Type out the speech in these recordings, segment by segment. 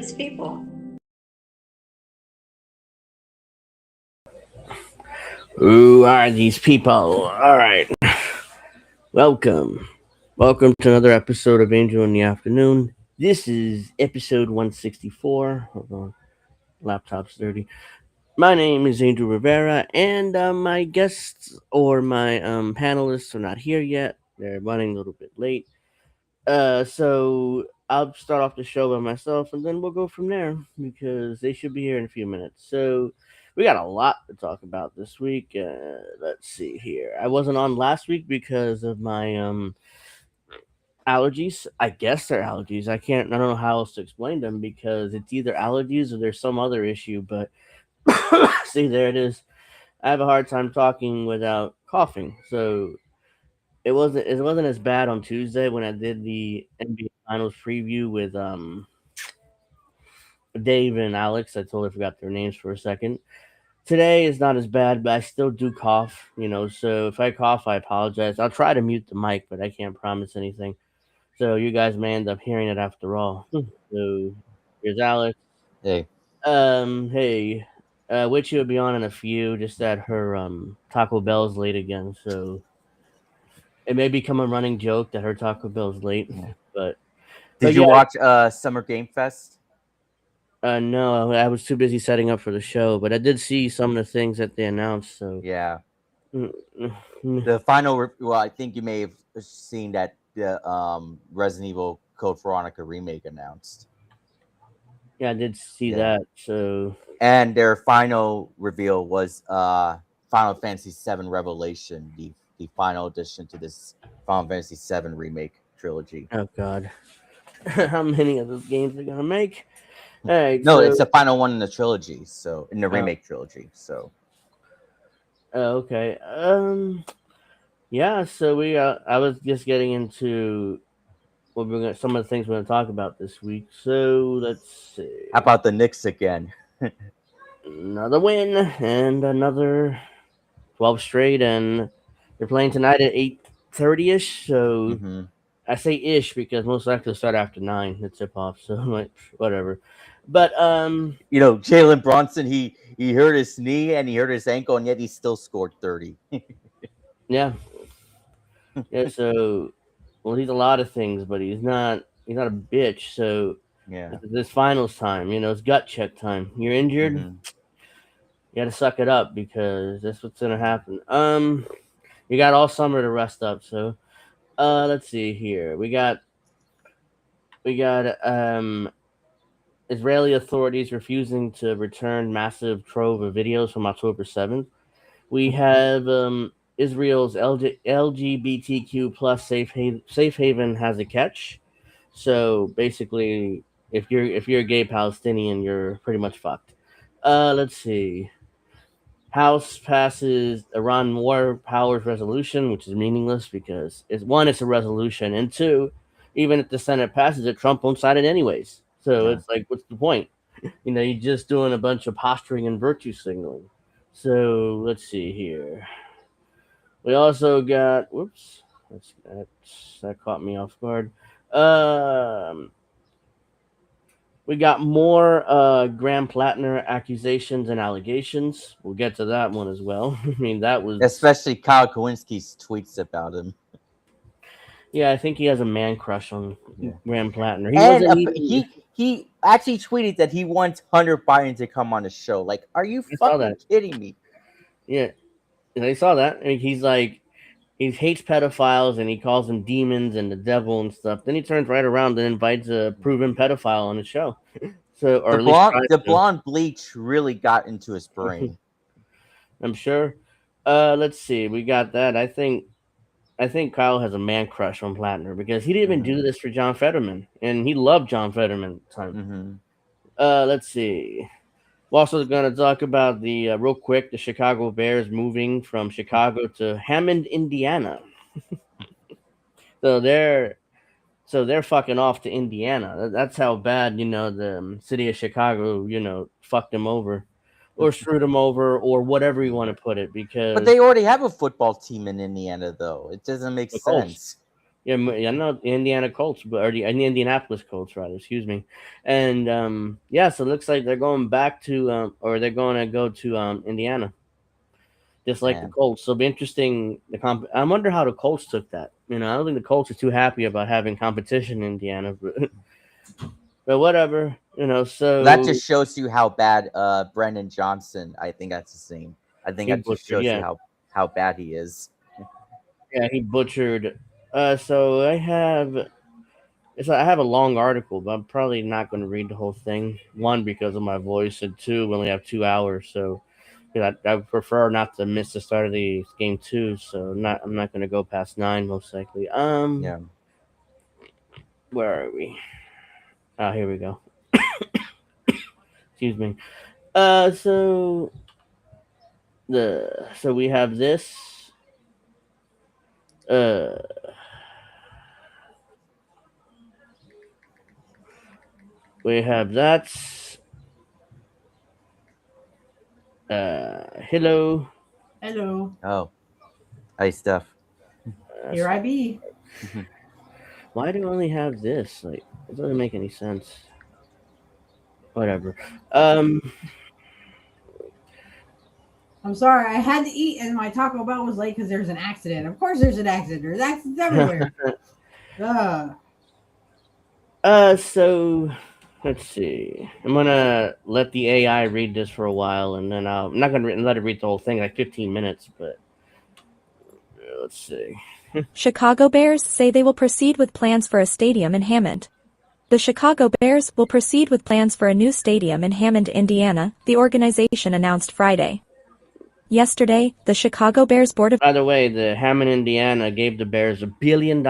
these people? Who are these people? All right. Welcome. Welcome to another episode of Angel in the Afternoon. This is episode 164. Hold on. Laptop's dirty. My name is Angel Rivera, and my guests or my panelists are not here yet. They're running a little bit late. So I'll start off the show by myself, and then we'll go from there because they should be here in a few minutes. So we got a lot to talk about this week. Let's see here. I wasn't on last week because of my allergies. I guess they're allergies. I don't know how else to explain them because it's either allergies or there's some other issue. But see, there it is. I have a hard time talking without coughing. So it wasn't as bad on Tuesday when I did the NBA Finals preview with Dave and Alex. I totally forgot their names for a second. Today is not as bad, but I still do cough, so if I cough, I apologize. I'll try to mute the mic, but I can't promise anything. So you guys may end up hearing it after all. So here's Alex. Hey, Hey, Witchy will be on in a few, just that her Taco Bell's late again, so it may become a running joke that her Taco Bell's late. But did you watch Summer Game Fest? no, I was too busy setting up for the show, but I did see some of the things that they announced. So Yeah, mm, mm, mm. the final. Well, I think you may have seen that the Resident Evil Code Veronica remake announced, Yeah, I did see Yeah. that. So and their final reveal was Final Fantasy VII Revelation, the final addition to this Final Fantasy VII remake trilogy. oh god, how many of those games are gonna make? All right, No, so it's the final one in the trilogy. So in the remake trilogy. So okay, yeah. So I was just getting into some of the things we're gonna talk about this week. So let's see. how about the Knicks again? Another win and another 12 straight, and they're playing tonight at 8:30 ish. So Mm-hmm. I say ish because most likely start after 9. It's tip off, so like whatever. But Jalen Bronson, he hurt his knee and he hurt his ankle, and yet he still scored 30. yeah, yeah. So well, he's a lot of things, but he's not a bitch. So Yeah. this finals time, it's gut check time. You're injured, Mm-hmm. you got to suck it up because that's what's gonna happen. You got all summer to rest up. So let's see here. We got Israeli authorities refusing to return massive trove of videos from October 7th. We have Israel's LGBTQ plus safe haven has a catch. So basically, if you're a gay Palestinian, you're pretty much fucked. Let's see. House passes Iran war powers resolution, which is meaningless because it's a resolution, and two, even if the Senate passes it, Trump won't sign it anyways. So Yeah. it's like, what's the point? You're just doing a bunch of posturing and virtue signaling. So let's see here. We also got whoops, that caught me off guard. Um, we got more Graham Plattner accusations and allegations. We'll get to that one as well. I mean, that was Especially Kyle Kowinski's tweets about him. yeah. I think he has a man crush on Yeah. Graham Plattner. He actually tweeted that he wants Hunter Biden to come on the show. Like, are you fucking kidding me? Yeah, I saw that. I mean, he's like, he hates pedophiles and he calls them demons and the devil and stuff. Then he turns right around and invites a proven pedophile on his show. So, or The blonde bleach really got into his brain. I'm sure. Let's see. We got that. I think Kyle has a man crush on Plattner because he didn't even do this for John Fetterman, and he loved John Fetterman at the time. Let's see. We're also going to talk about the real quick the Chicago Bears moving from Chicago to Hammond, Indiana. so they're fucking off to Indiana. That's how bad the city of Chicago fucked them over, or screwed them over, or whatever you want to put it. Because but they already have a football team in Indiana, though. It doesn't make sense. Yeah, I know the Indiana Colts, or the Indianapolis Colts, rather. Excuse me. And yeah, so it looks like they're going back to, or they're going to go to Indiana, just like the Man, Colts. So it'll be interesting. I wonder how the Colts took that. I don't think the Colts are too happy about having competition in Indiana, but but whatever. that So just shows you how bad Brendan Johnson. I think that's his name. I think he that just butchered. shows you Yeah, how bad he is. yeah, he butchered. So I have a long article, but I'm probably not going to read the whole thing. One, because of my voice, and two, we only have 2 hours, so I prefer not to miss the start of the game too. So I'm not going to go past 9 most likely. Yeah. Where are we? Oh, here we go. Excuse me. So we have this. Uh, we have that. Hello. Hello. Oh, hey, Steph. Here I be. Why do I only have this? Like, it doesn't make any sense. Whatever. I'm sorry, I had to eat, and my Taco Bell was late because there's an accident. Of course, there's an accident. There's accidents everywhere. So let's see. I'm gonna let the AI read this for a while, and then I'm not gonna let it read the whole thing, like 15 minutes. But let's see. Chicago Bears say they will proceed with plans for a stadium in Hammond. The Chicago Bears will proceed with plans for a new stadium in Hammond, Indiana, the organization announced Friday. Yesterday, the Chicago Bears Board of... By the way, the Hammond, Indiana gave the Bears $1 billion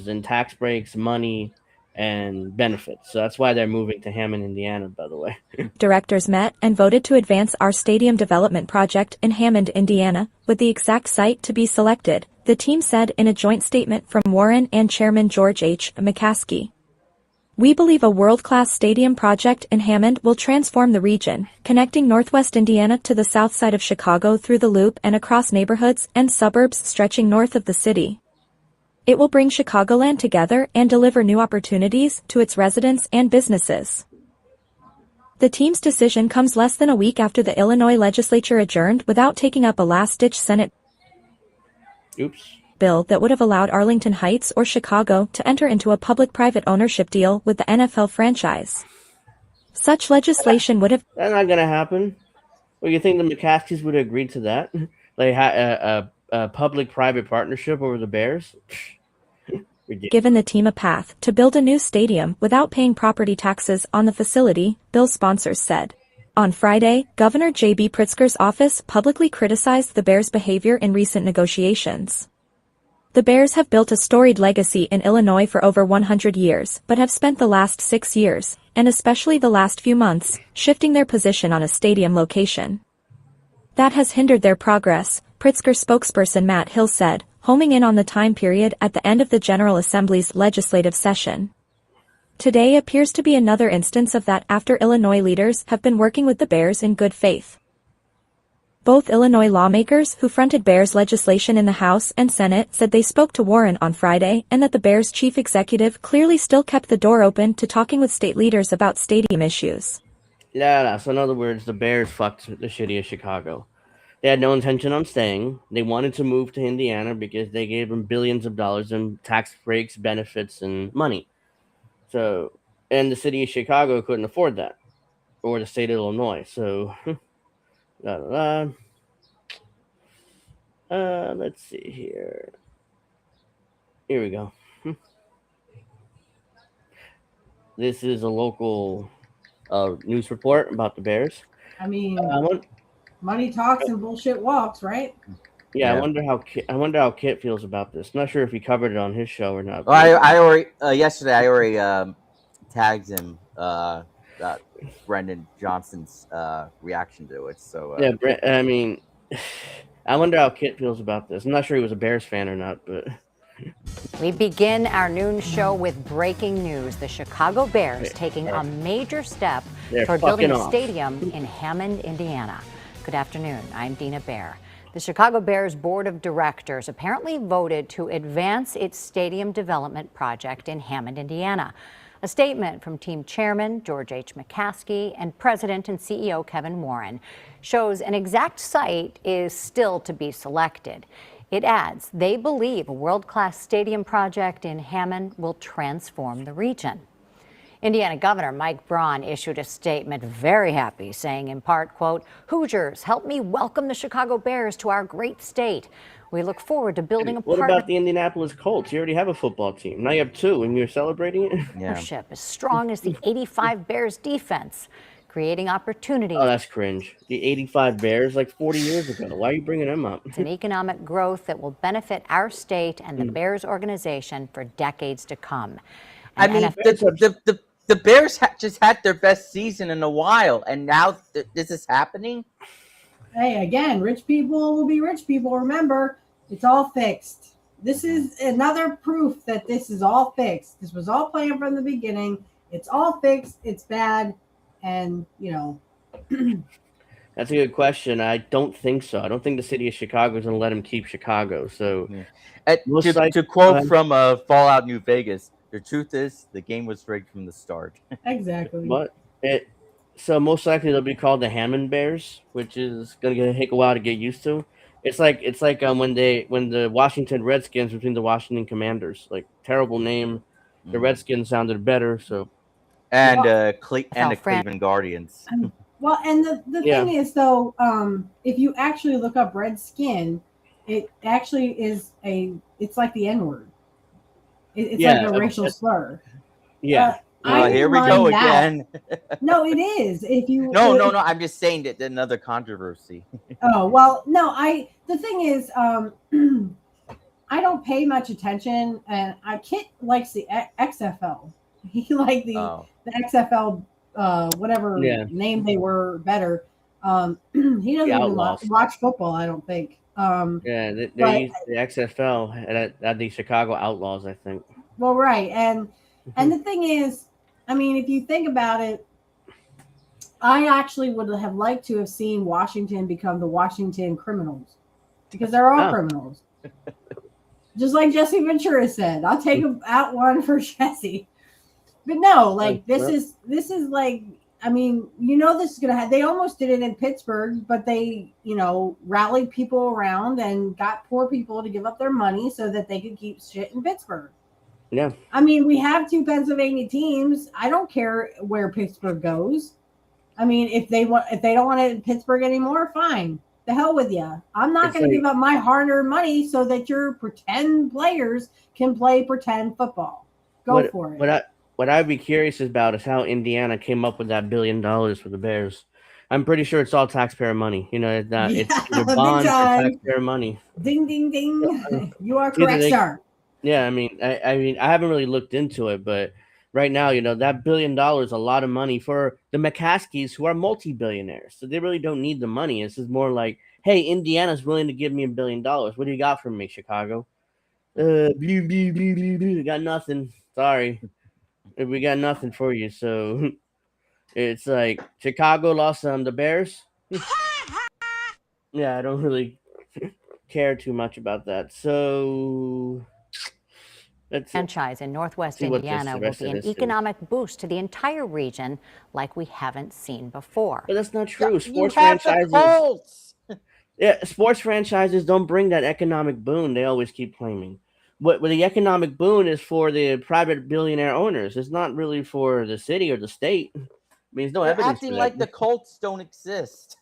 in tax breaks, money, and benefits. So that's why they're moving to Hammond, Indiana, by the way. Directors met and voted to advance our stadium development project in Hammond, Indiana, with the exact site to be selected, the team said in a joint statement from Warren and Chairman George H. McCaskey. We believe a world-class stadium project in Hammond will transform the region, connecting northwest Indiana to the south side of Chicago through the Loop and across neighborhoods and suburbs stretching north of the city. It will bring Chicagoland together and deliver new opportunities to its residents and businesses. The team's decision comes less than a week after the Illinois legislature adjourned without taking up a last-ditch Senate bill that would have allowed Arlington Heights or Chicago to enter into a public-private ownership deal with the NFL franchise. Such legislation would have... That's not going to happen. Well, you think the McCaskies would have agreed to that? They had a public-private partnership over the Bears? Given the team a path to build a new stadium without paying property taxes on the facility, Bill's sponsors said. On Friday, Governor J.B. Pritzker's office publicly criticized the Bears' behavior in recent negotiations. The Bears have built a storied legacy in Illinois for over 100 years, but have spent the last 6 years, and especially the last few months, shifting their position on a stadium location. That has hindered their progress, Pritzker spokesperson Matt Hill said, homing in on the time period at the end of the General Assembly's legislative session. Today appears to be another instance of that after Illinois leaders have been working with the Bears in good faith. Both Illinois lawmakers who fronted Bears legislation in the House and Senate said they spoke to Warren on Friday and that the Bears' chief executive clearly still kept the door open to talking with state leaders about stadium issues. Yeah, so in other words, the Bears fucked the city of Chicago. They had no intention on staying. They wanted to move to Indiana because they gave them billions of dollars in tax breaks, benefits, and money. So, and the city of Chicago couldn't afford that, or the state of Illinois. So, let's see here. Here we go. This is a local news report about the Bears. I mean, money talks and bullshit walks, right? Yeah, I wonder how Kit feels about this. I'm not sure if he covered it on his show or not. Well, I already yesterday I already tagged him Brendan Johnson's reaction to it. So yeah, I mean, I wonder how Kit feels about this. I'm not sure he was a Bears fan or not, but we begin our noon show with breaking news. The Chicago Bears taking a major step toward building a stadium in Hammond, Indiana. Good afternoon. I'm Dina Baer. The Chicago Bears Board of Directors apparently voted to advance its stadium development project in Hammond, Indiana. A statement from team chairman George H. McCaskey and president and CEO Kevin Warren shows an exact site is still to be selected. It adds they believe a world-class stadium project in Hammond will transform the region. Indiana Governor Mike Braun issued a statement very happy, saying in part, quote, "Hoosiers, help me welcome the Chicago Bears to our great state. We look forward to building a What about the Indianapolis Colts? You already have a football team. Now you have two, and you're celebrating it? partnership as strong as the 85 Bears defense, creating opportunities Oh, that's cringe. The 85 Bears, like 40 years ago. Why are you bringing them up? and economic growth that will benefit our state and the Bears organization for decades to come." I And mean, the Bears just had their best season in a while, and now this is happening. Hey, again, rich people will be rich people. Remember, it's all fixed. This is another proof that this is all fixed. This was all planned from the beginning. It's all fixed. It's bad. And, you know. That's a good question. I don't think so. I don't think the city of Chicago is going to let him keep Chicago. So, To quote from Fallout New Vegas, the truth is the game was rigged from the start. Exactly. So most likely they'll be called the Hammond Bears, which is going to take a while to get used to. It's like when the Washington Redskins between the Washington Commanders, like terrible name. The Redskins sounded better, so and the Cleveland Guardians. Well, and the thing is though, if you actually look up red skin, it actually is it's like the N-word. It's like a racial slur. Yeah. Here we go again. No, it is. If you No. I'm just saying that another controversy. Oh well, no. The thing is, I don't pay much attention, and Kit likes the XFL. He liked the XFL, whatever name they were better. He doesn't even watch football. I don't think. They're used to the XFL at the Chicago Outlaws, I think. Well, right, and the thing is, I mean, if you think about it, I actually would have liked to have seen Washington become the Washington Criminals, because they're all criminals. Just like Jesse Ventura said, I'll take out one for Jesse. But no, like this is like, I mean, this is gonna happen. They almost did it in Pittsburgh, but they, rallied people around and got poor people to give up their money so that they could keep shit in Pittsburgh. Yeah. I mean, we have 2 Pennsylvania teams. I don't care where Pittsburgh goes. I mean, if they don't want it in Pittsburgh anymore, fine. The hell with you. I'm not going to give up my hard-earned money so that your pretend players can play pretend football. Go for it. What I'd be curious about is how Indiana came up with that $1 billion for the Bears. I'm pretty sure it's all taxpayer money. It's either bonds or taxpayer money. Ding, ding, ding. You are correct, sir. Yeah, I mean, I haven't really looked into it, but right now, that $1 billion is a lot of money for the McCaskeys, who are multi-billionaires. So they really don't need the money. This is more like, hey, Indiana's willing to give me $1 billion. What do you got from me, Chicago? Got nothing. Sorry. We got nothing for you. So it's like Chicago lost the Bears. Yeah, I don't really care too much about that. So franchise in Northwest Indiana will be an economic boost to the entire region like we haven't seen before. But that's not true. Sports franchises don't bring that economic boon they always keep claiming. What the economic boon is for the private billionaire owners. It's not really for the city or the state. I mean, there's no evidence. Acting like the Colts don't exist.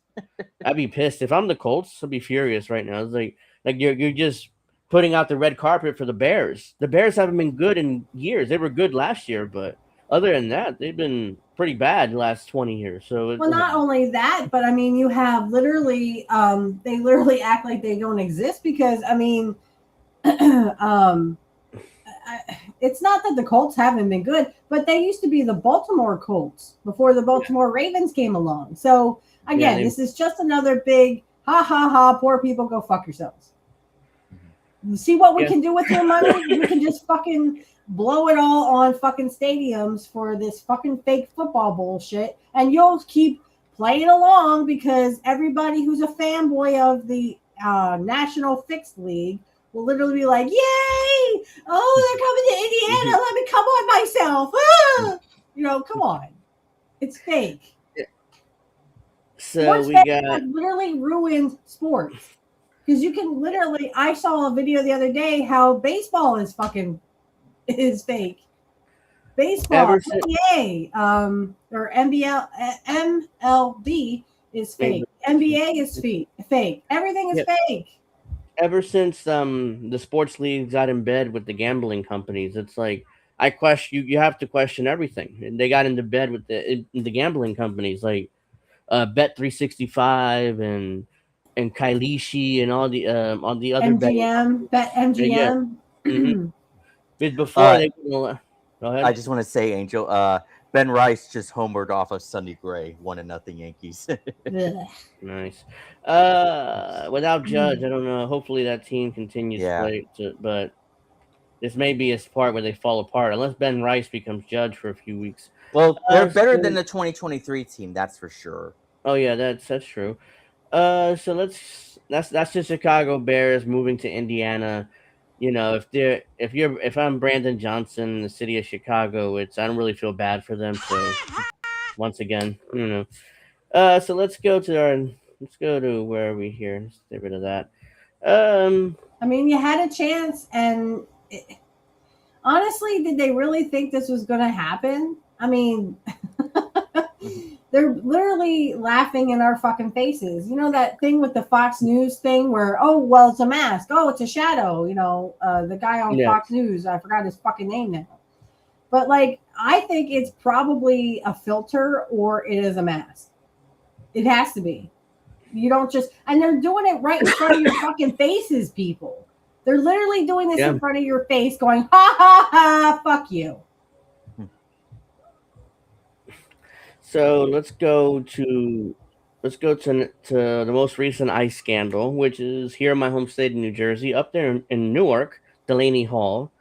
I'd be pissed if I'm the Colts. I'd be furious right now. It's like you're just putting out the red carpet for the Bears. The Bears haven't been good in years. They were good last year, but other than that, they've been pretty bad the last 20 years. So not only that, but I mean, you have literally, they literally act like they don't exist because I mean, it's not that the Colts haven't been good, but they used to be the Baltimore Colts before the Baltimore Ravens came along. So again, this is just another big ha ha ha. Poor people, go fuck yourselves. See what we can do with your money? We can just fucking blow it all on fucking stadiums for this fucking fake football bullshit, and you'll keep playing along because everybody who's a fanboy of the National Fixed League will literally be like, "Yay! Oh, they're coming to Indiana. Let me come on myself." Ah! Come on, it's fake. So Sports we betting got has literally ruined sports because you can literally. I saw a video the other day how baseball is fake. Baseball, ever since NBA, or MLB is fake. NBA is fake. Everything is fake. ever since the sports leagues got in bed with the gambling companies, it's like I question you have to question everything. And they got into bed with the gambling companies like Bet365 and Kailishi and all the other MGM, bet yeah. MGM. Mm-hmm. Before they go ahead. I just want to say, Angel, Ben Rice just homered off of Sonny Gray, 1-0 Yankees. Nice. Without Judge, I don't know. Hopefully that team continues to Yeah. play, but this may be a part where they fall apart unless Ben Rice becomes Judge for a few weeks. Well, they're better than the 2023 team, that's for sure. Oh yeah, that's true. So that's the Chicago Bears moving to Indiana. If I'm Brandon Johnson in the city of Chicago, I don't really feel bad for them. So once again, so let's go to where are we here? Let's get rid of that. I mean, you had a chance, and honestly, did they really think this was going to happen? I mean, they're literally laughing in our fucking faces. You know that thing with the Fox News thing where, oh, well, it's a mask. Oh, it's a shadow. The guy on Fox News, I forgot his fucking name now. But, I think it's probably a filter or it is a mask. It has to be. You don't and they're doing it right in front of your fucking faces, people. They're literally doing this in front of your face going, ha, ha, ha, fuck you. So let's go to the most recent ICE scandal, which is here in my home state of New Jersey, up there in Newark, Delaney Hall.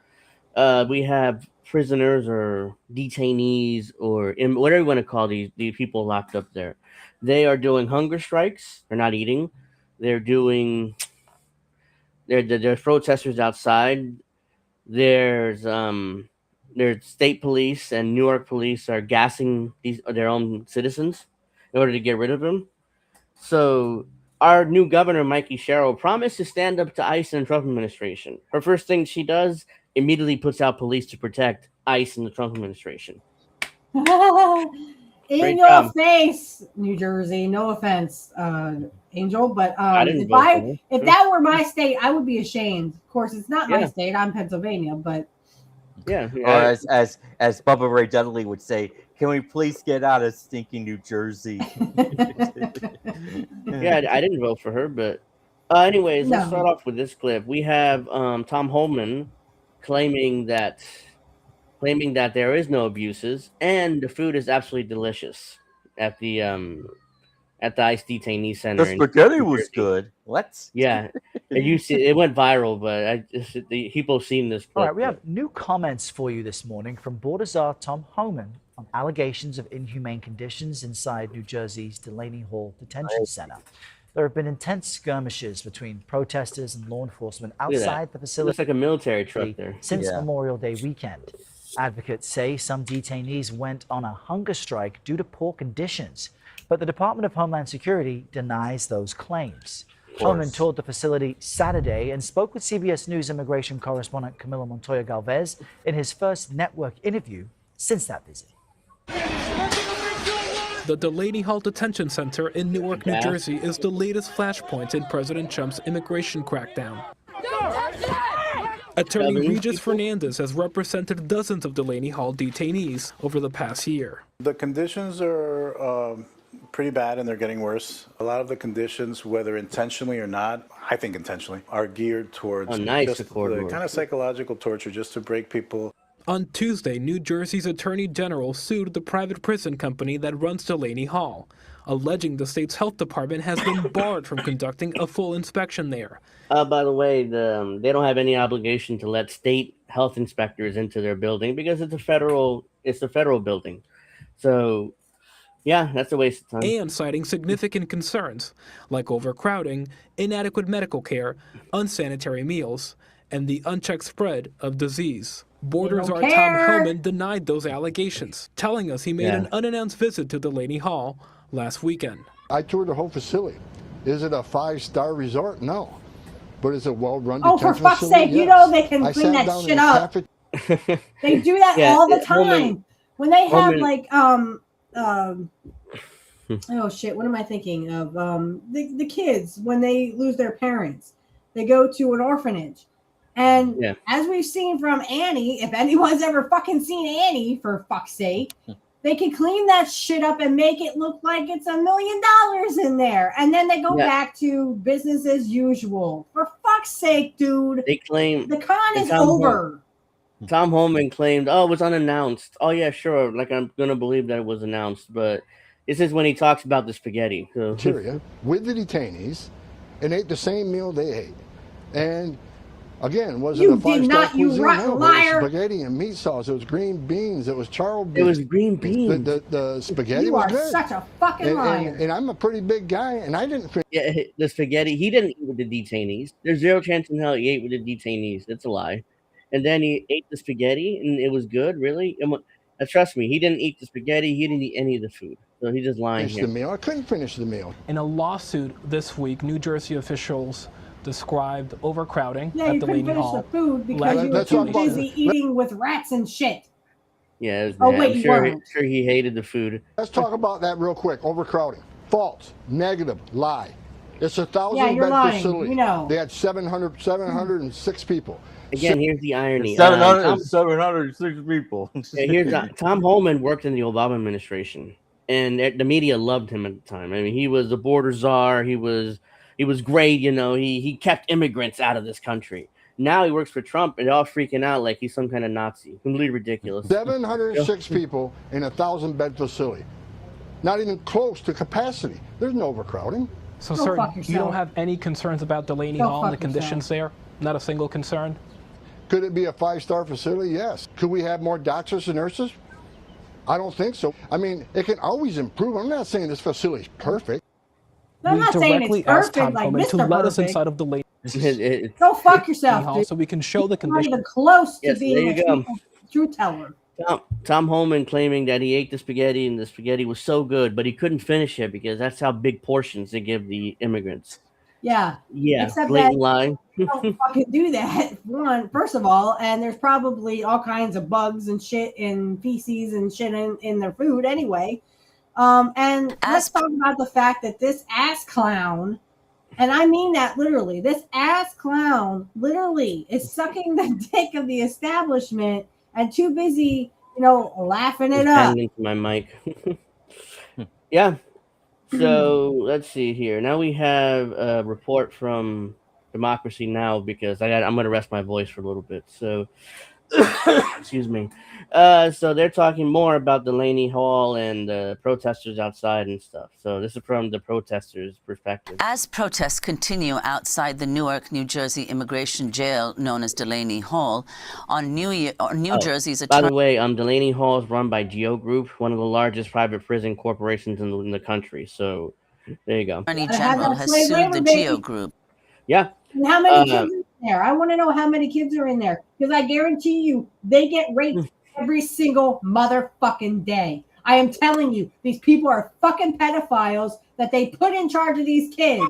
We have prisoners or detainees or whatever you want to call these people locked up there. They are doing hunger strikes. They're not eating. They're protesters outside. There's state police and Newark police are gassing their own citizens in order to get rid of them. So our new governor, Mikey Sherrill, promised to stand up to ICE and the Trump administration. Her first thing she does, immediately puts out police to protect ICE and the Trump administration. In your face, New Jersey. No offense, Angel, but if that were my state, I would be ashamed. Of course, it's not my state. I'm Pennsylvania, but or as Bubba Ray Dudley would say, can we please get out of stinking New Jersey? Yeah, I didn't vote for her, but anyways, let's start off with this clip. We have Tom Holman claiming that there is no abuses and the food is absolutely delicious at the ICE detainee center. The spaghetti was good. What? Yeah, it went viral, but people have seen this clip. All right, we have new comments for you this morning from Border Czar Tom Homan on allegations of inhumane conditions inside New Jersey's Delaney Hall Detention Center. There have been intense skirmishes between protesters and law enforcement outside the facility. Looks like a military truck there. Since Memorial Day weekend. Advocates say some detainees went on a hunger strike due to poor conditions, but the Department of Homeland Security denies those claims. Holman toured the facility Saturday and spoke with CBS News immigration correspondent Camila Montoya Galvez in his first network interview since that visit. The Delaney Hall Detention Center in Newark, New Jersey is the latest flashpoint in President Trump's immigration crackdown. Attorney Regis Fernandez has represented dozens of Delaney Hall detainees over the past year. The conditions are pretty bad and they're getting worse. A lot of the conditions, whether intentionally or not, I think intentionally, are geared towards the kind of psychological torture just to break people. On Tuesday, New Jersey's Attorney General sued the private prison company that runs Delaney Hall, alleging the state's health department has been barred from conducting a full inspection there. By the way, they don't have any obligation to let state health inspectors into their building because it's a federal building. So Yeah, that's a waste of time. And citing significant concerns like overcrowding, inadequate medical care, unsanitary meals, and the unchecked spread of disease. Borders Czar Tom Hellman denied those allegations, telling us he made an unannounced visit to Delaney Hall last weekend. I toured the whole facility. Is it a 5-star resort? No. But is it well-run detention facility? Oh, for fuck's sake, yes. You know they can clean that shit up. They do that all the time. When they have like, oh shit, what am I thinking of? The kids, when they lose their parents, they go to an orphanage. And as we've seen from Annie, if anyone's ever fucking seen Annie, for fuck's sake, they can clean that shit up and make it look like it's $1 million in there. And then they go back to business as usual. For fuck's sake, dude. They claim the con is over. Tom Holman claimed, oh, it was unannounced. Oh, yeah, sure. Like, I'm going to believe that it was announced. But this is when he talks about the spaghetti. So. With the detainees and ate the same meal they ate. And again, wasn't a 5-star cuisine. No, liar. It was spaghetti and meat sauce. It was green beans. It was charred beans. It was green beans. The spaghetti was good. You are such a fucking liar. And I'm a pretty big guy, and I didn't. Yeah, the spaghetti. He didn't eat with the detainees. There's zero chance in hell he ate with the detainees. That's a lie. And then he ate the spaghetti, and it was good. Really? Trust me, he didn't eat the spaghetti. He didn't eat any of the food. So he's just lying here. The meal. I couldn't finish the meal. In a lawsuit this week, New Jersey officials described overcrowding at Delaney Hall. You couldn't finish the food because you were too busy eating with rats and shit. Yeah. I'm sure he hated the food. Let's talk about that real quick. Overcrowding. False. Negative. Lie. It's a 1,000-bed facility. You know. They had 706 people. Again, here's the irony. 706 people. Here's Tom Holman worked in the Obama administration, and the media loved him at the time. I mean, he was the border czar. He was great. You know, he kept immigrants out of this country. Now he works for Trump, and they're all freaking out like he's some kind of Nazi. Completely ridiculous. 706 people in a 1,000-bed facility. Not even close to capacity. There's no overcrowding. So, sir, you don't have any concerns about Delaney Hall and the conditions there? Not a single concern? Could it be a 5-star facility? Yes. Could we have more doctors and nurses? I don't think so. I mean, it can always improve. I'm not saying this facility is perfect. I'm not saying it's perfect, like Mr. to let us inside of the lady. Go fuck yourself, dude. So we can show the condition. Not even close to being a truth teller. Tom Holman claiming that he ate the spaghetti and the spaghetti was so good, but he couldn't finish it because that's how big portions they give the immigrants. Yeah. Except blatant lie. You don't fucking do that. First of all, and there's probably all kinds of bugs and shit and feces and shit in their food anyway. And let's talk about the fact that this ass clown, and I mean that literally, this ass clown literally is sucking the dick of the establishment and too busy, laughing it up. Into my mic. Yeah. So let's see here. Now we have a report from Democracy Now! Because I'm going to rest my voice for a little bit. So, excuse me. So they're talking more about Delaney Hall and the protesters outside and stuff. So this is from the protesters' perspective. As protests continue outside the Newark, New Jersey immigration jail known as Delaney Hall, on New Jersey's attorney. By the way, Delaney Hall is run by Geo Group, one of the largest private prison corporations in the country. So there you go. Attorney General has sued the Geo Group. Yeah. And how many kids are in there? I want to know how many kids are in there because I guarantee you they get raped every single motherfucking day. I am telling you, these people are fucking pedophiles that they put in charge of these kids.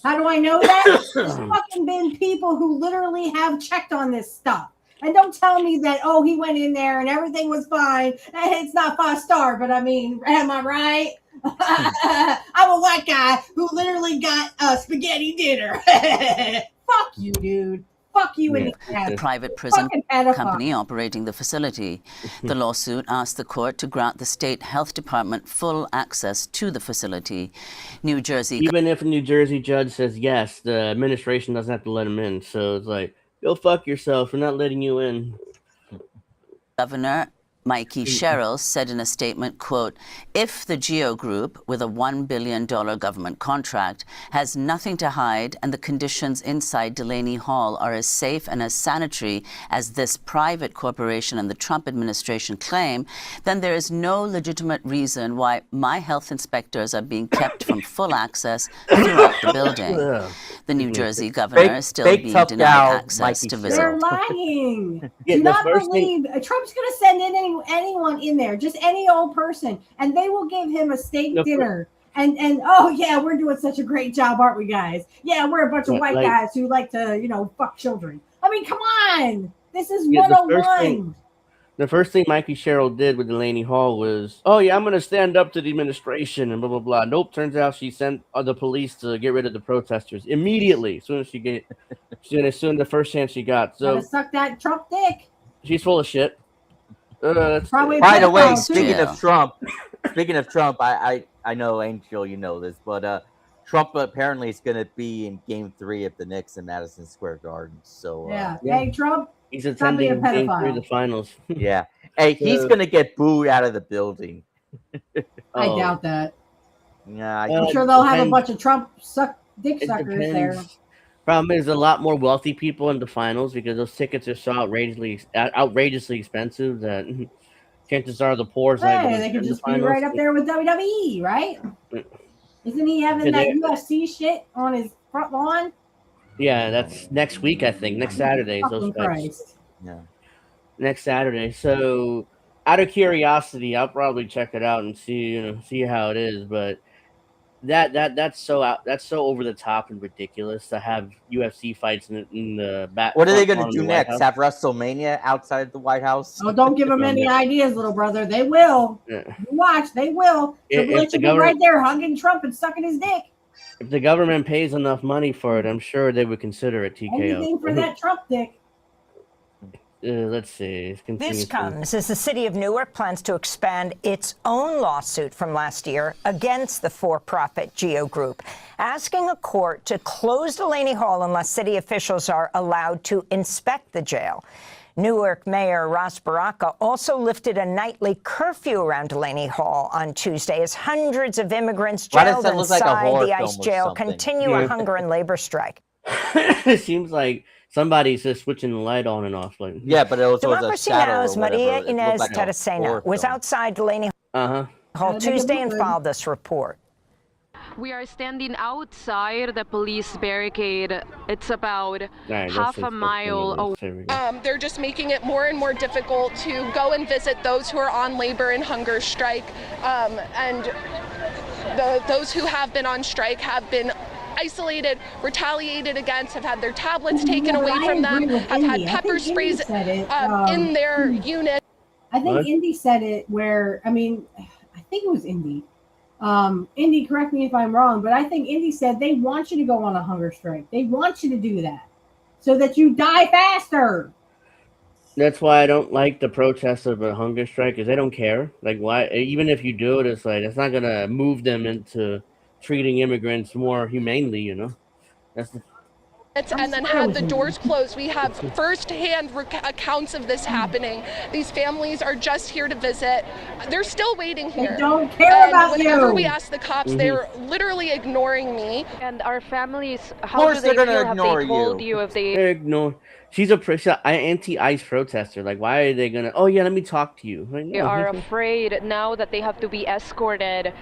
How do I know that? There's fucking been people who literally have checked on this stuff. And don't tell me that, he went in there and everything was fine. It's not 5-star, but I mean, am I right? I'm a white guy who literally got a spaghetti dinner. Fuck you, dude. Fuck you and the private prison company operating the facility. The lawsuit asked the court to grant the state health department full access to the facility. New Jersey. Even if a New Jersey judge says yes, the administration doesn't have to let him in. So it's like, go fuck yourself. We're not letting you in. Governor Mikey Sherrill said in a statement, quote, "If the Geo Group, with a $1 billion government contract, has nothing to hide and the conditions inside Delaney Hall are as safe and as sanitary as this private corporation and the Trump administration claim, then there is no legitimate reason why my health inspectors are being kept from full access throughout the building." The New Jersey governor is still being denied access to visit. They're lying. Do not believe Trump's going to send in anyone in there, just any old person, and they will give him a steak dinner. And oh yeah, we're doing such a great job, aren't we, guys? Yeah, we're a bunch of white guys who like to fuck children. I mean, come on, this is 101. The first thing Mikey Sherrill did with Delaney Hall was, oh yeah, I'm going to stand up to the administration and blah blah blah. Nope, turns out she sent the police to get rid of the protesters immediately as soon as the first chance she got. So suck that Trump dick. She's full of shit. Probably. By the way, speaking of Trump, I know, Angel, you know this, but Trump apparently is going to be in Game 3 of the Knicks in Madison Square Garden. So hey, Trump. He's attending Game 3 of the finals. Yeah. Hey, he's going to get booed out of the building. I doubt that. Yeah, I'm sure they'll have a bunch of Trump dick suckers there. Problem is, a lot more wealthy people in the finals because those tickets are so outrageously expensive that chances are the poor. They could just be right up there with WWE, right? Isn't he having that UFC shit on his front lawn? Yeah, that's next week, I think. Next Saturday. Yeah. Next Saturday. So, out of curiosity, I'll probably check it out and see how it is. But that's so over the top and ridiculous to have UFC fights in the back. What are they going to do next? Have WrestleMania outside the White House? Oh, don't give them any ideas, little brother. They will. Yeah. Watch, they will. Triple H will be right there hugging Trump and sucking his dick. If the government pays enough money for it, I'm sure they would consider it TKO. Anything for that Trump dick. Let's see. This comes as the city of Newark plans to expand its own lawsuit from last year against the for-profit Geo Group, asking a court to close Delaney Hall unless city officials are allowed to inspect the jail. Newark Mayor Ras Baraka also lifted a nightly curfew around Delaney Hall on Tuesday as hundreds of immigrants jailed inside the ICE jail continue a hunger and labor strike. It seems like somebody's just switching the light on and off. Yeah, but it also Democracy Now's Maria Inez Teresena was outside Delaney Hall Tuesday and filed this report. We are standing outside the police barricade. It's about half a mile away. They're just making it more and more difficult to go and visit those who are on labor and hunger strike. And those who have been on strike have been isolated, retaliated against, have had their tablets taken away from them, have had pepper sprays in their unit. I think Indy said it where, I think it was Indy. Indy, correct me if I'm wrong, but I think Indy said they want you to go on a hunger strike. They want you to do that so that you die faster. That's why I don't like the protests of a hunger strike, because they don't care. Like, why? Even if you do it, it's like it's not gonna move them into treating immigrants more humanely. And then had the doors closed. We have first-hand accounts of this happening. These families are just here to visit. They're still waiting here. They don't care about you. Whenever we ask the cops, they're literally ignoring me. And our families, how do they feel? Have they told you if they ignore? She's an anti-ICE protester. Like, why are they gonna? Oh yeah, let me talk to you. Like, no. They are afraid now that they have to be escorted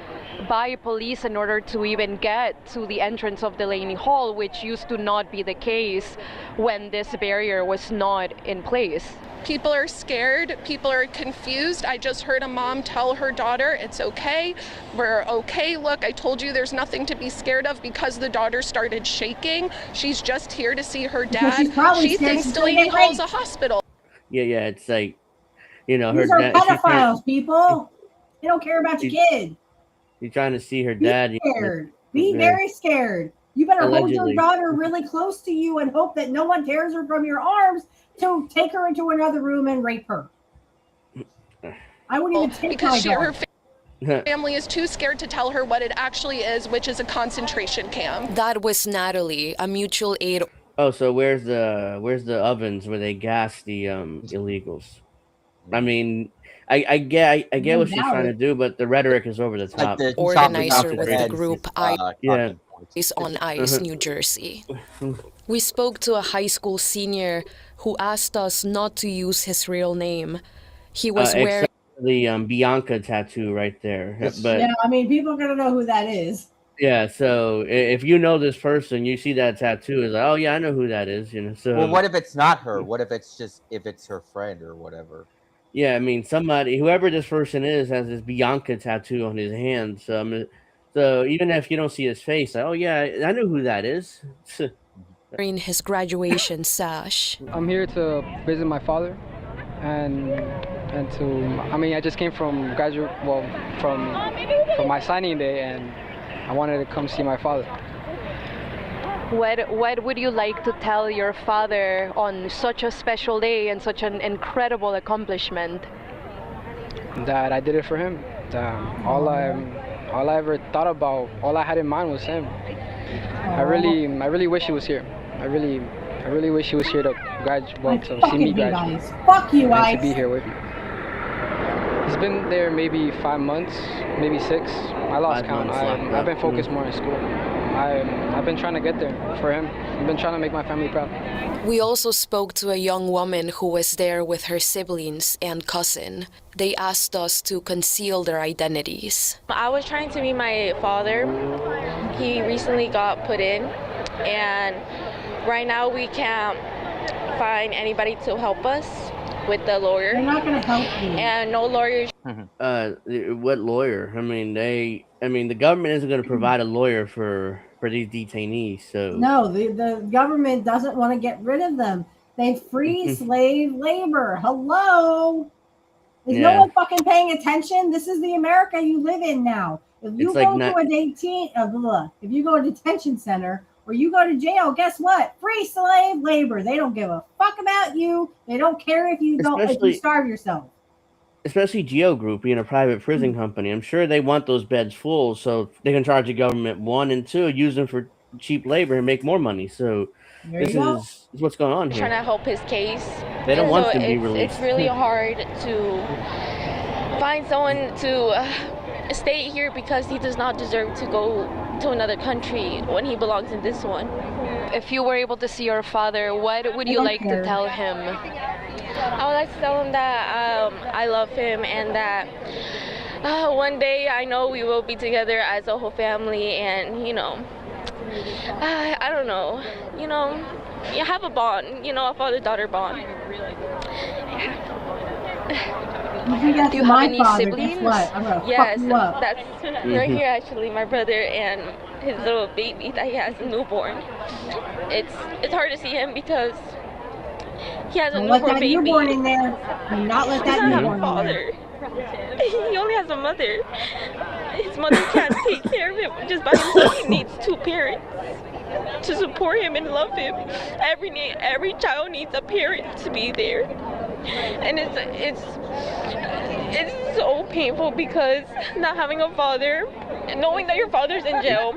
by police in order to even get to the entrance of Delaney Hall, which used to not be the case when this barrier was not in place. People are scared. People are confused. I just heard a mom tell her daughter, it's okay. We're okay. Look, I told you there's nothing to be scared of, because the daughter started shaking. She's just here to see her dad. She thinks Delaney Hall's a hospital. Yeah, it's like, these are pedophiles, people. They don't care about your kid. You're trying to see her dad. Be scared. Be very scared. You better hold your daughter really close to you and hope that no one tears her from your arms to take her into another room and rape her. I wouldn't even take my daughter. Her family is too scared to tell her what it actually is, which is a concentration camp. That was Natalie, a mutual aid. Oh, so where's the ovens where they gas the illegals? I mean, I get what she's trying to do, but the rhetoric is over the top. Like the organizer with the group ICE on ICE, New Jersey. We spoke to a high school senior who asked us not to use his real name. He was wearing the Bianca tattoo right there. But yeah, I mean, people are gonna know who that is. Yeah, so if you know this person, you see that tattoo, is like, oh yeah, I know who that is. So well, what if it's not her? What if it's her friend or whatever? Yeah, I mean, whoever this person is, has this Bianca tattoo on his hand. So even if you don't see his face, like, oh yeah, I know who that is. Wearing his graduation sash. I'm here to visit my father, and I just came from from my signing day, and I wanted to come see my father. What would you like to tell your father on such a special day and such an incredible accomplishment? That I did it for him. That all I ever thought about, all I had in mind was him. I really wish he was here. I really wish he was here to see me graduate. Fuck you, and Ice. to be here with me. He's been there maybe 5 months, maybe 6. I lost count. I've been focused more in school. I've been trying to get there for him. I've been trying to make my family proud. We also spoke to a young woman who was there with her siblings and cousin. They asked us to conceal their identities. I was trying to meet my father. He recently got put in, and right now we can't find anybody to help us with the lawyer. They're not going to help you. And no lawyers. What lawyer? I mean, the government isn't going to provide a lawyer for these detainees. So no, the government doesn't want to get rid of them. They free slave labor. Hello, is no one fucking paying attention? This is the America you live in now. If you go to if you go to a detention center or you go to jail, guess what? Free slave labor. They don't give a fuck about you. They don't care if you starve yourself. Especially Geo Group being a private prison company. I'm sure they want those beds full so they can charge the government 1 and 2, use them for cheap labor and make more money. So this is what's going on here. Trying to help his case. They don't want him to be released. It's really hard to find someone to stay here because he does not deserve to go to another country when he belongs in this one. If you were able to see your father, what would you like to tell him? I would like to tell him that I love him and that one day I know we will be together as a whole family, and I don't know, you have a bond, a father-daughter bond. Do you have any siblings? Yes, that's right here actually, my brother and his little baby that he has, a newborn. It's hard to see him because he has a newborn baby. Let that newborn in there. Do not let that newborn in there. He only has a mother. His mother can't take care of him just by himself. He needs 2 parents to support him and love him. Every child needs a parent to be there. And it's so painful because not having a father, knowing that your father's in jail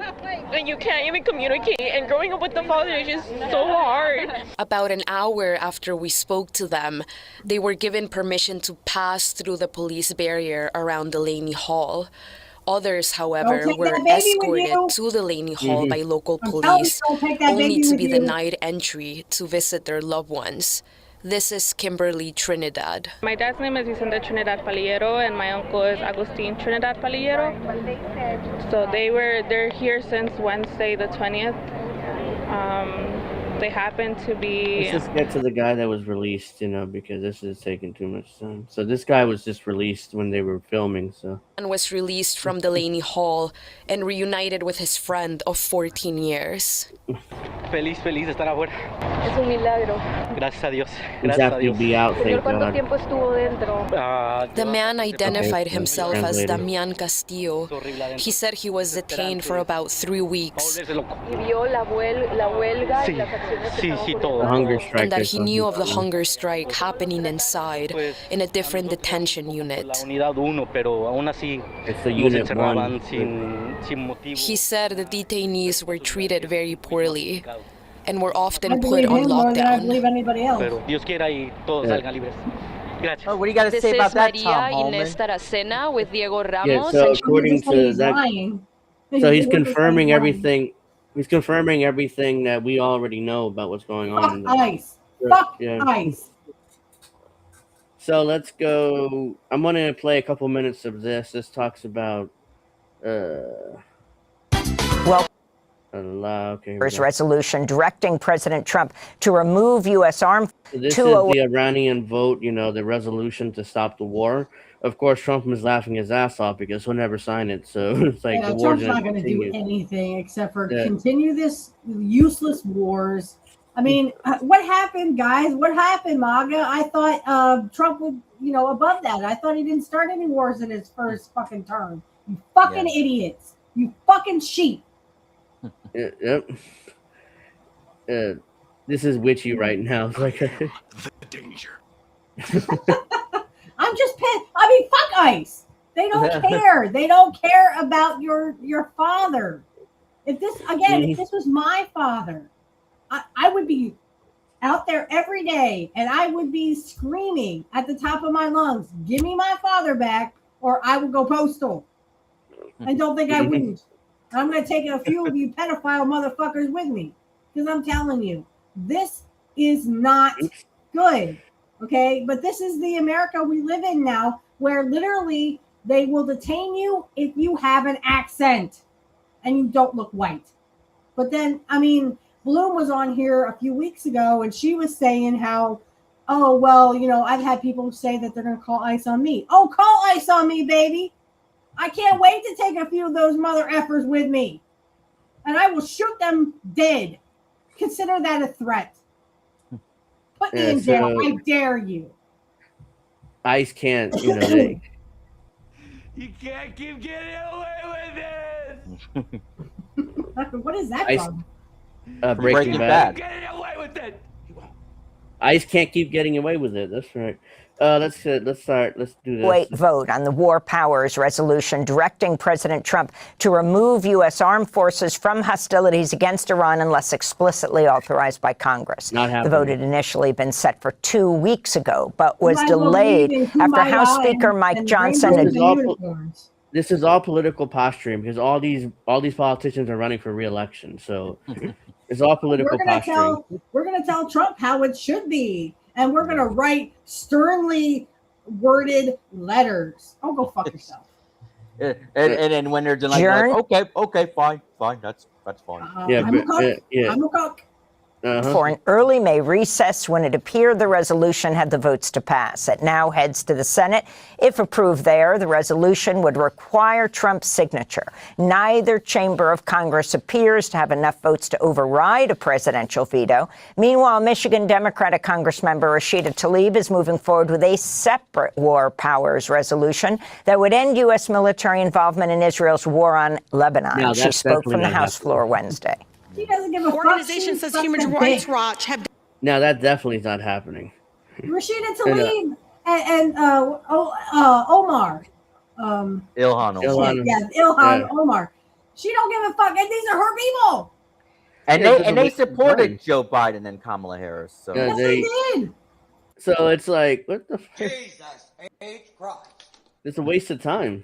and you can't even communicate, and growing up with the father is just so hard. About an hour after we spoke to them, they were given permission to pass through the police barrier around Delaney Hall. Others, however, were escorted to Delaney Hall by local police, only to be denied entry to visit their loved ones. This is Kimberly Trinidad. My dad's name is Vicente Trinidad Palillero, and my uncle is Agustin Trinidad Palillero. So they're here since Wednesday the 20th. They happen to be... Let's just get to the guy that was released, because this is taking too much time. So this guy was just released when they were filming, so... And was released from Delaney Hall and reunited with his friend of 14 years. Feliz de estar afuera. Es un milagro. Gracias a Dios. He's happy to be out, thank ¿Cuánto tiempo estuvo dentro? The man identified himself as Damian Castillo. He said he was detained for about 3 weeks. The hunger strike. And that he knew of the hunger strike happening inside, in a different detention unit. It's the unit 1. He said the detainees were treated very poorly and were often put on lockdown. I believe anybody else. Oh, what do you got to This say about is that, Maria Tom Inés Holman? Taracena with Diego Ramos. Yeah, so according to that, lying. so he's confirming everything. He's confirming everything that we already know about what's going on. Fuck ICE. Fuck ICE. So let's go. I'm going to play a couple minutes of this. This talks about. Resolution directing President Trump to remove U.S. armed. So this is the Iranian vote, the resolution to stop the war. Of course, Trump is laughing his ass off because he'll never sign it. So it's like the war's Trump's not going to do anything except for continue this useless wars. I mean, what happened, guys? What happened, MAGA? I thought Trump would, above that. I thought he didn't start any wars in his first fucking term. You fucking idiots. You fucking sheep. Yep. This is Witchy right now. It's like the danger. I'm just pissed. I mean, fuck ICE. They don't care. They don't care about your father. If this was my father, I would be out there every day and I would be screaming at the top of my lungs, "Give me my father back, or I will go postal." And don't think I wouldn't. I'm going to take a few of you pedophile motherfuckers with me because I'm telling you, this is not good. Okay. But this is the America we live in now, where literally they will detain you if you have an accent and you don't look white. But then, I mean, Bloom was on here a few weeks ago and she was saying how, oh, well, I've had people say that they're going to call ICE on me. Oh, call ICE on me, baby. I can't wait to take a few of those mother effers with me. And I will shoot them dead. Consider that a threat. Put me in jail. I dare you. ICE can't, You can't keep getting away with it. What is that from? Breaking Bad. Getting away with it. ICE can't keep getting away with it. That's right. Let's start. Let's do this. Vote on the War Powers Resolution directing President Trump to remove U.S. armed forces from hostilities against Iran unless explicitly authorized by Congress. Not happening. The vote had initially been set for 2 weeks ago, but was delayed after House Speaker Mike Johnson. This is all political posturing because all these politicians are running for re-election. So it's all political posturing. We're going to tell Trump how it should be. And we're going to write sternly worded letters. Oh, go fuck yourself. And then when they're denied, like, okay, fine, that's fine. I'm a cook. For an early May recess when it appeared the resolution had the votes to pass. It now heads to the Senate. If approved there, the resolution would require Trump's signature. Neither chamber of Congress appears to have enough votes to override a presidential veto. Meanwhile, Michigan Democratic Congressmember Rashida Tlaib is moving forward with a separate War Powers resolution that would end U.S. military involvement in Israel's war on Lebanon. She spoke from the House floor Wednesday. He doesn't give a Organizations such as Human Rights Watch have. Now that definitely is not happening. Rashida Tlaib and Omar. Ilhan Omar. She don't give a fuck, and these are her people. And they supported Joe Biden and Kamala Harris. So yes, they did. So it's like, what the fuck? Jesus H. Christ. It's a waste of time.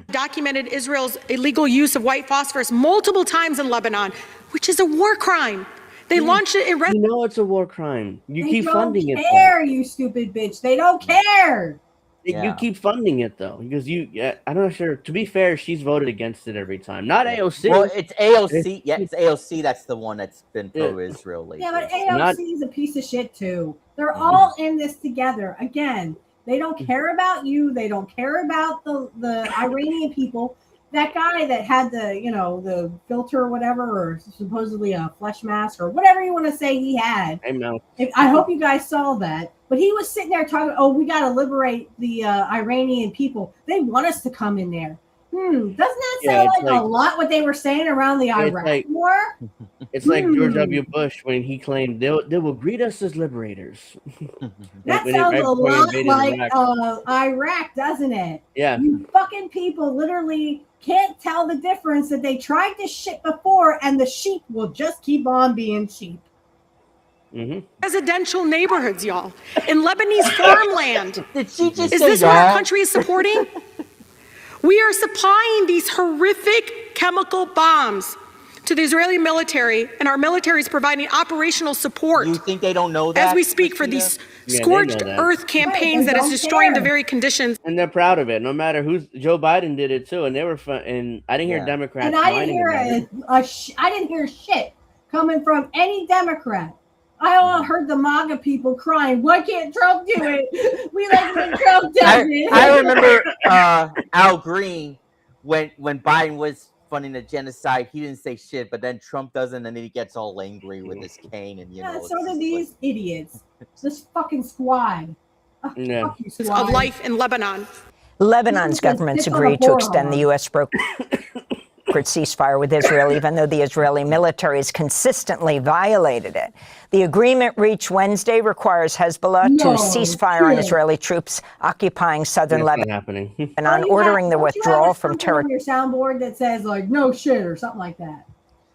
Documented Israel's illegal use of white phosphorus multiple times in Lebanon, which is a war crime. They launched it in. It's a war crime. You keep funding it. They don't care, you stupid bitch. They don't care. You keep funding it though, because I'm not sure. To be fair, she's voted against it every time. Not AOC. Well, it's AOC. It's AOC. That's the one that's been pro-Israel lately. Yeah, but AOC is a piece of shit too. They're all in this together. Again, they don't care about you. They don't care about the Iranian people. That guy that had the filter or whatever, or supposedly a flesh mask or whatever you want to say he had. I know. I hope you guys saw that. But he was sitting there talking, we got to liberate the Iranian people. They want us to come in there. Doesn't that sound like a lot what they were saying around the Iraq war? It's like George W. Bush when he claimed they will greet us as liberators. That sounds a lot like Iraq, doesn't it? Yeah. You fucking people literally can't tell the difference that they tried this shit before, and the sheep will just keep on being sheep. residential neighborhoods, y'all, in Lebanese farmland. Did she just Is say this what y'all? our country is supporting? We are supplying these horrific chemical bombs to the Israeli military, and our military is providing operational support. You think they don't know that? As we speak for these Yeah, they scorched know that. earth campaigns that is destroying the very conditions. And they're proud of it. No matter who's Joe Biden did it too, and they were fun. And I didn't hear Democrats. And I didn't whining hear about it. I didn't hear shit coming from any Democrat. I all heard the MAGA people crying, "Why can't Trump do it? We like when Trump does it." I remember Al Green when Biden was funding the genocide. He didn't say shit, but then Trump doesn't, and then he gets all angry with his cane, and you know. So do these idiots. This fucking squad. Yeah. Fuck you, squad. Of life in Lebanon. Lebanon's government's agreed to extend the U.S. brokered ceasefire with Israel, even though the Israeli military has consistently violated it. The agreement reached Wednesday requires Hezbollah to cease fire on Israeli troops occupying southern Lebanon, and on ordering the withdrawal from territory. On your soundboard that says like "no shit" or something like that.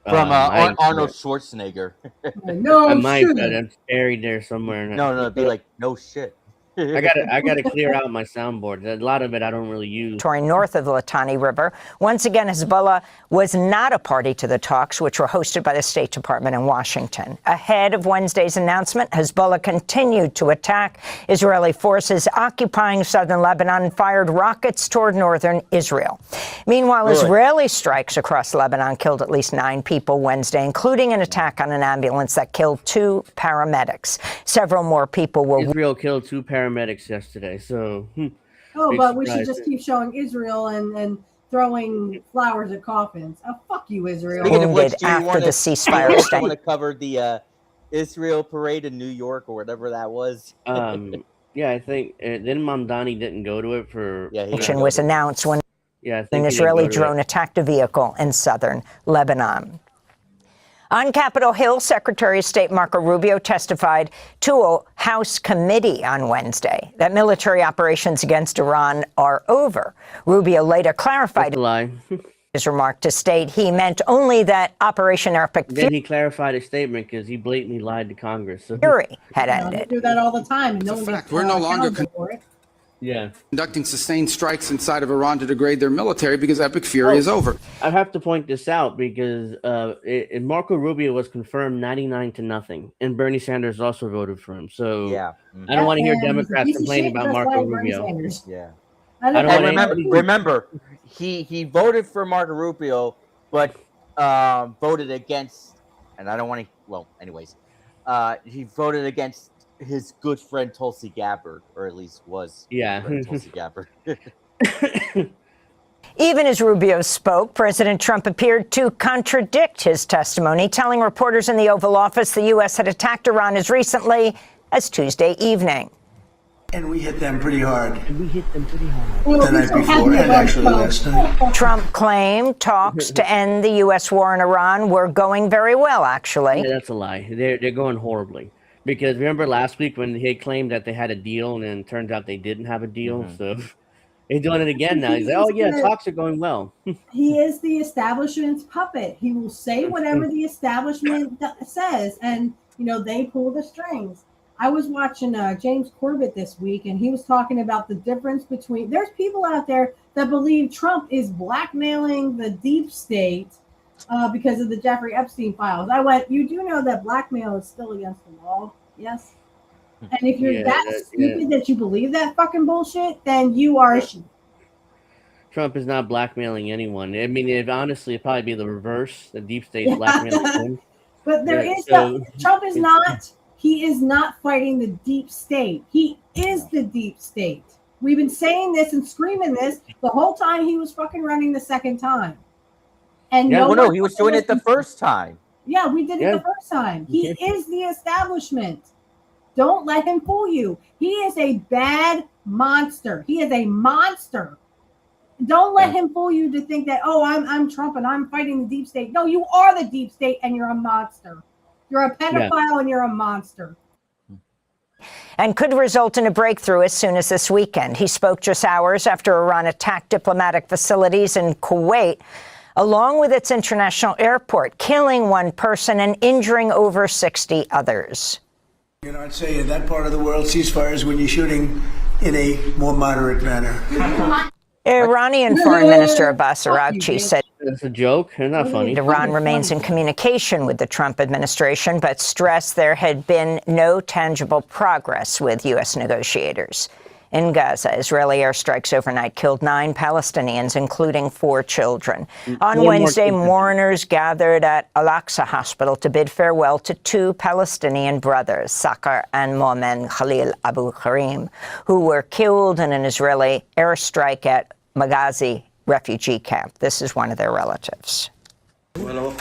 From Arnold Schwarzenegger. No I might, shit. but it's buried there somewhere. No, it'd be like no shit. I gotta clear out my soundboard. A lot of it I don't really use. North of the Litani River. Once again, Hezbollah was not a party to the talks, which were hosted by the State Department in Washington. Ahead of Wednesday's announcement, Hezbollah continued to attack Israeli forces occupying southern Lebanon and fired rockets toward northern Israel. Meanwhile, Israeli strikes across Lebanon killed at least 9 people Wednesday, including an attack on an ambulance that killed 2 paramedics. Several more people were. Israel killed 2 paramedics yesterday, so. But we should just keep showing Israel and throwing flowers at coffins. Oh, fuck you, Israel. Speaking of which, after the ceasefire want extension. to cover the Israel parade in New York or whatever that was? Yeah, I think then Mamdani didn't go to it for. Action was announced when an Israeli drone attacked a vehicle in southern Lebanon. On Capitol Hill, Secretary of State Marco Rubio testified to a House committee on Wednesday that military operations against Iran are over. Rubio later clarified his remark to state he meant only that Operation Epic Then he clarified his statement because he blatantly lied to Congress. So. Fury had They ended. do that all the time. And no one gets We're no longer accountable for it. conducting sustained strikes inside of Iran to degrade their military because Epic Fury is over. I have to point this out because Marco Rubio was confirmed 99-0, and Bernie Sanders also voted for him. So I don't want to hear Democrats complaining about Marco Rubio. I don't remember, he voted for Marco Rubio, but voted against, and I don't want to. Well, anyways, he voted against his good friend Tulsi Gabbard, or at least was Tulsi Gabbard. Even as Rubio spoke, President Trump appeared to contradict his testimony, telling reporters in the Oval Office the U.S. had attacked Iran as recently as Tuesday evening. And we hit them pretty hard. The night before, and actually last night. Trump claimed talks to end the U.S. war in Iran were going very well, actually. Yeah, that's a lie. They're going horribly. Because remember last week when he claimed that they had a deal, and then it turns out they didn't have a deal. So he's doing it again now. He's like, "Oh yeah, talks are going well." He is the establishment's puppet. He will say whatever the establishment says, and they pull the strings. I was watching James Corbett this week, and he was talking about the difference between. There's people out there that believe Trump is blackmailing the deep state because of the Jeffrey Epstein files. I went, you do know that blackmail is still against the law, yes? And if you're stupid that you believe that fucking bullshit, then you are. Trump is not blackmailing anyone. I mean, honestly, it'd probably be the reverse. The deep state blackmailing him. But Trump is not. He is not fighting the deep state. He is the deep state. We've been saying this and screaming this the whole time he was fucking running the second time. And he was doing it the first time. Yeah, we did it the first time. He is the establishment. Don't let him fool you. He is a bad monster. He is a monster. Don't let him fool you to think that, I'm Trump and I'm fighting the deep state. No, you are the deep state and you're a monster. You're a pedophile and you're a monster. And could result in a breakthrough as soon as this weekend. He spoke just hours after Iran attacked diplomatic facilities in Kuwait, along with its international airport, killing one person and injuring over 60 others. You know, I'd say in that part of the world, ceasefires when you're shooting in a more moderate manner. Iranian Foreign Minister Abbas Araghchi said it's a joke. They're not funny. Iran remains in communication with the Trump administration, but stressed there had been no tangible progress with U.S. negotiators. In Gaza, Israeli airstrikes overnight killed 9 Palestinians, including 4 children. On Wednesday, mourners gathered at Al-Aqsa Hospital to bid farewell to 2 Palestinian brothers, Sakar and Momen Khalil Abu Karim, who were killed in an Israeli airstrike at Maghazi refugee camp. This is one of their relatives. There's no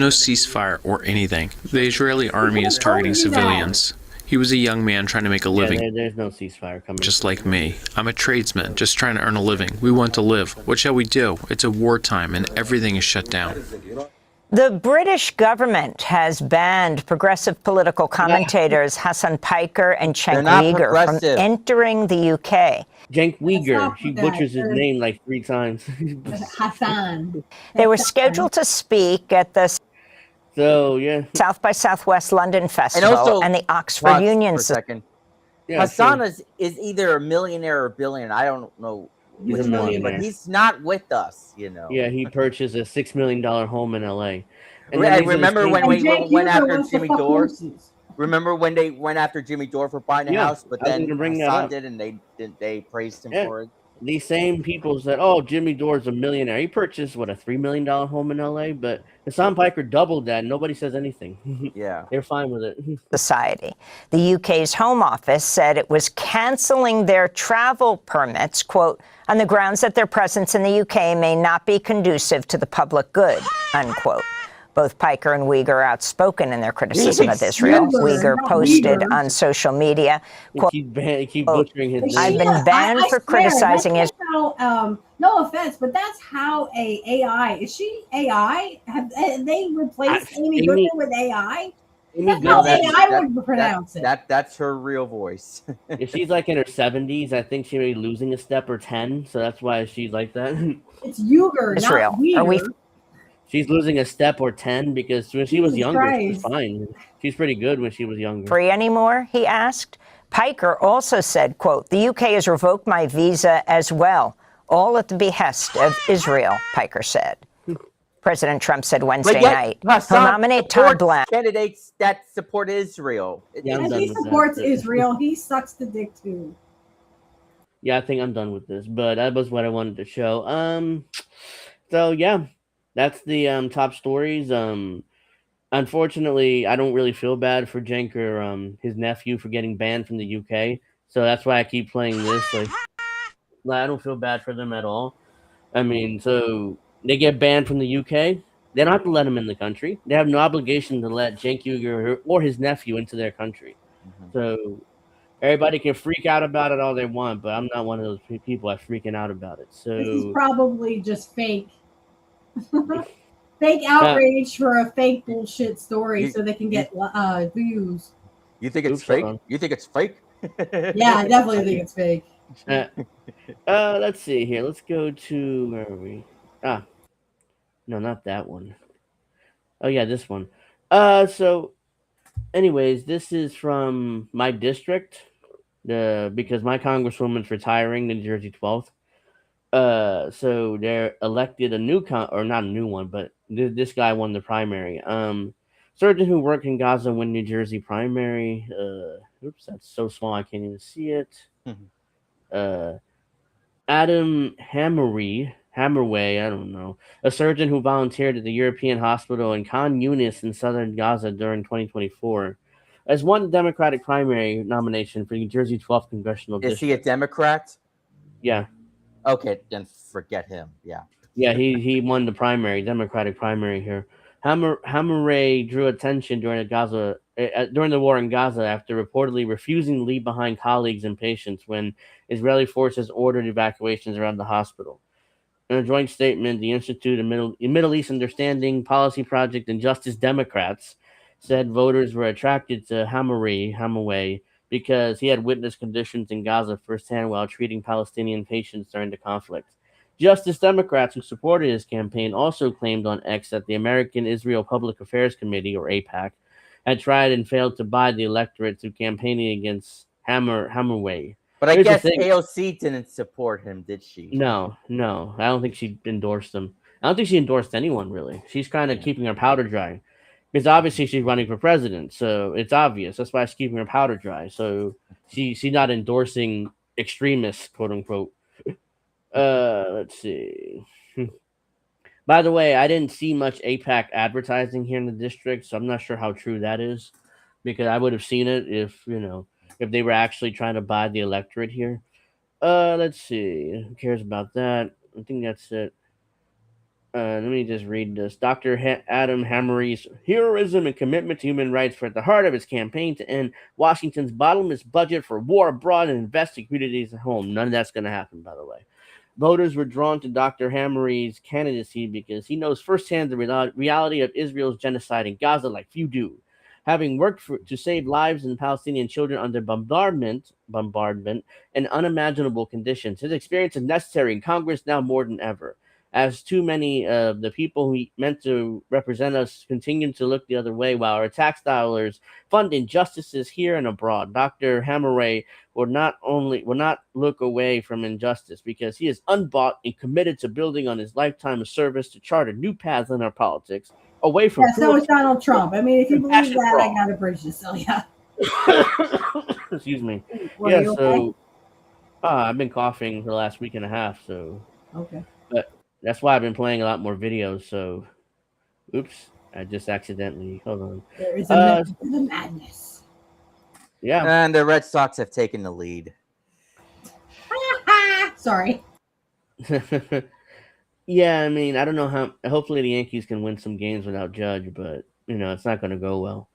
ceasefire or anything. The Israeli army is targeting civilians. He was a young man trying to make a living. There's no ceasefire coming. Just like me. I'm a tradesman, just trying to earn a living. We want to live. What shall we do? It's a wartime and everything is shut down. The British government has banned progressive political commentators Hassan Piker and Cenk Uygur from entering the UK. Cenk Uygur. She butchers his name like 3 times. Hassan. They were scheduled to speak at the South by Southwest London Festival and the Oxford Union Society. Hassan is either a millionaire or a billionaire. I don't know which one, but he's not with us, you know. Yeah, he purchased a $6 million home in LA. And remember when we went after Jimmy Dore? Remember when they went after Jimmy Dore for buying a house, but then Hassan did, and they praised him for it. These same people said, "Oh, Jimmy Dore's a millionaire. He purchased a $3 million home in LA," but Hassan Piker doubled that. And nobody says anything. Yeah, they're fine with it. Society. The UK's Home Office said it was cancelling their travel permits, quote, on the grounds that their presence in the UK may not be conducive to the public good, unquote. Both Piker and Uygur are outspoken in their criticism of Israel. Uygur posted on social media, quote, keep butchering his name. I've been banned for criticizing Israel. No offense, but that's how AI. Is she AI? Have they replaced Amy Goodman with AI? That's how AI would pronounce it. That's her real voice. If she's like in her 70s, I think she may be losing a step or 10, so that's why she's like that. It's Uygur, Israel. not Uygur. Are we? She's losing a step or 10 because when she was younger, she was fine. She's pretty good when she was younger. Free anymore, he asked. Piker also said, quote, the UK has revoked my visa as well, all at the behest of Israel, Piker said. President Trump said Wednesday night, he'll nominate Todd Blanche. Candidates that support Israel. And he supports Israel. He sucks the dick too. Yeah, I think I'm done with this, but that was what I wanted to show. So yeah. That's the top stories. Unfortunately, I don't really feel bad for Cenk or his nephew for getting banned from the UK. So that's why I keep playing this. Like I don't feel bad for them at all. I mean, so they get banned from the UK. They don't have to let them in the country. They have no obligation to let Cenk Uygur or his nephew into their country. Mm-hmm. So everybody can freak out about it all they want, but I'm not one of those people that's freaking out about it. So this is probably just fake. Fake outrage for a fake bullshit story so they can get views. You think it's fake? You think it's fake? Yeah, I definitely think it's fake. Let's see here. Let's go to where are we? No, not that one. Oh yeah, this one. So anyways, this is from my district. Because my congresswoman's retiring, the New Jersey 12th. So they're elected a new or not a new one, but this guy won the primary. Surgeon who worked in Gaza won New Jersey primary. Oops, that's so small I can't even see it. Adam Hammerway, I don't know, a surgeon who volunteered at the European Hospital in Khan Yunis in southern Gaza during 2024, has won the Democratic primary nomination for New Jersey 12th congressional district. Is he a Democrat? Yeah. Okay, then forget him. Yeah. Yeah, he won the primary, Democratic primary here. Hammerway drew attention during the war in Gaza after reportedly refusing to leave behind colleagues and patients when Israeli forces ordered evacuations around the hospital. In a joint statement, the Institute of Middle East Understanding Policy Project and Justice Democrats said voters were attracted to Hammerway because he had witnessed conditions in Gaza firsthand while treating Palestinian patients during the conflict. Justice Democrats who supported his campaign also claimed on X that the American Israel Public Affairs Committee, or AIPAC, had tried and failed to buy the electorate through campaigning against Hammerway. But I guess AOC didn't support him, did she? No. I don't think she endorsed him. I don't think she endorsed anyone, really. She's kind of keeping her powder dry. Because obviously she's running for president, so it's obvious. That's why she's keeping her powder dry. So she's not endorsing extremists, quote unquote. Let's see. By the way, I didn't see much AIPAC advertising here in the district, so I'm not sure how true that is. Because I would have seen it if they were actually trying to buy the electorate here. Let's see. Who cares about that? I think that's it. Let me just read this. Dr. Adam Hammer's heroism and commitment to human rights were at the heart of his campaign to end Washington's bottomless budget for war abroad and invest in communities at home. None of that's going to happen, by the way. Voters were drawn to Dr. Hammer's candidacy because he knows firsthand the reality of Israel's genocide in Gaza like few do. Having worked to save lives in Palestinian children under bombardment, and unimaginable conditions, his experience is necessary in Congress now more than ever. As too many of the people who meant to represent us continue to look the other way while our tax dollars fund injustices here and abroad, Dr. Hammerway will not look away from injustice because he is unbought and committed to building on his lifetime of service to chart a new path in our politics away from. Yeah, so is Donald Trump. I mean, if you believe that, I gotta bridge this. So yeah. Excuse me. Well, yeah. So I've been coughing for the last week and a half. So okay. But that's why I've been playing a lot more videos. So, oops, I just accidentally. Hold on. There is a method to the madness. Yeah. And the Red Sox have taken the lead. Sorry. Yeah, I mean, I don't know how. Hopefully, the Yankees can win some games without Judge, but it's not going to go well.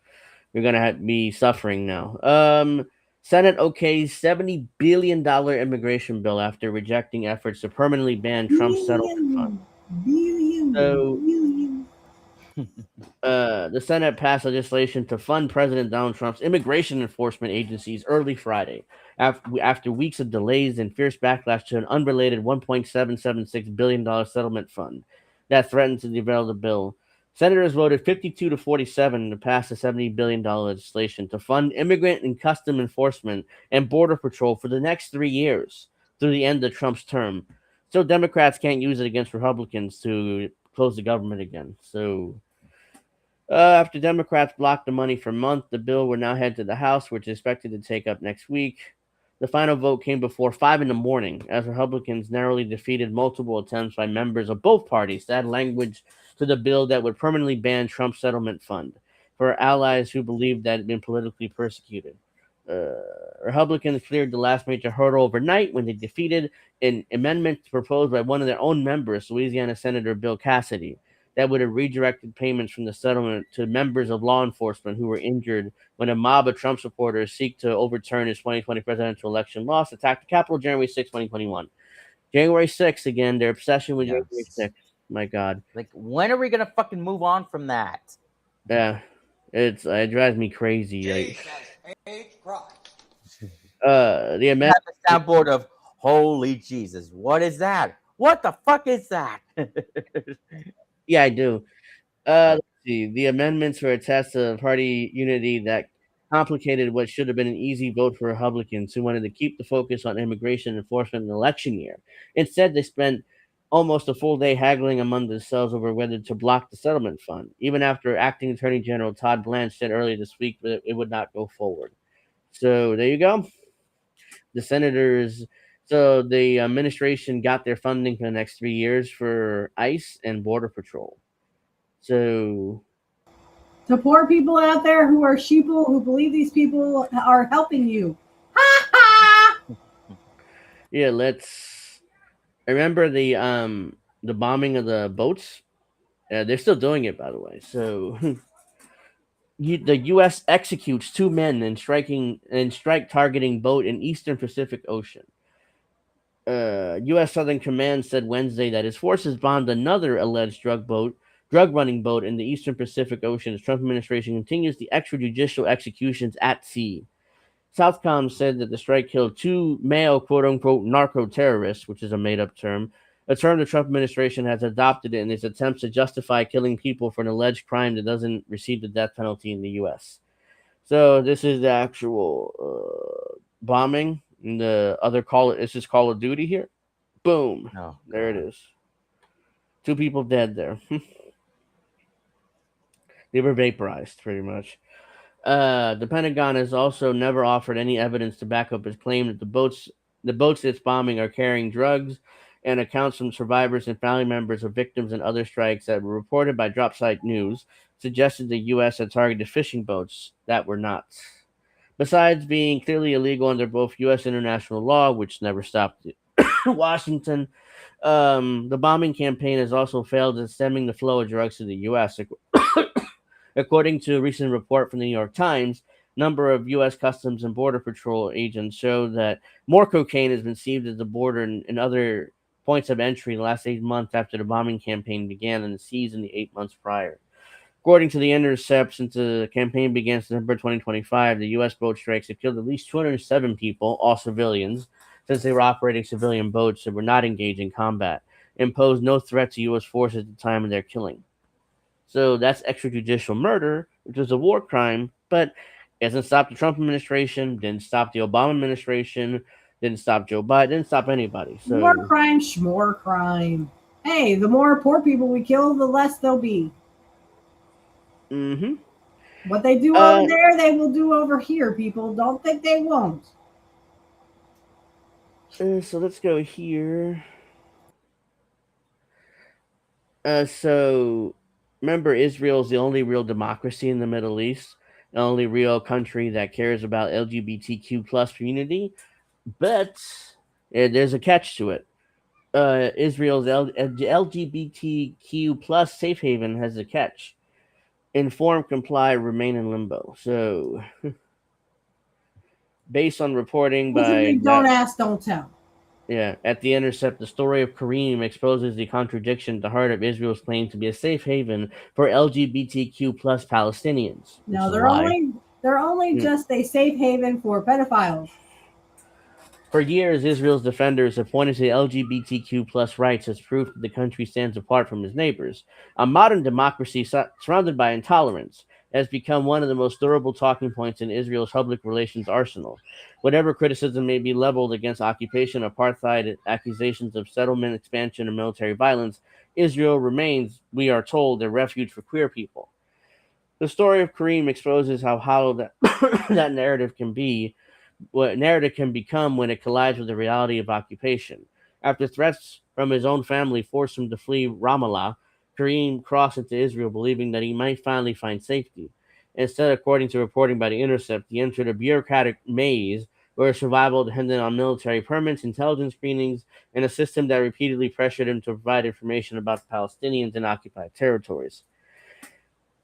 We're going to be suffering now. Senate okays $70 billion immigration bill after rejecting efforts to permanently ban Trump's settlement fund. The Senate passed legislation to fund President Donald Trump's immigration enforcement agencies early Friday, after weeks of delays and fierce backlash to an unrelated $1.776 billion settlement fund that threatened to derail the bill. Senators voted 52-47 to pass the $70 billion legislation to fund immigrant and custom enforcement and border patrol for the next 3 years through the end of Trump's term. So Democrats can't use it against Republicans to close the government again. So after Democrats blocked the money for a month, the bill will now head to the House, which is expected to take up next week. The final vote came before 5 a.m. as Republicans narrowly defeated multiple attempts by members of both parties to add language to the bill that would permanently ban Trump's settlement fund for allies who believed that it had been politically persecuted. Republicans cleared the last major hurdle overnight when they defeated an amendment proposed by one of their own members, Louisiana Senator Bill Cassidy, that would have redirected payments from the settlement to members of law enforcement who were injured when a mob of Trump supporters seek to overturn his 2020 presidential election loss, attacked the Capitol January 6, 2021. January 6th, again, their obsession with January 6th. My God. Like, when are we going to fucking move on from that? Yeah. It drives me crazy. The amendment. The soundboard of holy Jesus. What is that? What the fuck is that? Yeah, I do. Let's see. The amendments were a test of party unity that complicated what should have been an easy vote for Republicans who wanted to keep the focus on immigration enforcement in the election year. Instead, they spent almost a full day haggling among themselves over whether to block the settlement fund, even after Acting Attorney General Todd Blanche said earlier this week that it would not go forward. So there you go. The senators, so the administration got their funding for the next 3 years for ICE and Border Patrol. So to poor people out there who are sheeple, who believe these people are helping you. Yeah, remember the bombing of the boats? They're still doing it, by the way. So the U.S. executes 2 men in strike targeting boat in Eastern Pacific Ocean. U.S. Southern Command said Wednesday that its forces bombed another alleged drug running boat in the Eastern Pacific Ocean as Trump administration continues the extrajudicial executions at sea. Southcom said that the strike killed 2 male quote-unquote narco-terrorists, which is a made-up term, a term the Trump administration has adopted in its attempts to justify killing people for an alleged crime that doesn't receive the death penalty in the U.S. So this is the actual bombing. And the other this is Call of Duty here. Boom. Oh, there it is. 2 people dead there. They were vaporized, pretty much. The Pentagon has also never offered any evidence to back up its claim that the boats it's bombing are carrying drugs, and accounts from survivors and family members of victims and other strikes that were reported by Drop Site News suggested the U.S. had targeted fishing boats that were not. Besides being clearly illegal under both U.S. international law, which never stopped Washington, the bombing campaign has also failed in stemming the flow of drugs to the U.S. According to a recent report from the New York Times, number of U.S. Customs and Border Patrol agents show that more cocaine has been seized at the border and other points of entry in the last 8 months after the bombing campaign began and seized in the 8 months prior. According to The Intercept, since the campaign began September 2025, the U.S. boat strikes have killed at least 207 people, all civilians, since they were operating civilian boats that were not engaged in combat, and posed no threat to U.S. forces at the time of their killing. So that's extrajudicial murder, which is a war crime, but it hasn't stopped the Trump administration, didn't stop the Obama administration, didn't stop Joe Biden, didn't stop anybody. So war crime, schmore crime. Hey, the more poor people we kill, the less they'll be. Mm-hmm. What they do over there, they will do over here, people. Don't think they won't. So let's go here. So remember, Israel is the only real democracy in the Middle East, the only real country that cares about LGBTQ plus community, but there's a catch to it. Israel's LGBTQ plus safe haven has a catch. Inform, comply, remain in limbo. So, based on reporting by don't ask, don't tell. Yeah, at The Intercept, the story of Kareem exposes the contradiction at the heart of Israel's claim to be a safe haven for LGBTQ plus Palestinians. No, they're only just a safe haven for pedophiles. For years, Israel's defenders have pointed to the LGBTQ plus rights as proof that the country stands apart from its neighbors. A modern democracy surrounded by intolerance has become one of the most durable talking points in Israel's public relations arsenal. Whatever criticism may be leveled against occupation, apartheid, accusations of settlement expansion, and military violence, Israel remains, we are told, a refuge for queer people. The story of Kareem exposes how hollow that narrative can be, what narrative can become when it collides with the reality of occupation. After threats from his own family forced him to flee Ramallah, Kareem crossed into Israel believing that he might finally find safety. Instead, according to reporting by The Intercept, he entered a bureaucratic maze where survival depended on military permits, intelligence screenings, and a system that repeatedly pressured him to provide information about the Palestinians in occupied territories.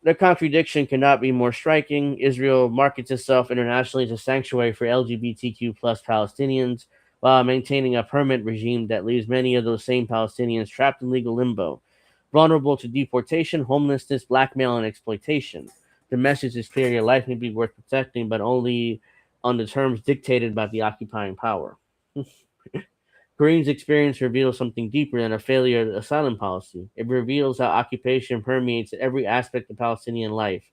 The contradiction cannot be more striking. Israel markets itself internationally as a sanctuary for LGBTQ plus Palestinians, while maintaining a permit regime that leaves many of those same Palestinians trapped in legal limbo, vulnerable to deportation, homelessness, blackmail, and exploitation. The message is clear: your life may be worth protecting, but only on the terms dictated by the occupying power. Kareem's experience reveals something deeper than a failure of asylum policy. It reveals how occupation permeates every aspect of Palestinian life.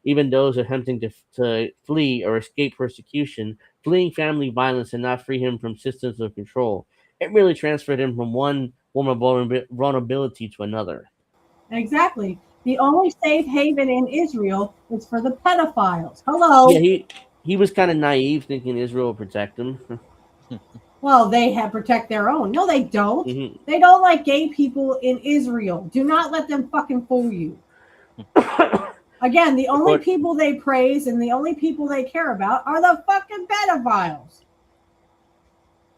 Even those attempting to flee or escape persecution, fleeing family violence did not free him from systems of control. It really transferred him from one form of vulnerability to another. Exactly. The only safe haven in Israel is for the pedophiles. Hello. Yeah, he was kind of naive, thinking Israel would protect him. Well, they have protect their own. No, they don't. Mm-hmm. They don't like gay people in Israel. Do not let them fucking fool you. Again, the only people they praise and the only people they care about are the fucking pedophiles.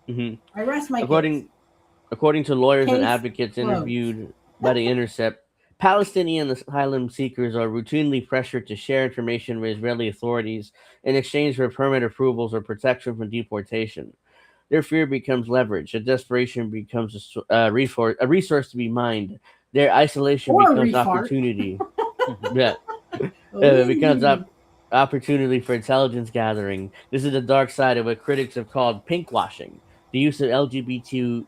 Mm-hmm. I rest my case. According to lawyers and advocates interviewed by The Intercept, Palestinian asylum seekers are routinely pressured to share information with Israeli authorities in exchange for permit approvals or protection from deportation. Their fear becomes leverage. Their desperation becomes a resource to be mined. Their isolation becomes opportunity. Yeah, it becomes opportunity for intelligence gathering. This is the dark side of what critics have called pinkwashing. The use of LGBTQ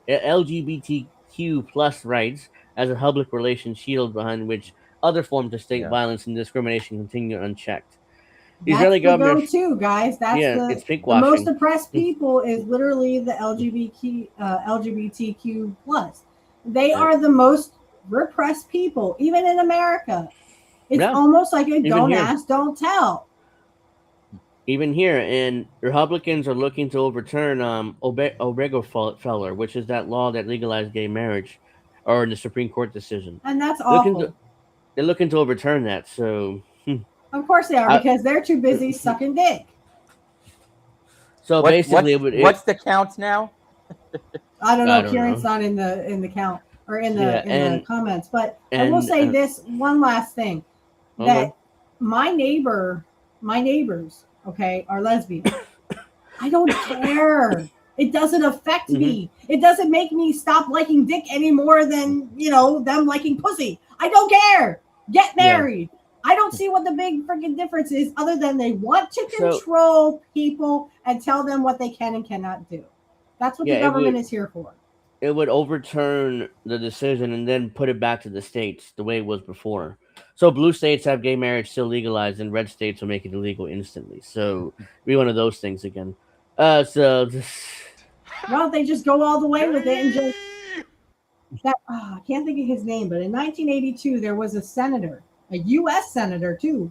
plus rights as a public relations shield behind which other forms of state violence and discrimination continue unchecked. Israeli governor go-to, guys. That's it's pink the most washing. oppressed people is literally the LGBTQ plus. They are the most repressed people, even in America. It's almost like a don't ask, don't tell. Even here, and Republicans are looking to overturn Obergefell, which is that law that legalized gay marriage, or the Supreme Court decision. And that's awful. They're looking to overturn that. So, of course they are, because they're too busy sucking dick. So basically, what's the count now? I don't know. Kieran's not in the count or in the comments, but I will say this one last thing: that my neighbors, okay, are lesbian. I don't care. It doesn't affect me. It doesn't make me stop liking dick any more than them liking pussy. I don't care. Get married. Yeah. I don't see what the big freaking difference is, other than they want to control people and tell them what they can and cannot do. That's what the government is here for. It would overturn the decision and then put it back to the states the way it was before. So blue states have gay marriage still legalized, and red states will make it illegal instantly. So be one of those things again. Why don't they just go all the way with it and just I can't think of his name, but in 1982 there was a senator, a U.S. senator too,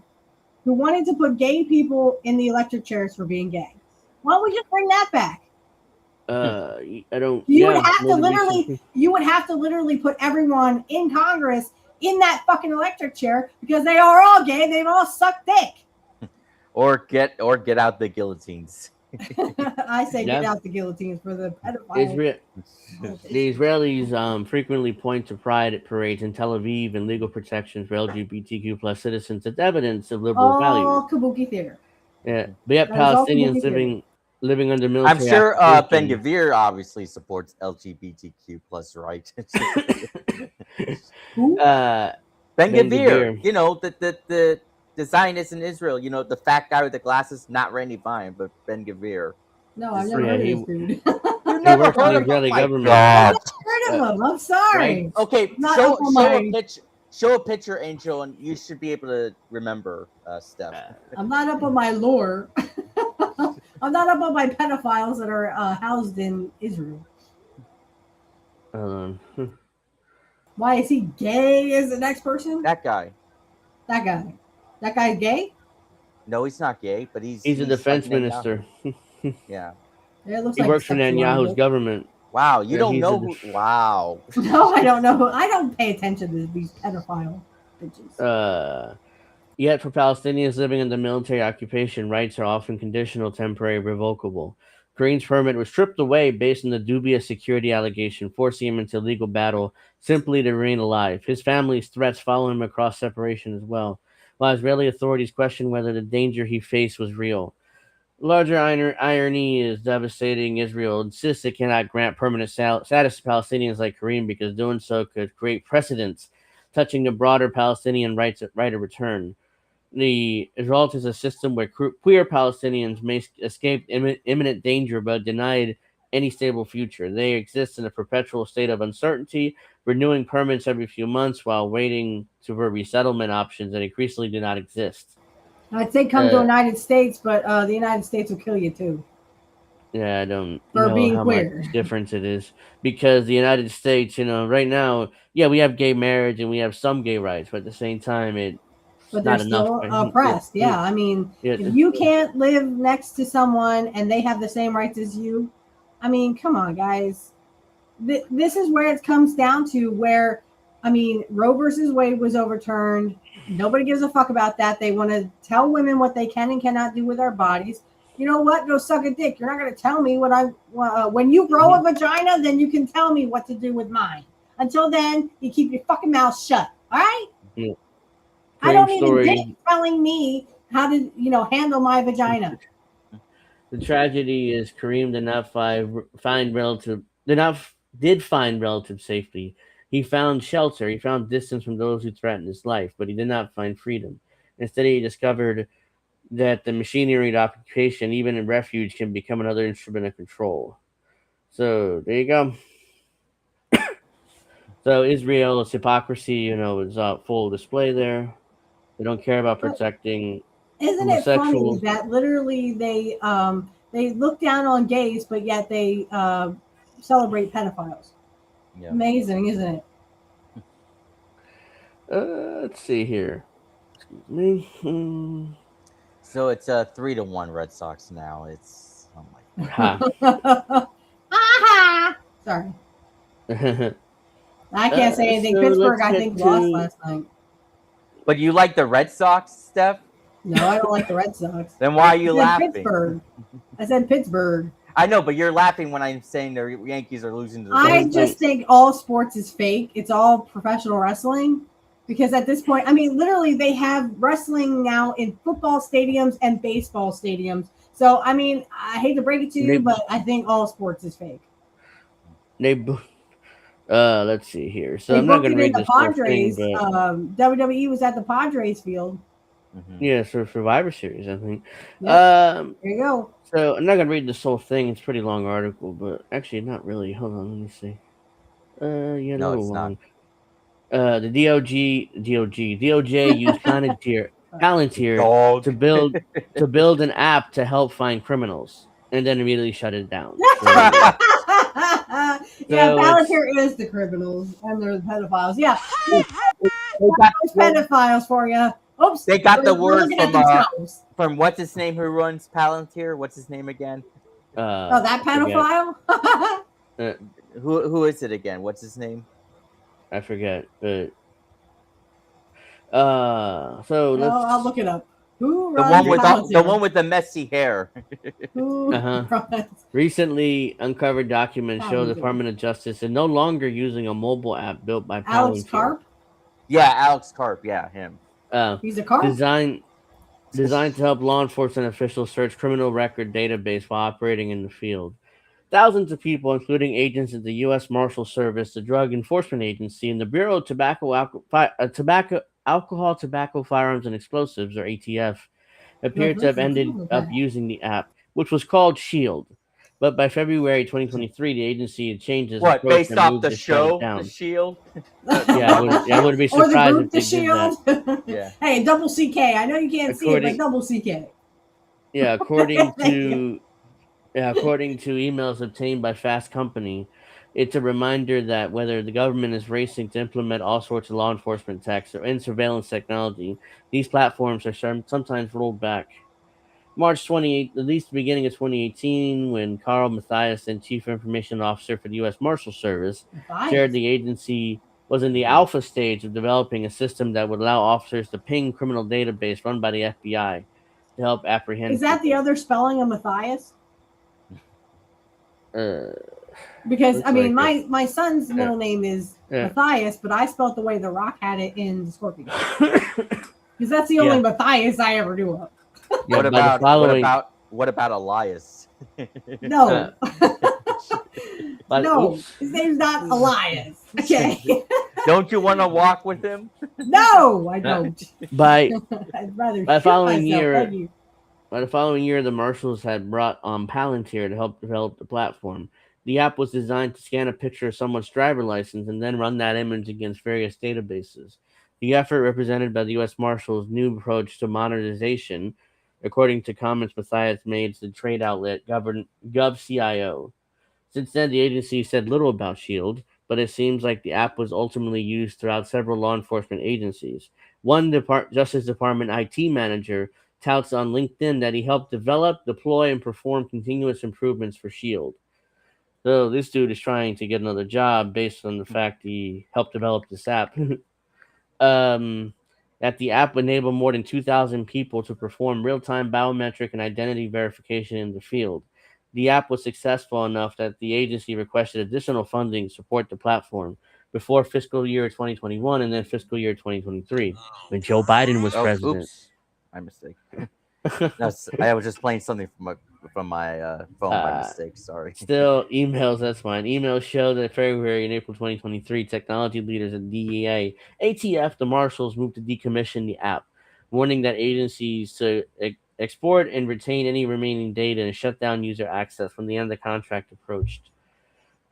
who wanted to put gay people in the electric chairs for being gay. Why don't we just bring that back? I don't. You would have to literally put everyone in Congress in that fucking electric chair, because they are all gay. They've all sucked dick. Or get out the guillotines. I say get out the guillotines for the pedophiles. The Israelis frequently point to pride parades in Tel Aviv and legal protections for LGBTQ plus citizens as evidence of liberal values. All kabuki theater. Yeah, but yet Palestinians living under military. I'm sure Ben-Gvir obviously supports LGBTQ plus rights. Who? Ben-Gvir, the Zionists in Israel, the fat guy with the glasses, not Randy Vine, but Ben-Gvir. No, I've never heard of this dude. You never heard of the government. I've never heard of him. I'm sorry. Right? Okay, show a picture, Angel, and you should be able to remember stuff. I'm not up on my lore. I'm not up on my pedophiles that are housed in Israel. Why is he gay as the next person? That guy. That guy's gay? No, he's not gay, but he's a defense minister. Yeah. It looks he works for Netanyahu's government. Wow, you don't know wow. No, I don't know. I don't pay attention to these pedophile bitches. Yet for Palestinians living under military occupation, rights are often conditional, temporary, revocable. Green's permit was stripped away based on the dubious security allegation, forcing him into legal battle simply to remain alive. His family's threats follow him across separation as well, while Israeli authorities question whether the danger he faced was real. Larger irony is devastating. Israel insists it cannot grant permanent status to Palestinians like Kareem, because doing so could create precedents touching the broader Palestinian right of return. The result is a system where queer Palestinians may escape imminent danger but denied any stable future. They exist in a perpetual state of uncertainty, renewing permits every few months while waiting for resettlement options that increasingly do not exist. I'd say come to the United States, but the United States will kill you too. Yeah, I don't know how much difference it is, because the United States, right now, we have gay marriage and we have some gay rights, but at the same time, but they're still oppressed. Yeah, I mean, if you can't live next to someone and they have the same rights as you, I mean, come on, guys. This is where it comes down to where, I mean, Roe versus Wade was overturned. Nobody gives a fuck about that. They want to tell women what they can and cannot do with our bodies. You know what? Go suck a dick. You're not going to tell me when you grow a vagina, then you can tell me what to do with mine. Until then, you keep your fucking mouth shut. All right? Yeah. I don't need a dick telling me how to, handle my vagina. The tragedy is Kareem did find relative safety. He found shelter. He found distance from those who threatened his life, but he did not find freedom. Instead, he discovered that the machinery of occupation, even in refuge, can become another instrument of control. So there you go. So Israel's hypocrisy, is full display there. They don't care about protecting Isn't it funny that literally they look down on gays, but yet they celebrate pedophiles? Yeah. Amazing, isn't it? Let's see here. Excuse me. So it's 3-1 Red Sox now. It's oh my God. Sorry. I can't say anything. Pittsburgh, I think, lost last night. But you like the Red Sox, Steph? No, I don't like the Red Sox. Then why are you laughing? Pittsburgh. I said Pittsburgh. I know, but you're laughing when I'm saying the Yankees are losing to the I just think all sports is fake. It's all professional wrestling. Because at this point, I mean, literally, they have wrestling now in football stadiums and baseball stadiums. So, I mean, I hate to break it to you, but I think all sports is fake. Let's see here. So I'm not going to read this whole thing, but WWE was at the Padres field. Yeah, for Survivor Series, I think. Yep. There you go. So I'm not going to read this whole thing. It's a pretty long article, but actually not really. Hold on, let me see. Yeah, no, it's long. Not. The DOJ used Palantir to build an app to help find criminals, and then immediately shut it down. Yeah, Palantir is the criminals, and they're the pedophiles. Yeah, those pedophiles for you. Oops, they got the word from what's his name who runs Palantir. What's his name again? That pedophile. Who is it again? What's his name? I forget, but so I'll look it up. Who the one with the messy hair? Recently uncovered documents show the Department of Justice is no longer using a mobile app built by Alex Palantir. Karp. Yeah, Alex Karp. Yeah, him. He's a Karp. Designed to help law enforcement officials search criminal record database while operating in the field. Thousands of people, including agents at the U.S. Marshal Service, the Drug Enforcement Agency, and the Bureau of Alcohol, Tobacco, Firearms, and Explosives, or ATF, appear to have ended up using the app, which was called SHIELD. But by February 2023, the agency had changed its approach based and off moved the to shut show, it down. The SHIELD? I wouldn't be surprised if they did that. Yeah. Hey, double CK. I know you can't see it, but double CK. Yeah, according to emails obtained by Fast Company, it's a reminder that whether the government is racing to implement all sorts of law enforcement techs or in surveillance technology, these platforms are sometimes rolled back. March 28th, at least the beginning of 2018, when Carl Mathiasen, Chief Information Officer for the U.S. Marshal Service, shared the agency was in the alpha stage of developing a system that would allow officers to ping criminal database run by the FBI to help apprehend. Is that the other spelling of Matthias? Because I mean, my son's middle name is Matthias, but I spelled the way The Rock had it in The Scorpion. Because that's the only Matthias I ever knew of. What about Elias? No. No, his name's not Elias. Okay. Don't you want to walk with him? No, I don't. I'd rather by the following year, the Marshals had brought on Palantir to help develop the platform. The app was designed to scan a picture of someone's driver license and then run that image against various databases. The effort represented by the U.S. Marshals' new approach to modernization, according to comments Mathias made to the trade outlet GovCIO. Since then, the agency said little about SHIELD, but it seems like the app was ultimately used throughout several law enforcement agencies. One Justice Department IT manager touts on LinkedIn that he helped develop, deploy, and perform continuous improvements for SHIELD. So this dude is trying to get another job based on the fact he helped develop this app. That the app enabled more than 2,000 people to perform real-time biometric and identity verification in the field. The app was successful enough that the agency requested additional funding to support the platform before fiscal year 2021 and then fiscal year 2023 when Joe Biden was president. Oops. My mistake. I was just playing something from my phone by mistake. Sorry. Still, emails, that's fine. Emails show that February and April 2023, technology leaders at DEA, ATF, the Marshals moved to decommission the app, warning that agencies to export and retain any remaining data and shut down user access when the end of the contract approached.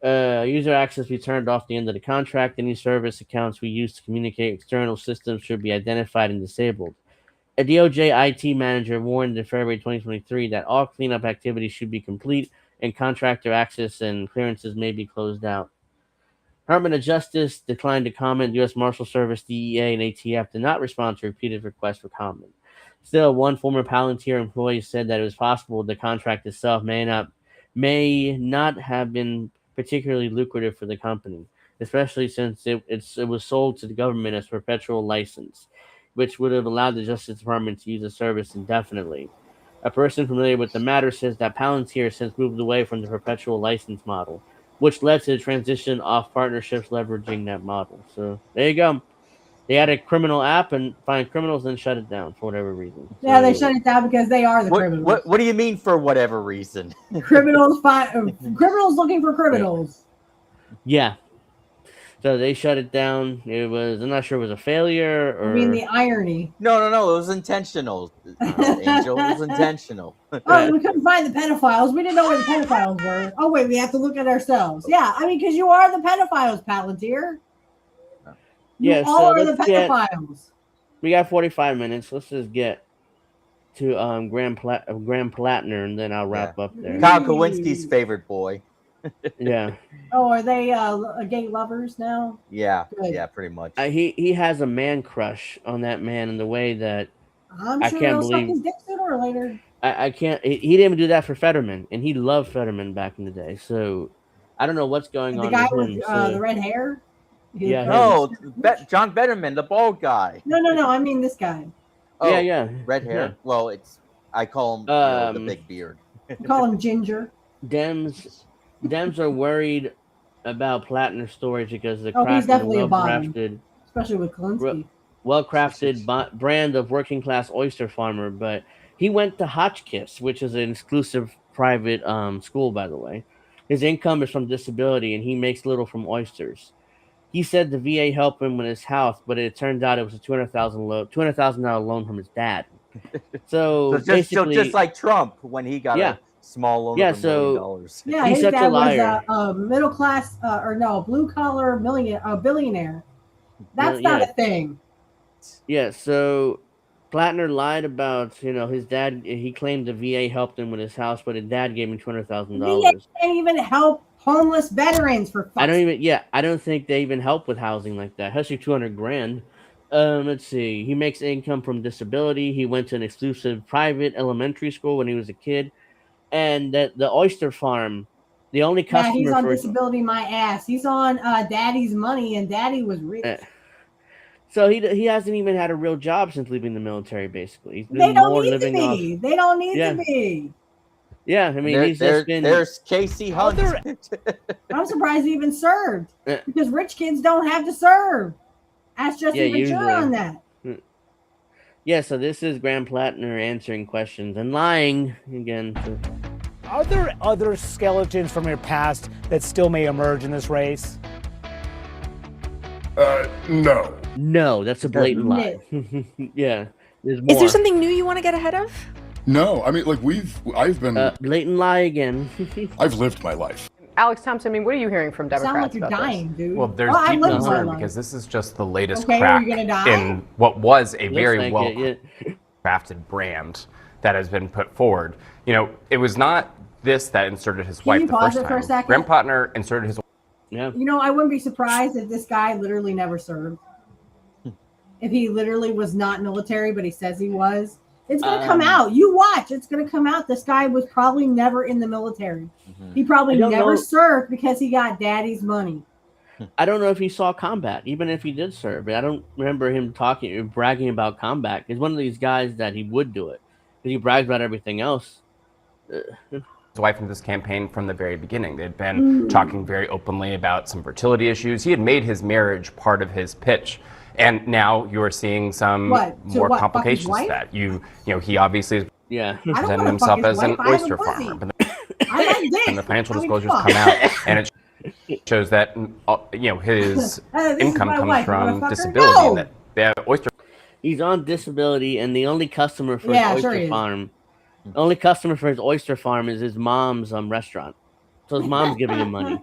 User access be turned off at the end of the contract. Any service accounts we use to communicate external systems should be identified and disabled. A DOJ IT manager warned in February 2023 that all cleanup activities should be complete and contractor access and clearances may be closed out. Department of Justice declined to comment. U.S. Marshal Service, DEA, and ATF did not respond to repeated requests for comment. Still, one former Palantir employee said that it was possible the contract itself may not have been particularly lucrative for the company, especially since it was sold to the government as perpetual license, which would have allowed the Justice Department to use the service indefinitely. A person familiar with the matter says that Palantir has since moved away from the perpetual license model, which led to the transition off partnerships leveraging that model. So there you go. They had a criminal app and find criminals and shut it down for whatever reason. Yeah, they shut it down because they are the criminals. What do you mean for whatever reason? Criminals looking for criminals. Yeah. So they shut it down. I'm not sure it was a failure or... I mean, the irony. No. It was intentional. Angel, it was intentional. Oh, we couldn't find the pedophiles. We didn't know where the pedophiles were. Oh, wait, we have to look at ourselves. Yeah, I mean, because you are the pedophiles, Palantir. You are the pedophiles. We got 45 minutes. Let's just get to Graham Plattner, and then I'll wrap up there. Kyle Kowinski's favorite boy. Yeah. Oh, are they gay lovers now? Yeah. Good. Yeah, pretty much. He has a man crush on that man in the way that I'm I sure can't he'll believe. suck his dick sooner or later. I can't. He didn't even do that for Fetterman, and he loved Fetterman back in the day. So I don't know what's going on. The guy with him, the red hair. Yeah. No, John Betterman, the bald guy. No. I mean this guy. Oh, yeah. Red hair. Yeah. Well, I call him the big beard. Call him Ginger. Dems are worried about Plattner's storage because the he's definitely a well-crafted, especially with Klinsky. Well-crafted brand of working-class oyster farmer. But he went to Hotchkiss, which is an exclusive private school, by the way. His income is from disability, and he makes little from oysters. He said the VA helped him with his house, but it turned out it was a $200,000 loan from his dad. So just like Trump when he got a small loan of $1 million. Yeah, his dad was a middle class blue collar billionaire. That's not a thing. Yeah, so Plattner lied about his dad. He claimed the VA helped him with his house, but his dad gave him $200,000. VA can't even help homeless veterans for fuck's sake. I don't think they even help with housing like that. Especially $200,000. Let's see. He makes income from disability. He went to an exclusive private elementary school when he was a kid. And the oyster farm, the only customer. Yeah, he's on disability. My ass. He's on Daddy's money, and Daddy was rich. So he hasn't even had a real job since leaving the military. Basically, they don't need to be. They don't need to be. Yeah, I mean, there's Casey Hunt. I'm surprised he even served because rich kids don't have to serve. Ask Justin Ventura on that. Yeah, so this is Graham Plattner answering questions and lying again. Are there other skeletons from your past that still may emerge in this race? No. No, that's a blatant lie. Yeah, there's more. Is there something new you want to get ahead of? No, I mean, I've been blatant lie again. I've lived my life. Alex Thompson, I mean, what are you hearing from Democrats sound like you're about dying, dude. Well, there's deep concern because this is just the latest crack in what was a very well-crafted brand that has been put forward. It was not this that inserted his wife the first time. For a second? Graham Plattner inserted his wife. Yeah. I wouldn't be surprised if this guy literally never served. If he literally was not military, but he says he was. It's going to come out. You watch. It's going to come out. This guy was probably never in the military. Mm-hmm. He probably never served because he got daddy's money. I don't know if he saw combat, even if he did serve. I don't remember him bragging about combat. He's one of these guys that he would do it. Because he brags about everything else. His wife in this campaign from the very beginning. They'd been talking very openly about some fertility issues. He had made his marriage part of his pitch. And now you're seeing some more complications to that. He obviously is presenting himself as an oyster farmer. But then the financial disclosures come out, and it shows that his income comes from disability. And that the oyster. He's on disability, and the only customer for his oyster farm is his mom's restaurant. So his mom's giving him money.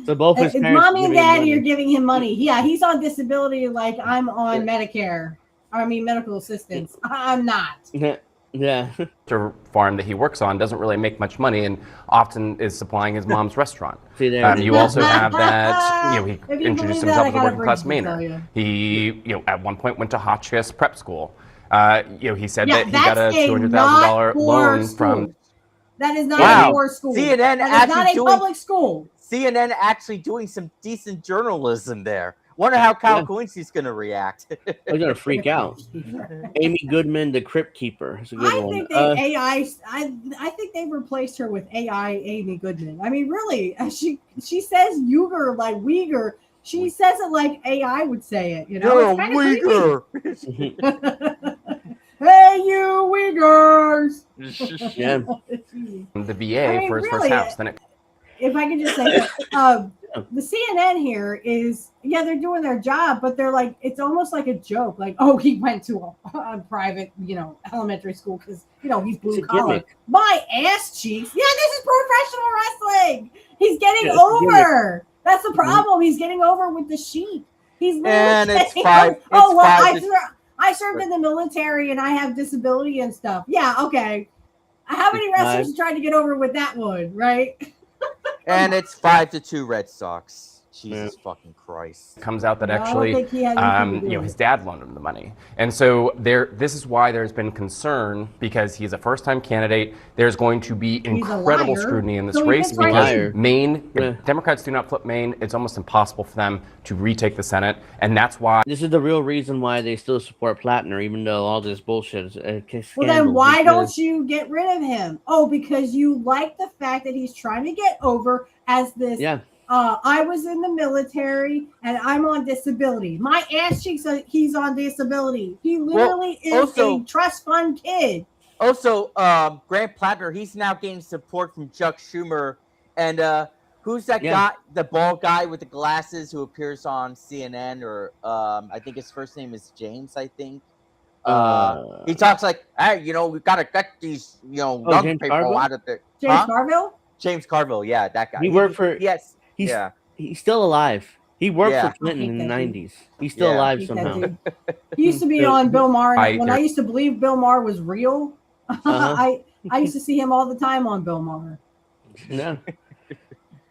So both his parents. Mommy and daddy are giving him money. Yeah, he's on disability like I'm on Medicare. medical assistants. I'm not. Yeah. The farm that he works on doesn't really make much money and often is supplying his mom's restaurant. See there. You also have that, he introduced himself as a working class bridge, Mainer. He, at one point went to Hotchkiss Prep School. He said that he got a $200,000 loan from. That is not a poor school. CNN that is not a public school. CNN actually doing some decent journalism there. Wonder how Kyle Coincy's going to react. He's going to freak out. Amy Goodman, the Crypt Keeper. It's a good one. I think they replaced her with AI Amy Goodman. I mean, really, she says Uyghur like Uyghur. She says it like AI would say it. You're a Uyghur. Hey, you Uyghurs. Yeah. The VA for his first house. Then if I could just say that, the CNN here is, they're doing their job, but they're like, it's almost like a joke. Like, oh, he went to a private, elementary school because, he's blue collar. My ass cheeks. Yeah, this is professional wrestling. He's getting over. That's the problem. He's getting over with the sheep. He's and it's I served in the military and I have disability and stuff. Yeah, okay. How many wrestlers tried to get over with that one, right? And it's 5-2 Red Sox. Jesus fucking Christ. Comes out that actually, his dad loaned him the money. And so this is why there's been concern, because he's a first-time candidate. There's going to be incredible scrutiny in this race because Maine, if Democrats do not flip Maine, it's almost impossible for them to retake the Senate. And that's why. This is the real reason why they still support Plattner, even though all this bullshit is well, then why don't you get rid of him? Oh, because you like the fact that he's trying to get over as this. Yeah. I was in the military and I'm on disability. My ass cheeks, he's on disability. He literally is a trust fund kid. Also, Grant Plattner, he's now getting support from Chuck Schumer. And who's that guy, the bald guy with the glasses who appears on CNN? Or I think his first name is James, I think. He talks like, hey, we've got to get these, young people out of there. James Carville? James Carville, yeah, that guy. He worked for... Yes. He's still alive. He worked for Clinton in the 90s. He's still alive somehow. He used to be on Bill Maher. When I used to believe Bill Maher was real, I used to see him all the time on Bill Maher. No.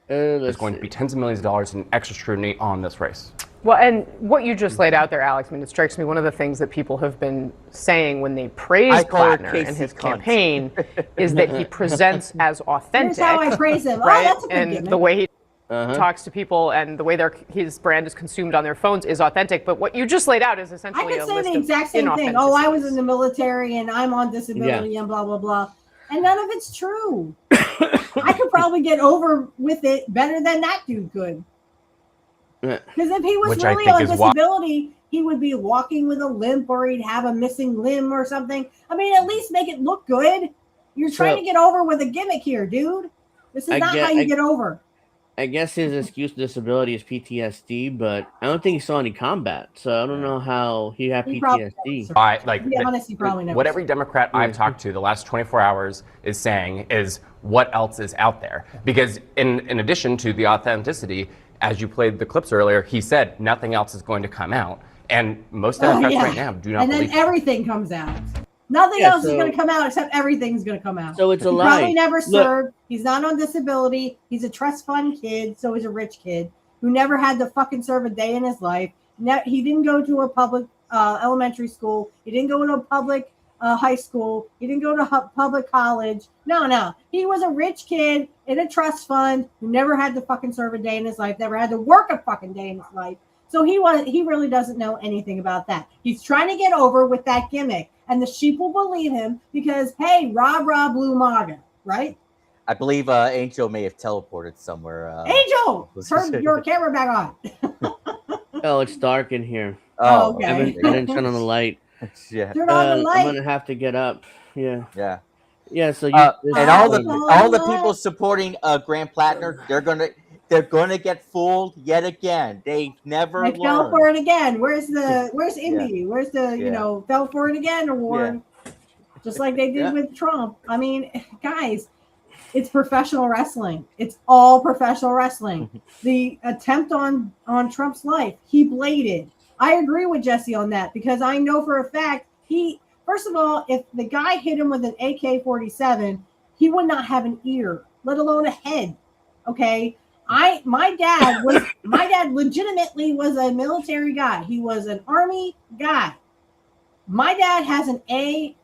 There's going to be tens of millions of dollars in extra scrutiny on this race. Well, and what you just laid out there, Alex, it strikes me one of the things that people have been saying when they praise Plattner and his campaign is that he presents as authentic. Here's how I praise him. Right? That's a good and gimmick. the way he talks to people and the way his brand is consumed on their phones is authentic. But what you just laid out is essentially I could say the exact same thing. Oh, I was in the military and I'm on disability and blah, blah, blah. And none of it's true. I could probably get over with it better than that dude could. Because if he was really on disability, he would be walking with a limp or he'd have a missing limb or something. I mean, at least make it look good. You're trying to get over with a gimmick here, dude. This is not how you get over. I guess his excuse for disability is PTSD, but I don't think he saw any combat, so I don't know how he had PTSD. What every Democrat I've talked to the last 24 hours is saying is what else is out there. Because in addition to the authenticity, as you played the clips earlier, he said nothing else is going to come out. And most Democrats right now do not believe And then everything comes out. Nothing else is going to come out except everything's going to come out. So it's a lie. He probably never served. He's not on disability. He's a trust fund kid, so he's a rich kid who never had to fucking serve a day in his life. He didn't go to a public elementary school. He didn't go to a public high school. He didn't go to public college. No. He was a rich kid in a trust fund who never had to fucking serve a day in his life, never had to work a fucking day in his life. So he really doesn't know anything about that. He's trying to get over with that gimmick. And the sheep will believe him because, hey, rah, blue MAGA, right? I believe Angel may have teleported somewhere. Angel! Turn your camera back on. Oh, it's dark in here. Oh, okay. I didn't turn on the light. Yeah. Turn on the light. I'm going to have to get up. Yeah. Yeah, so and all the people supporting Grant Plattner, they're gonna get fooled yet again. They never learn. Fell for it again. Where's Indy? Where's the fell for it again award? Just like they did with Trump. I mean, guys, it's professional wrestling. It's all professional wrestling. The attempt on Trump's life, he bladed. I agree with Jesse on that because I know for a fact first of all, if the guy hit him with an AK-47, he would not have an ear, let alone a head. Okay. My dad legitimately was a military guy. He was an Army guy. My dad has an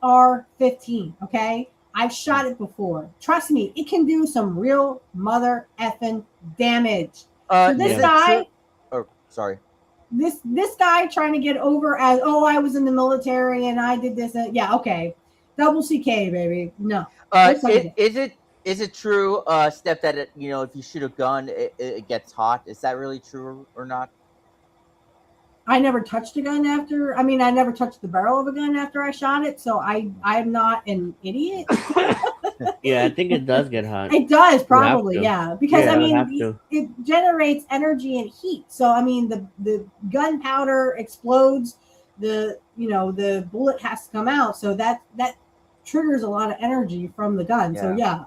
AR-15. Okay. I've shot it before. Trust me, it can do some real mother effing damage. So this guy, sorry. This guy trying to get over as, oh, I was in the military and I did this. Yeah, okay. Double CK, baby. No. Is it true, Steph, that if you shoot a gun, it gets hot? Is that really true or not? I never touched a gun after. I mean, I never touched the barrel of a gun after I shot it, so I'm not an idiot. Yeah, I think it does get hot. It does probably, yeah, because I mean, it generates energy and heat. So I mean, the gunpowder explodes. The bullet has to come out, so that triggers a lot of energy from the gun. So yeah.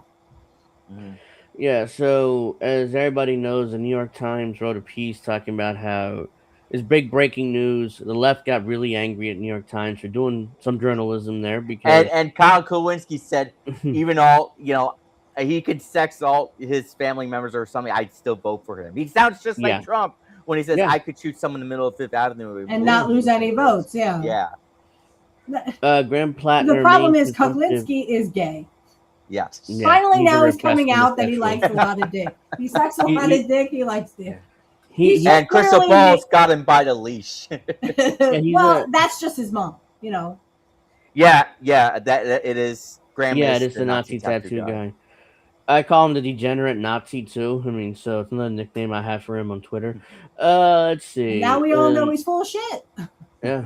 Mm-hmm. Yeah. So as everybody knows, the New York Times wrote a piece talking about how it's big breaking news. The left got really angry at New York Times for doing some journalism there because and Kyle Kowinski said even all he could sex all his family members or something, I'd still vote for him. He sounds just like Trump when he says I could shoot someone in the middle of Fifth Avenue and not lose any votes. Yeah. Yeah. Graham Plattner. The problem is Kowinski is gay. Yes. Yeah, finally now he's coming out that he likes a lot of dick. He sucks a lot of dick. He likes dick. And Crystal Ball's got him by the leash. Well, that's just his mom, Yeah, that it is. Graham it is the Nazi tattoo guy. I call him the degenerate Nazi too. I mean, so it's another nickname I have for him on Twitter. Let's see. And now we all know he's full of shit. Yeah.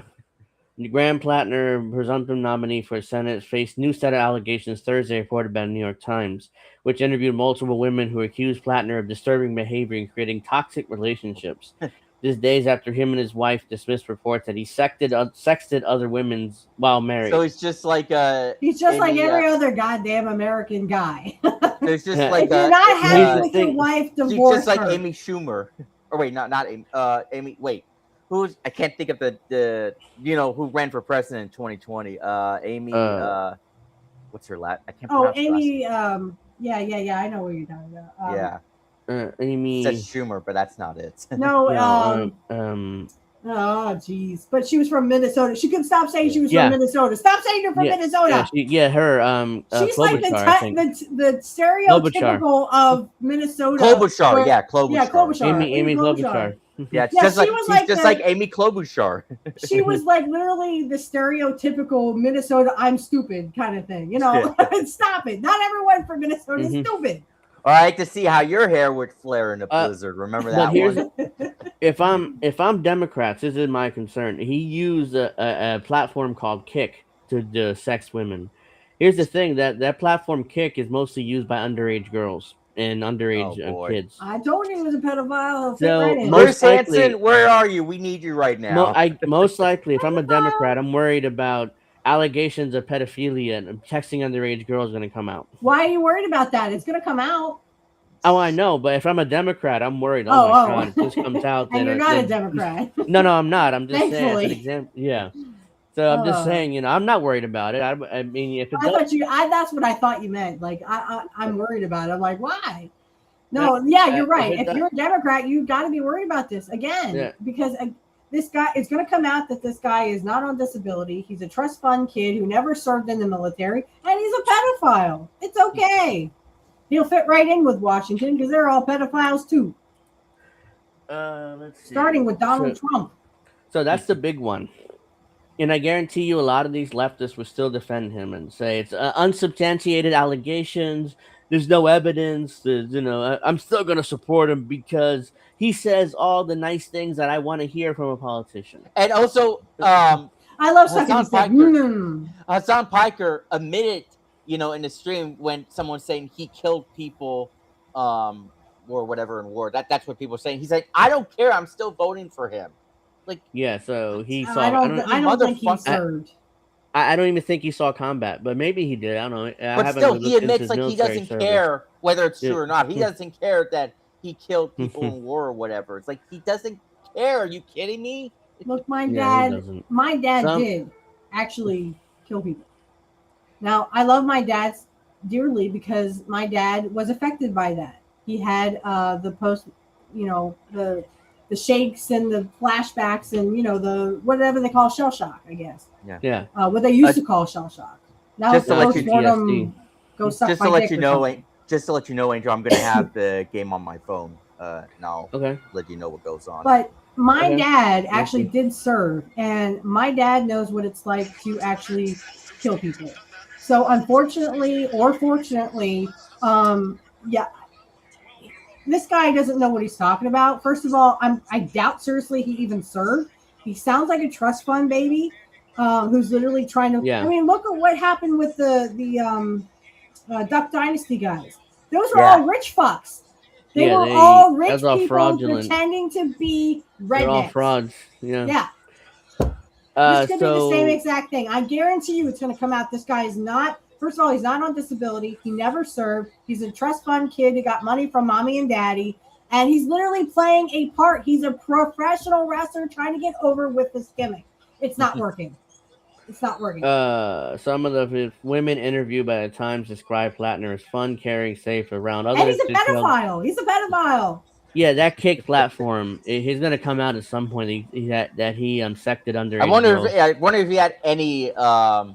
Graham Plattner, presumptive nominee for Senate, faced new set of allegations Thursday, reported by the New York Times, which interviewed multiple women who accused Plattner of disturbing behavior and creating toxic relationships. This days after him and his wife dismissed reports that he sexted other women while married. So he's just like every other goddamn American guy. There's just like if you're not happy with your wife, divorce she's just like her. Amy Schumer. Or wait, not Amy. Amy. Wait. I can't think of the who ran for president in 2020. Amy. What's her last? I can't pronounce her Amy. last name. Yeah. I know what you're talking about. Amy. It says Schumer, but that's not it. No. Oh, jeez. But she was from Minnesota. She couldn't stop saying she was from Minnesota. Stop saying you're from Minnesota. Her. She's like the stereotypical of Minnesota. Klobuchar. Yeah, Klobuchar. Yeah, Klobuchar. Amy Klobuchar. Yeah, she's just like Amy Klobuchar. She was like literally the stereotypical Minnesota I'm stupid kind of thing. Stop it. Not everyone from Minnesota is stupid. I like to see how your hair would flare in a blizzard. Remember that one? If I'm Democrats, this is my concern. He used a platform called Kick to sex women. Here's the thing, that platform Kick is mostly used by underage girls and underage kids. I told you he was a pedophile. Chris Hansen, where are you? We need you right now. Most likely, if I'm a Democrat, I'm worried about allegations of pedophilia and texting underage girls are going to come out. Why are you worried about that? It's going to come out. Oh, I know, but if I'm a Democrat, I'm worried. Oh my God, if this comes out. And you're not a Democrat. No, I'm not. I'm just saying. Yeah. So I'm just saying, I'm not worried about it. I mean, if that's what I thought you meant. Like, I'm worried about it. I'm like, why? No, you're right. If you're a Democrat, you got to be worried about this again, because this guy, it's going to come out that this guy is not on disability. He's a trust fund kid who never served in the military, and he's a pedophile. It's okay. He'll fit right in with Washington because they're all pedophiles too. Let's see. Starting with Donald Trump. So that's the big one. And I guarantee you a lot of these leftists will still defend him and say it's unsubstantiated allegations. There's no evidence. I'm still going to support him because he says all the nice things that I want to hear from a politician. And also, I love Hassan Piker admitted, in the stream when someone's saying he killed people, or whatever in war. That's what people are saying. He's like, I don't care. I'm still voting for him. So he saw. I don't think he served. I don't even think he saw combat, but maybe he did. I don't know. But still, he admits he doesn't care whether it's true or not. He doesn't care that he killed people in war or whatever. It's like he doesn't care. Are you kidding me? Look, my Yeah, dad did actually kill people. Now, I love my dad dearly because my dad was affected by that. He had the the shakes and the flashbacks and the whatever they call shell shock, I guess. Yeah. What they used to call shell shock. Now just it's to let you go suck just my to let dick you or know, something. just to let you know, Angel, I'm gonna have the game on my phone. And I'll let you know what goes on. But my dad actually did serve, and my dad knows what it's like to actually kill people. So unfortunately or fortunately, this guy doesn't know what he's talking about. First of all, I doubt seriously he even served. He sounds like a trust fund baby who's literally trying to. Yeah. I mean, look at what happened with the Duck Dynasty guys. Those were all rich fucks. They were all rich people fraudulent. pretending to be rednecks. They're all frauds. Yeah. Yeah. This could be the same exact thing. I guarantee you it's going to come out. This guy is not, first of all, he's not on disability. He never served. He's a trust fund kid who got money from mommy and daddy. And he's literally playing a part. He's a professional wrestler trying to get over with this gimmick. It's not working. It's not working. Some of the women interviewed by the Times describe Plattner as fun, caring, safe around others. And he's a pedophile. He's a pedophile. Yeah, that kick platform. He's gonna come out at some point. That he sected underage. I wonder if he had any I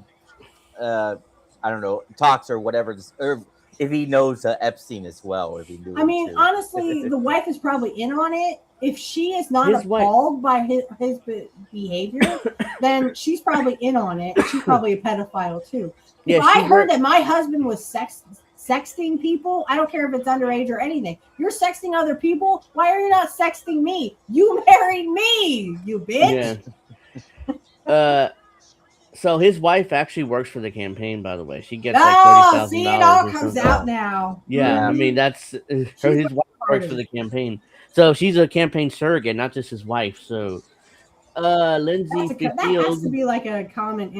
don't know, talks or whatever, or if he knows Epstein as well, or if he knew. I mean, honestly, the wife is probably in on it. If she is not appalled by his behavior, then she's probably in on it. She's probably a pedophile too. If I heard that my husband was sexting people, I don't care if it's underage or anything. You're sexting other people. Why are you not sexting me? You married me, you bitch. Yeah. So his wife actually works for the campaign, by the way. She gets like $30,000. See, it all comes out now. Yeah, I mean his wife works for the campaign, so she's a campaign surrogate, not just his wife. So, Lindsay that has to be like a common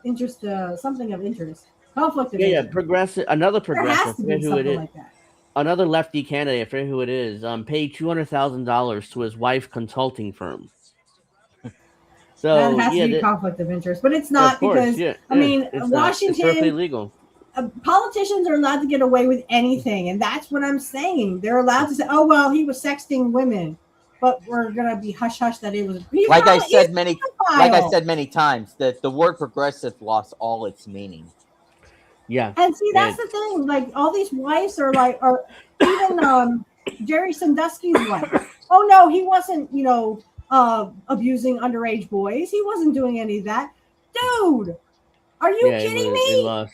interest, something of interest, conflict of interest. Yeah, progressive. Another progressive. There has to be something like that. Another lefty candidate. I forget who it is. Paid $200,000 to his wife consulting firm. So that has to be conflict of interest, but it's not because I mean Washington. It's perfectly legal. Politicians are allowed to get away with anything, and that's what I'm saying. They're allowed to say, "Oh well, he was sexting women," but we're gonna be hush hush that it was. Like I said many times, that the word progressive lost all its meaning. Yeah, and see that's the thing. Like all these wives are even Jerry Sandusky's wife. Oh no, he wasn't. Abusing underage boys. He wasn't doing any of that. Dude, are you kidding me? He lost.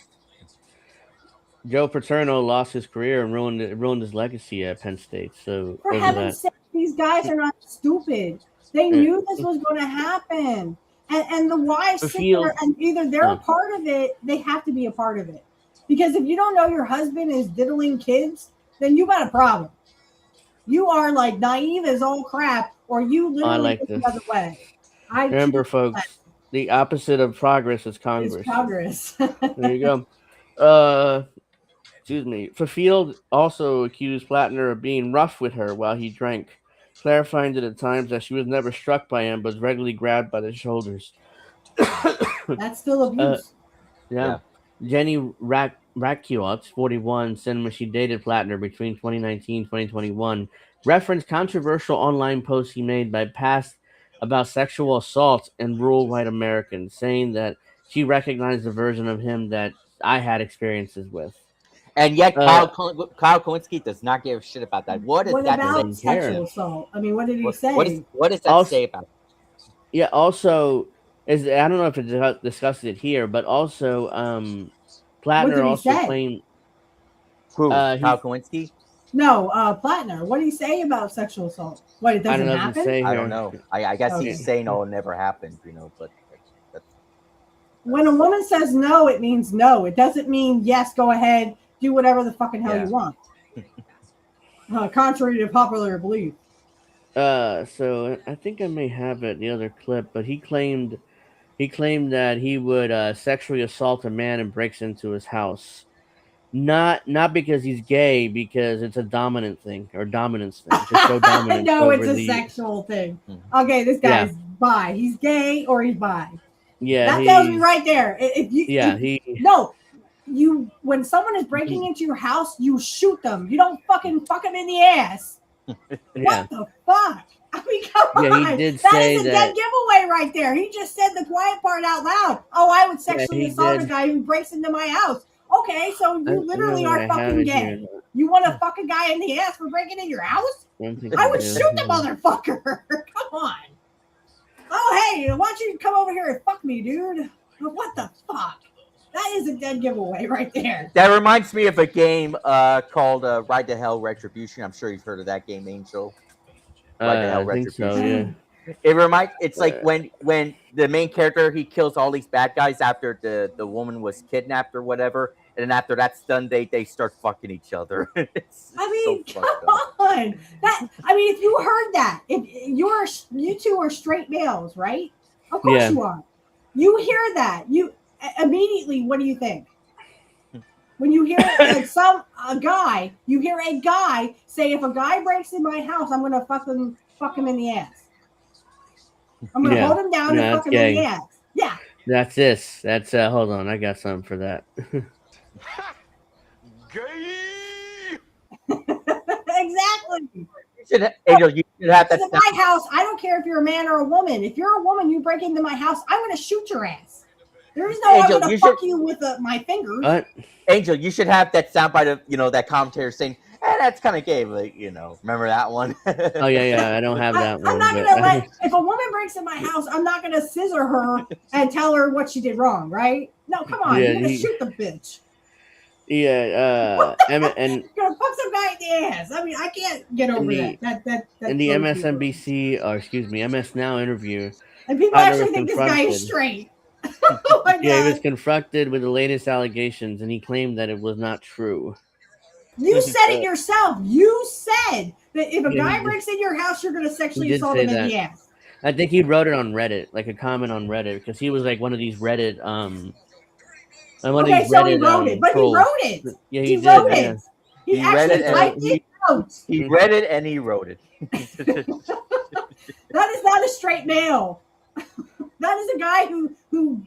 Joe Paterno lost his career and ruined his legacy at Penn State. So for heaven's sake, these guys are not stupid. They knew this was going to happen. And the wives sit there and either they're a part of it, they have to be a part of it. Because if you don't know your husband is diddling kids, then you got a problem. You are like naive as all crap, or you literally go the other way. Remember, folks, the opposite of progress is Congress. It's progress. There you go. Excuse me. Field also accused Plattner of being rough with her while he drank, clarifying to the Times that she was never struck by him, but regularly grabbed by the shoulders. That's still abuse. Yeah. Jenny Ratkiewicz, 41, said when she dated Plattner between 2019 and 2021, referenced controversial online posts he made by past about sexual assault in rural white Americans, saying that she recognized the version of him that I had experiences with. And yet Kyle Kowinski does not give a shit about that. What about sexual assault? I mean, what did he say? What does that say about it? Yeah, also, I don't know if it discussed it here, but also Plattner also claimed... Who? Kyle Kowinski? No, Plattner. What did he say about sexual assault? What, it doesn't happen? I don't know. I guess he's saying, it never happened, but... When a woman says no, it means no. It doesn't mean, yes, go ahead, do whatever the fucking hell you want. Contrary to popular belief. So I think I may have it, the other clip, but he claimed that he would sexually assault a man and breaks into his house. Not because he's gay, because it's a dominant thing or dominance thing. To show dominance. No, over it's a sexual thing. Okay, this guy's bi. He's gay or he's bi. Yeah, that tells me right there. When someone is breaking into your house, you shoot them. You don't fucking fuck them in the ass. What the fuck? I mean, come on. He did that say is a dead giveaway right there. He just said the quiet part out loud. Oh, I would sexually assault a guy who breaks into my house. Okay, so you literally are fucking gay. You want to fuck a guy in the ass for breaking in your house? I would shoot the motherfucker. Come on. Oh, hey, why don't you come over here and fuck me, dude? What the fuck? That is a dead giveaway right there. That reminds me of a game called Ride to Hell Retribution. I'm sure you've heard of that game, Angel. Ride to Hell Retribution. So, yeah. It's like when the main character, he kills all these bad guys after the woman was kidnapped or whatever, and then after that's done, they start fucking each other. Come on. If you heard that, if you two are straight males, right? Of course you are. You hear that, you immediately, what do you think? When you hear a guy say, if a guy breaks in my house, I'm gonna fuck him in the ass. I'm gonna hold him down and fuck him in the ass. Yeah. That's this. That's hold on, I got something for that. Exactly. You should have that. In my house, I don't care if you're a man or a woman. If you're a woman, you break into my house, I'm gonna shoot your ass. There is no Angel, I'm gonna fuck you with my fingers. Angel, you should have that soundbite of that commentator saying, that's kind of gay, but remember that one? Oh yeah, I don't have that one. I'm not gonna if a woman breaks in my house, I'm not gonna scissor her and tell her what she did wrong, right? No, come on, you're gonna shoot the bitch. Yeah, and you're gonna fuck some guy in the ass. I mean, I can't get over that. In the MSNBC, or excuse me, MS Now interview, and people actually think this guy is straight. Oh my God. He was confronted with the latest allegations, and he claimed that it was not true. You said it yourself. You said that if a guy breaks in your house, you're going to sexually assault him in the ass. I think he wrote it on Reddit, like a comment on Reddit, because he was like one of these Reddit. He wrote it, but trolls. He wrote it. Yeah, he wrote it. He actually typed it out. He read it and he wrote it. That is not a straight male. That is a guy who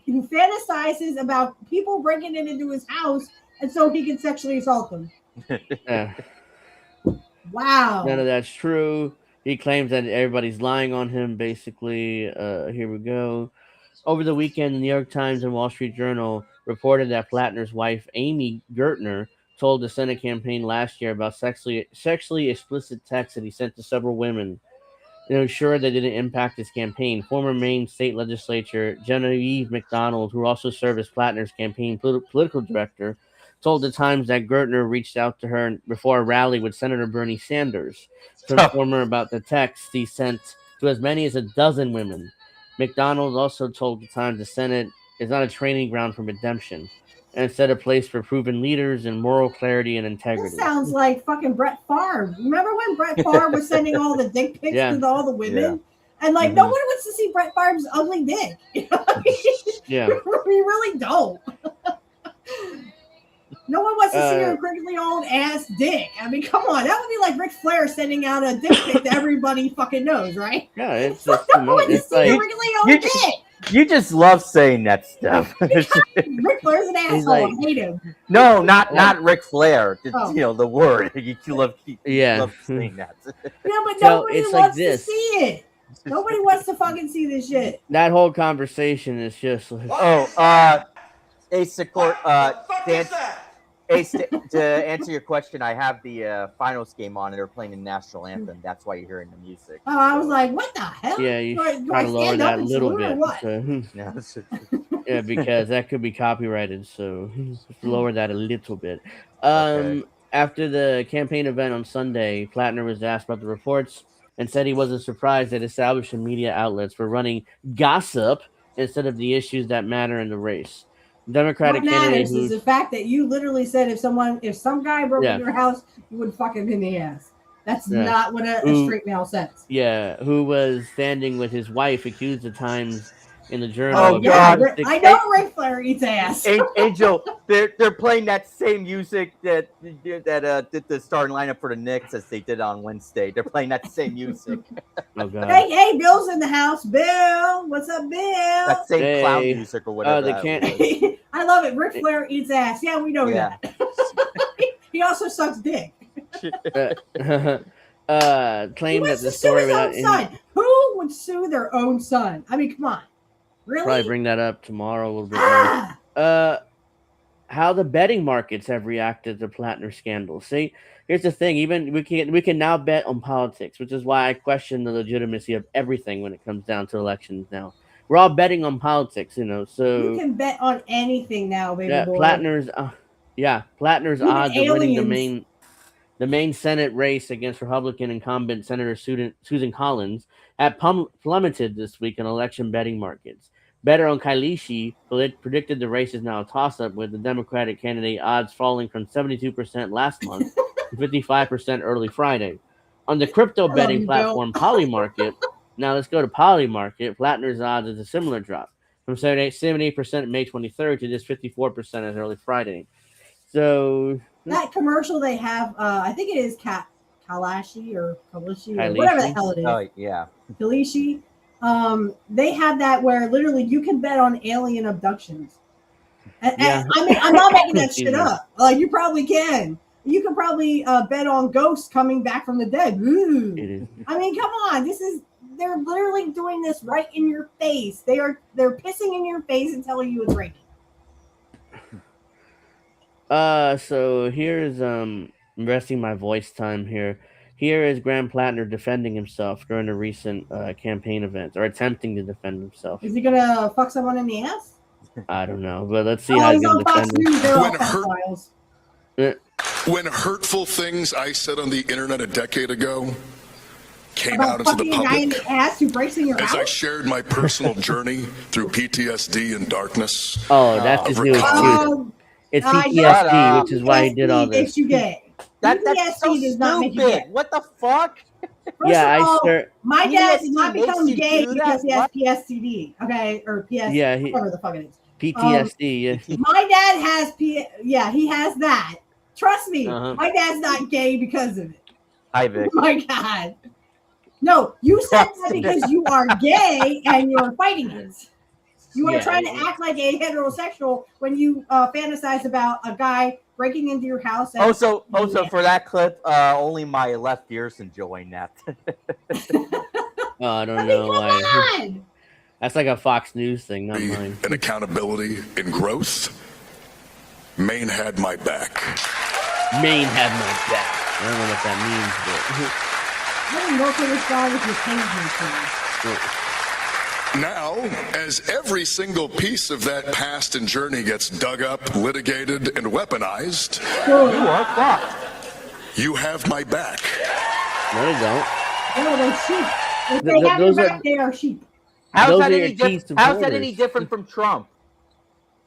fantasizes about people breaking into his house, and so he can sexually assault them. Wow. None of that's true. He claims that everybody's lying on him, basically. Here we go. Over the weekend, the New York Times and Wall Street Journal reported that Plattner's wife, Amy Gertner, told the Senate campaign last year about sexually explicit texts that he sent to several women to ensure they didn't impact his campaign. Former Maine state legislature Genevieve McDonald, who also served as Plattner's campaign political director, told the Times that Gertner reached out to her before a rally with Senator Bernie Sanders to inform her about the text he sent to as many as a dozen women. McDonald also told the Times the Senate is not a training ground for redemption, and instead a place for proven leaders and moral clarity and integrity. This sounds like fucking Brett Favre. Remember when Brett Favre was sending all the dick pics to all the women? Yeah. And no one wants to see Brett Favre's ugly dick. Yeah. We really don't. No one wants to see your crinkly old ass dick. I mean, come on. That would be like Ric Flair sending out a dick pic that everybody fucking knows, right? Yeah, it's just you just love saying that stuff. Ric Flair's an asshole. I hate him. No, not Ric Flair. The word. You love saying that. Yeah, but nobody wants to see it. Nobody wants to fucking see this shit. That whole conversation is just like... Ace, to answer your question, I have the finals game on, and they're playing the national anthem. That's why you're hearing the music. Oh, I was like, what the hell? Yeah, you should try to lower that a little bit. Yeah, because that could be copyrighted, so lower that a little bit. After the campaign event on Sunday, Plattner was asked about the reports and said he wasn't surprised that established media outlets were running gossip instead of the issues that matter in the race. Democratic what candidate matters is the fact that you literally said if some guy broke into your house, you would fuck him in the ass. That's not what a straight male says. Yeah, who was standing with his wife, accused the Times in the journal. Oh God! I know Ric Flair eats ass. Angel, they're playing that same music that did the starting lineup for the Knicks as they did on Wednesday. They're playing that same music. Oh God! Hey, Bill's in the house. Bill, what's up, Bill? That same clown music or whatever. They can't. I love it. Ric Flair eats ass. Yeah, we know that. He also sucks dick. Claimed that the story without son. Who would sue their own son? I mean, come on. Really? Probably bring that up tomorrow a little bit more. How the betting markets have reacted to Plattner scandal. See, here's the thing. Even we can now bet on politics, which is why I question the legitimacy of everything when it comes down to elections now. We're all betting on politics, you know. So you can bet on anything now, baby boy. Plattner's odds of winning the main Senate race against Republican incumbent Senator Susan Collins had plummeted this week in election betting markets. Better on Kailashi predicted the race is now a toss-up, with the Democratic candidate odds falling from 72% last month to 55% early Friday. On the crypto betting platform Polymarket, now let's go to Polymarket, Plattner's odds is a similar drop from 78% May 23rd to just 54% as early Friday. So that commercial they have, I think it is Kailashi or whatever the hell it is. Oh yeah, Kailashi. They have that where literally you can bet on alien abductions. And I mean, I'm not making that shit up. You probably can. You can probably bet on ghosts coming back from the dead. Ooh. I mean, come on. They're literally doing this right in your face. They're pissing in your face and telling you it's raining. So here's resting my voice time here. Here is Graham Plattner defending himself during a recent campaign event, or attempting to defend himself. Is he gonna fuck someone in the ass? I don't know, but let's see how he's gonna defend himself. When hurtful things I said on the internet a decade ago came out into the public, guy in the ass who breaks in your as house? I shared my personal journey through PTSD and darkness. Oh, that's his new excuse. It's PTSD, which is why he did all this. Makes you gay. That's so does not make you gay. stupid. What the fuck? My dad did not become gay because he has PSTD, okay, or PS, whatever the fuck it is. PTSD. My dad has he has that. Trust me, my dad's not gay because of it. Hi, Vic. Oh my God. No, you said that because you are gay and you're fighting it. You are trying to act like a heterosexual when you fantasize about a guy breaking into your house. And Also, for that clip, only my left ear's enjoying that. I don't know why. That's like a Fox News thing, not mine. And accountability and growth. Maine had my back. Maine had my back. I don't know what that means, but I didn't work with this guy with your pain. Now, as every single piece of that past and journey gets dug up, litigated, and weaponized, you are fucked. You have my back. No, they don't. No, they're sheep. If they have your back, they are sheep. How's that any different from Trump?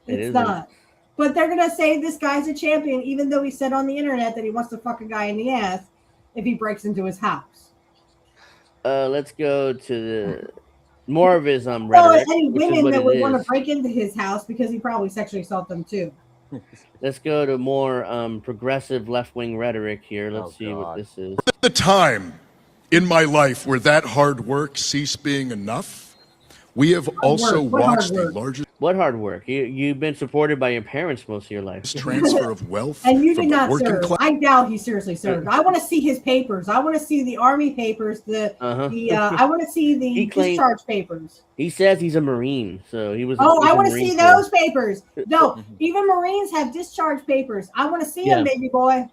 It's not. But they're going to say this guy's a champion, even though he said on the internet that he wants to fuck a guy in the ass if he breaks into his house. Let's go to the more of his rhetoric. Any women that would want to break into his house because he probably sexually assaulted them too. Let's go to more progressive left-wing rhetoric here. Let's see what this is. The time in my life where that hard work ceased being enough, we have also watched the largest. What hard work? You've been supported by your parents most of your life. Transfer of wealth. And you did not serve. I doubt he seriously served. I want to see his papers. I want to see the army papers. I want to see the discharge papers. He says he's a Marine, so he was. I want to see those papers. No, even Marines have discharge papers. I want to see them, baby boy.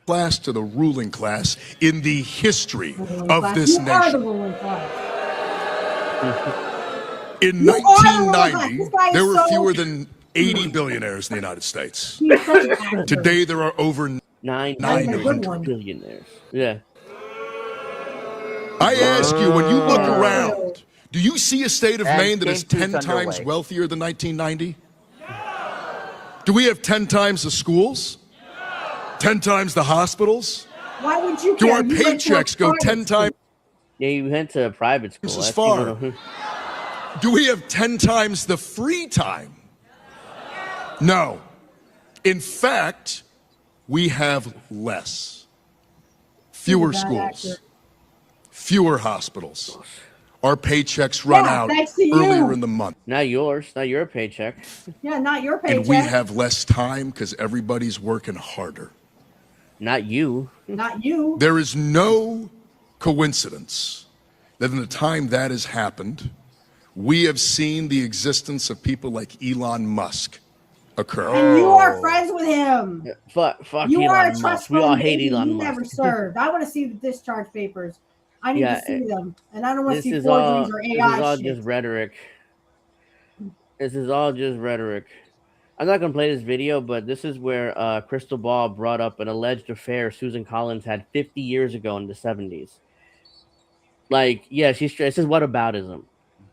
Class to the ruling class in the history of this nation. Are the ruling class. In 1990, there were fewer than 80 billionaires in the United States. Today, there are over 900 billionaires. Yeah. I ask you, when you look around, do you see a state of Maine that is 10 times wealthier than 1990? Do we have 10 times the schools? 10 times the hospitals? Why would you? Do our paychecks go 10 times? Yeah, you went to a private school. This is far. Do we have 10 times the free time? No. In fact, we have less. Fewer schools, fewer hospitals. Our paychecks run out earlier in the month. Not yours, not your paycheck. Yeah, not your paycheck. And we have less time because everybody's working harder. Not you. Not you. There is no coincidence that in the time that has happened, we have seen the existence of people like Elon Musk occur. And you are friends with him. Fuck you Elon are a Musk. trust We all fund hate baby Elon you Musk. never served. I want to see the discharge papers. I need to see them. And I don't want to see This forgeries or AI This is all shit. just rhetoric. This is all just rhetoric. I'm not going to play this video, but this is where Crystal Ball brought up an alleged affair Susan Collins had 50 years ago in the 70s. Like, yeah, this is whataboutism.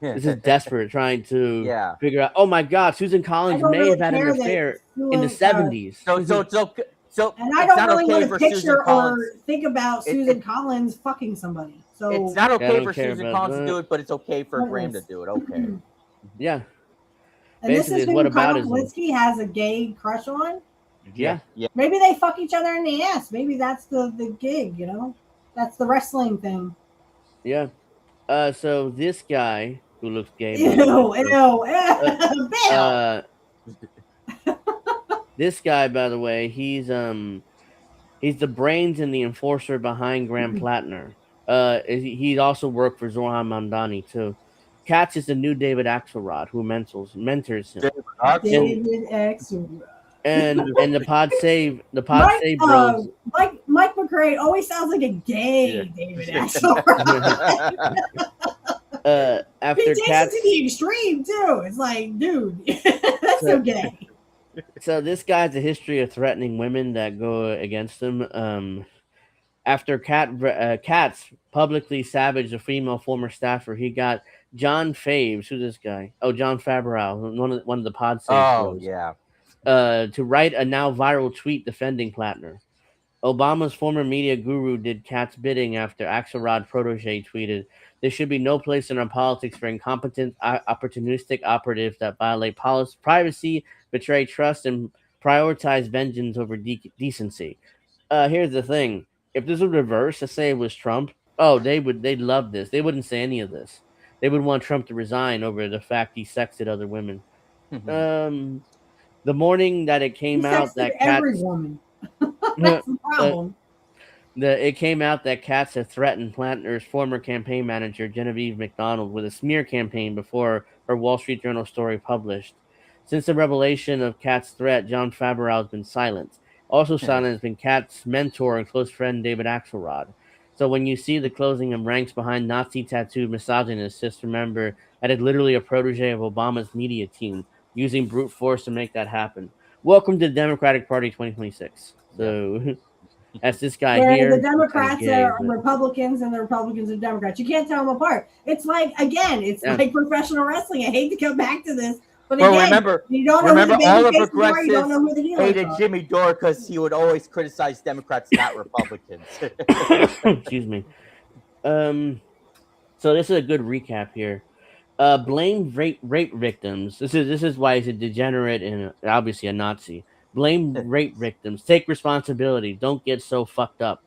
This is desperate, trying to figure out, oh my God, Susan Collins may have had an affair in the 70s. So and I don't really want to picture or think about Susan Collins fucking somebody. So it's not okay for Susan Collins to do it, but it's okay for Graham to do it. Okay. Yeah. And this is who Kyle Kalinske has a gay crush on? Yeah. Maybe they fuck each other in the ass. Maybe that's the gig, you know? That's the wrestling thing. Yeah. So this guy who looks gay. This guy, by the way, he's the brains and the enforcer behind Graham Plattner. He also worked for Zoran Mamdani too. Katz is the new David Axelrod who mentors him. David Axelrod. And the Pod Save bros. Mike McRae always sounds like a gay David Axelrod. After he takes Katz, it to the extreme too. It's like, dude, that's so gay. So this guy has a history of threatening women that go against him. After Katz publicly savaged a female former staffer, he got John Faves. Who's this guy? Oh, John Favreau, one of the Pod Save bros. Yeah. To write a now viral tweet defending Plattner. Obama's former media guru did Katz bidding after Axelrod protege tweeted, "There should be no place in our politics for incompetent, opportunistic operatives that violate privacy, betray trust, and prioritize vengeance over decency." Here's the thing: if this was reversed, let's say it was Trump, they'd love this. They wouldn't say any of this. They would want Trump to resign over the fact he sexted other women. The morning that it came out that every woman. That's the problem. It came out that Katz had threatened Plattner's former campaign manager, Genevieve McDonald, with a smear campaign before her Wall Street Journal story published. Since the revelation of Katz's threat, John Favreau has been silent. Also silent has been Katz's mentor and close friend, David Axelrod. So when you see the closing of ranks behind Nazi-tattooed misogynists, just remember that it's literally a protege of Obama's media team, using brute force to make that happen. Welcome to the Democratic Party 2026. So that's this guy here. The Democrats are Republicans and the Republicans are Democrats. You can't tell them apart. It's like, again, like professional wrestling. I hate to come back to this, but again, remember, you don't know who the all the baby faces are, progressives you don't know who the healers hated are. Jimmy Dore because he would always criticize Democrats, not Republicans. Excuse me. So this is a good recap here. Blame rape victims. This is why he's a degenerate and obviously a Nazi. Blame rape victims. Take responsibility. Don't get so fucked up.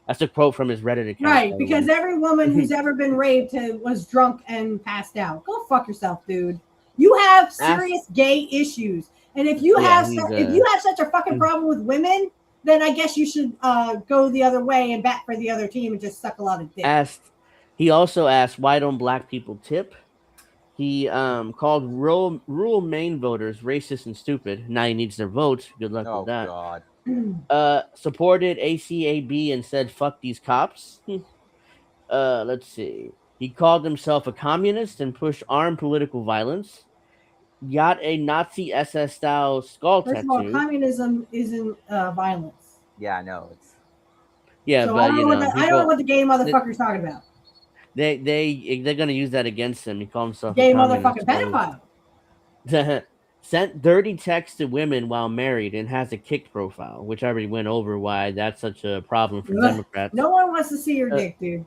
That's a quote from his Reddit account. Right, because every woman who's ever been raped was drunk and passed out. Go fuck yourself, dude. You have serious gay issues, and if you have such a fucking problem with women, then I guess you should go the other way and bat for the other team and just suck a lot of dick. He also asked, why don't black people tip? He called rural Maine voters racist and stupid. Now he needs their votes. Good luck with that. God. Supported ACAB and said, fuck these cops. Let's see. He called himself a communist and pushed armed political violence. Got a Nazi SS-style skull tattoo. First of all, communism isn't violence. Yeah, I know. Yeah, so but I don't know what the gay motherfucker's talking about. They're gonna use that against him. He called himself gay a motherfucking pedophile. Sent dirty texts to women while married and has a kick profile, which I already went over why that's such a problem for Democrats. No one wants to see your dick, dude.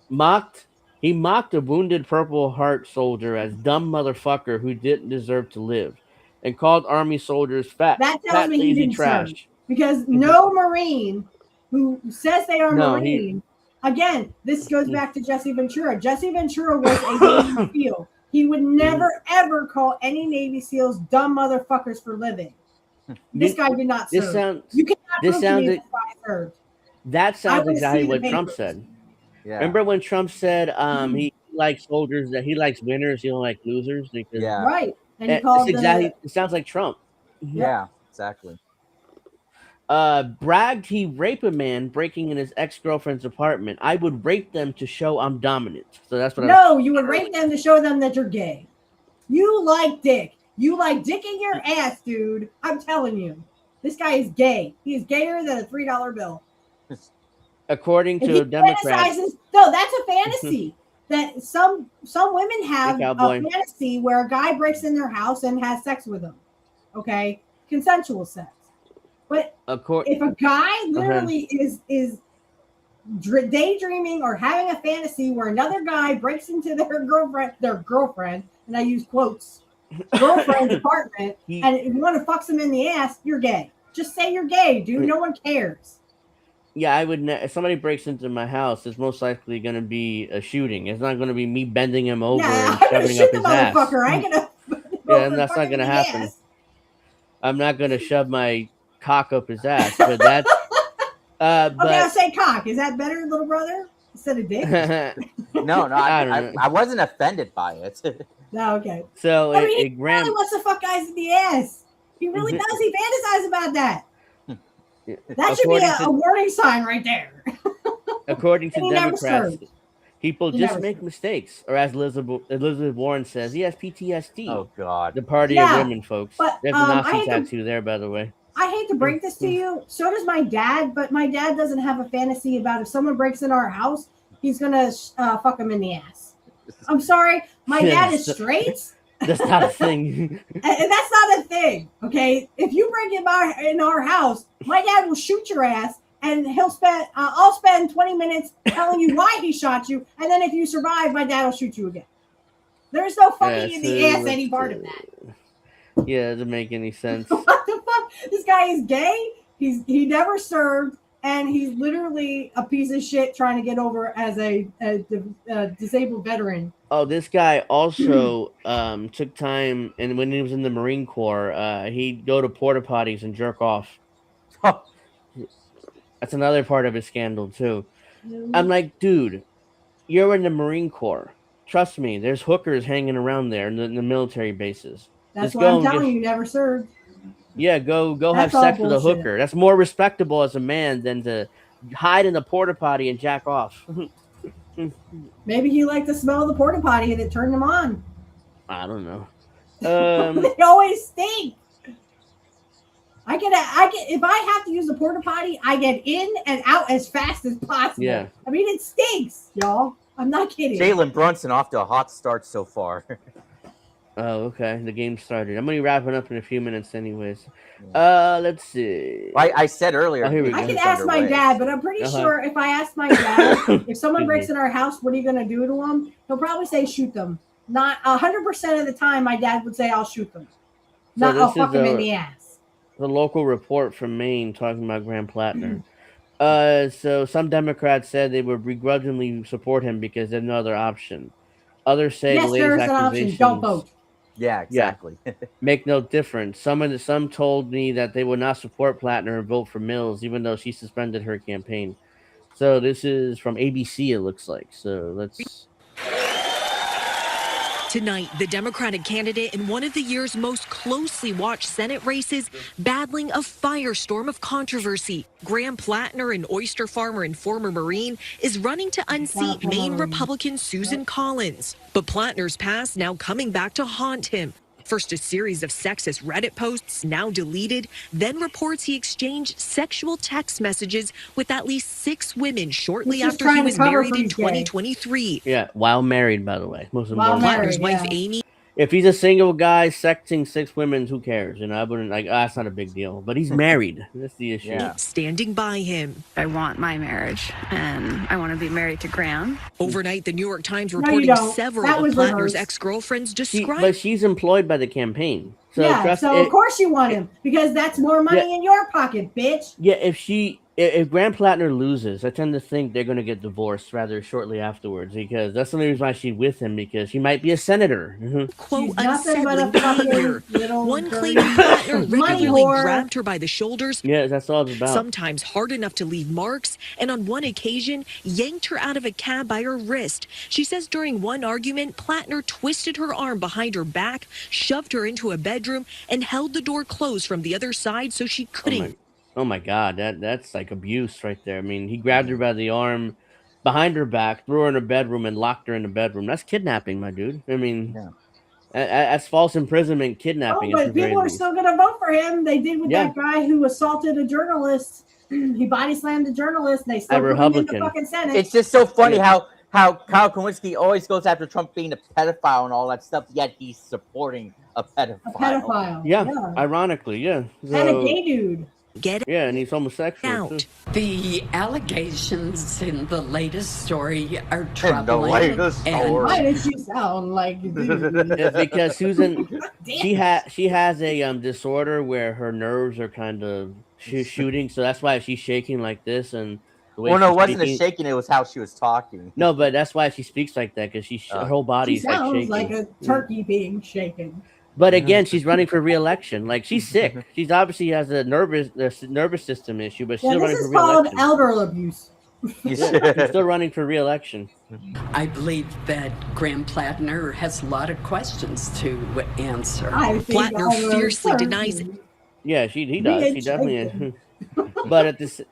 Mocked He mocked a wounded Purple Heart soldier as dumb motherfucker who didn't deserve to live, and called Army soldiers fat, That tells me he lazy didn't trash. serve. Because no Marine who says they are No, Marine, again, this goes back to Jesse Ventura. Jesse Ventura was a Navy SEAL. He would never, ever call any Navy SEALs dumb motherfuckers for living. This guy did not serve. You cannot prove to me this guy served. That sounds wanna exactly see the what Trump papers. said. Yeah. Remember when Trump said he likes soldiers, that he likes winners, he don't like losers? Because, Yeah. Right. And he called exactly. It sounds like Trump. Yeah, exactly. Bragged he raped a man breaking in his ex-girlfriend's apartment. I would rape them to show I'm dominant. So that's what you would rape them to show them that you're gay. You like dick. You like dick in your ass, dude. I'm telling you. This guy is gay. He is gayer than a $3 bill. According to Democrats. No, that's a fantasy. That some women have Hey, a cowboy. fantasy where a guy breaks in their house and has sex with them. Okay? Consensual sex. But if a guy literally is daydreaming or having a fantasy where another guy breaks into their girlfriend, and I use quotes, girlfriend's apartment, and if you want to fuck them in the ass, you're gay. Just say you're gay, dude. No one cares. Yeah, I would. If somebody breaks into my house, it's most likely going to be a shooting. It's not going to be me bending him over and I'm gonna shoving shoot up the his ass. motherfucker. I ain't gonna. Yeah, that's not going to happen. I'm not going to shove my cock up his ass, but that's. Okay, I'll say cock. Is that better, little brother? Instead of dick? No, I wasn't offended by it. No, okay. So I mean, he really wants to fuck guys in the ass. He really does. He fantasizes about that. That should be a warning sign right there. According to And he never Democrats, served. people He just never make mistakes, or as Elizabeth Warren says, he has PTSD. Oh God, the party Yeah, of women, folks. but, There's a I Nazi hate to- tattoo there, by the way. I hate to break this to you. So does my dad, but my dad doesn't have a fantasy about if someone breaks in our house, he's gonna fuck him in the ass. I'm sorry, my dad is straight. That's not a thing. And that's not a thing, okay? If you break in our house, my dad will shoot your ass, and I'll spend 20 minutes telling you why he shot you, and then if you survive, my dad will shoot you again. There's no fucking in the ass any part of that. Yeah, it doesn't make any sense. What the fuck? This guy is gay. He never served, and he's literally a piece of shit trying to get over as a disabled veteran. Oh, this guy also took time, and when he was in the Marine Corps, he'd go to porta potties and jerk off. That's another part of his scandal too. I'm like, dude, you're in the Marine Corps. Trust me, there's hookers hanging around there in the military bases. That's Just why go I'm and telling get- you, never served. Yeah, go have That's all sex with a bullshit. hooker. That's more respectable as a man than to hide in the porta potty and jack off. Maybe he liked the smell of the porta potty and it turned him on. I don't know. They always stink. I get if I have to use the porta potty, I get in and out as fast as possible. Yeah. I mean, it stinks, y'all. I'm not kidding. Jalen Brunson off to a hot start so far. Oh, okay. The game started. I'm gonna wrap it up in a few minutes, anyways. Let's see. I said earlier. Oh, here we I go. can ask my dad, but I'm pretty sure if I ask my dad, if someone breaks in our house, what are you going to do to them? He'll probably say shoot them. Not 100% of the time, my dad would say I'll shoot them. Not I'll fuck them in the ass. The local report from Maine talking about Graham Plattner. So some Democrats said they would begrudgingly support him because there's no other option. Others say Yes, the latest there's an option. accusations Don't vote. Yeah, exactly. make no difference. Some told me that they would not support Plattner and vote for Mills, even though she suspended her campaign. So this is from ABC, it looks like. So let's. Tonight, the Democratic candidate in one of the year's most closely watched Senate races battling a firestorm of controversy. Graham Plattner, an oyster farmer and former Marine, is running to unseat Maine Republican Susan Collins. But Plattner's past now coming back to haunt him. First, a series of sexist Reddit posts, now deleted, then reports he exchanged sexual text messages with at least 6 women shortly after he was married in 2023. Yeah, while married, by the way. Most Plattner's importantly. wife, Amy. If he's a single guy sexting 6 women, who cares? You know, I wouldn't like. That's not a big deal. But he's married. That's the issue. Yeah. Standing by him. I want my marriage, and I want to be married to Graham. Overnight, the New York Times reporting several of Plattner's ex-girlfriends described. But she's employed by the campaign. So of course you want him because that's more money in your pocket, bitch. Yeah, if Graham Plattner loses, I tend to think they're going to get divorced rather shortly afterwards because that's the only reason why she's with him because he might be a senator. Quote, unsettling behavior. One claiming Plattner regularly grabbed her by the shoulders. Yeah, that's all it's about. Sometimes hard enough to leave marks, and on one occasion, yanked her out of a cab by her wrist. She says during one argument, Plattner twisted her arm behind her back, shoved her into a bedroom, and held the door closed from the other side so she couldn't. Oh my God, that's like abuse right there. I mean, he grabbed her by the arm behind her back, threw her in a bedroom, and locked her in the bedroom. That's kidnapping, my dude. I mean, that's false imprisonment, kidnapping. But people are still going to vote for him. They did with that guy who assaulted a journalist. He body slammed a journalist, and they still put him in the fucking Senate. It's just so funny how Kyle Kowinski always goes after Trump being a pedophile and all that stuff, yet he's supporting a pedophile. Yeah, ironically, yeah. And a gay dude. Yeah, and he's homosexual. The allegations in the latest story are troubling. Why does she sound like It's because Susan, she has a disorder where her nerves are kind of shooting, so that's why she's shaking like this. And the way it wasn't a shaking; it was how she was talking. No, but that's why she speaks like that because her whole body's like shaking. Sounds like a turkey being shaken. But again, she's running for re-election. Like she's sick. She's obviously has a nervous system issue, but she's still running for re-election. This is called elder abuse. She's still running for re-election. I believe that Graham Plattner has a lot of questions to answer. Plattner fiercely denies Yeah, he does. He definitely. But at this.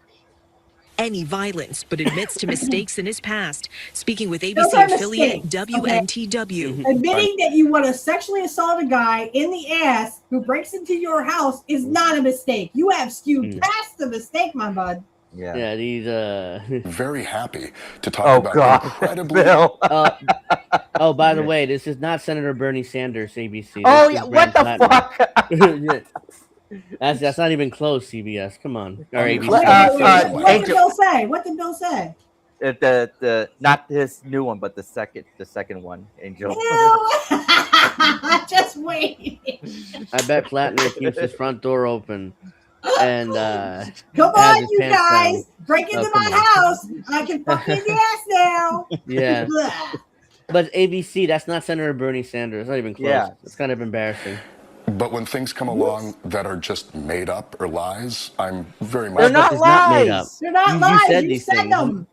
Any violence, but admits to mistakes in his past. Speaking with ABC affiliate WNTW. Admitting that you want to sexually assault a guy in the ass who breaks into your house is not a mistake. You have skewed past the mistake, my bud. Yeah, these very happy to talk about incredibly. Oh, by the way, this is not Senator Bernie Sanders, ABC. Oh yeah, what the fuck? That's not even close, CBS. Come on. Or ABC. What did Bill say? What did Bill say? The not this new one, but the second one, Angel. Just wait. I bet Plattner keeps his front door open. And come on, you guys, break into my house. I can fuck in the ass now. Yeah. But ABC, that's not Senator Bernie Sanders. It's not even close. Yeah. It's kind of embarrassing. But when things come along that are just made up or lies, I'm very much. They're not lies. Not made up. They're not lies. You said them.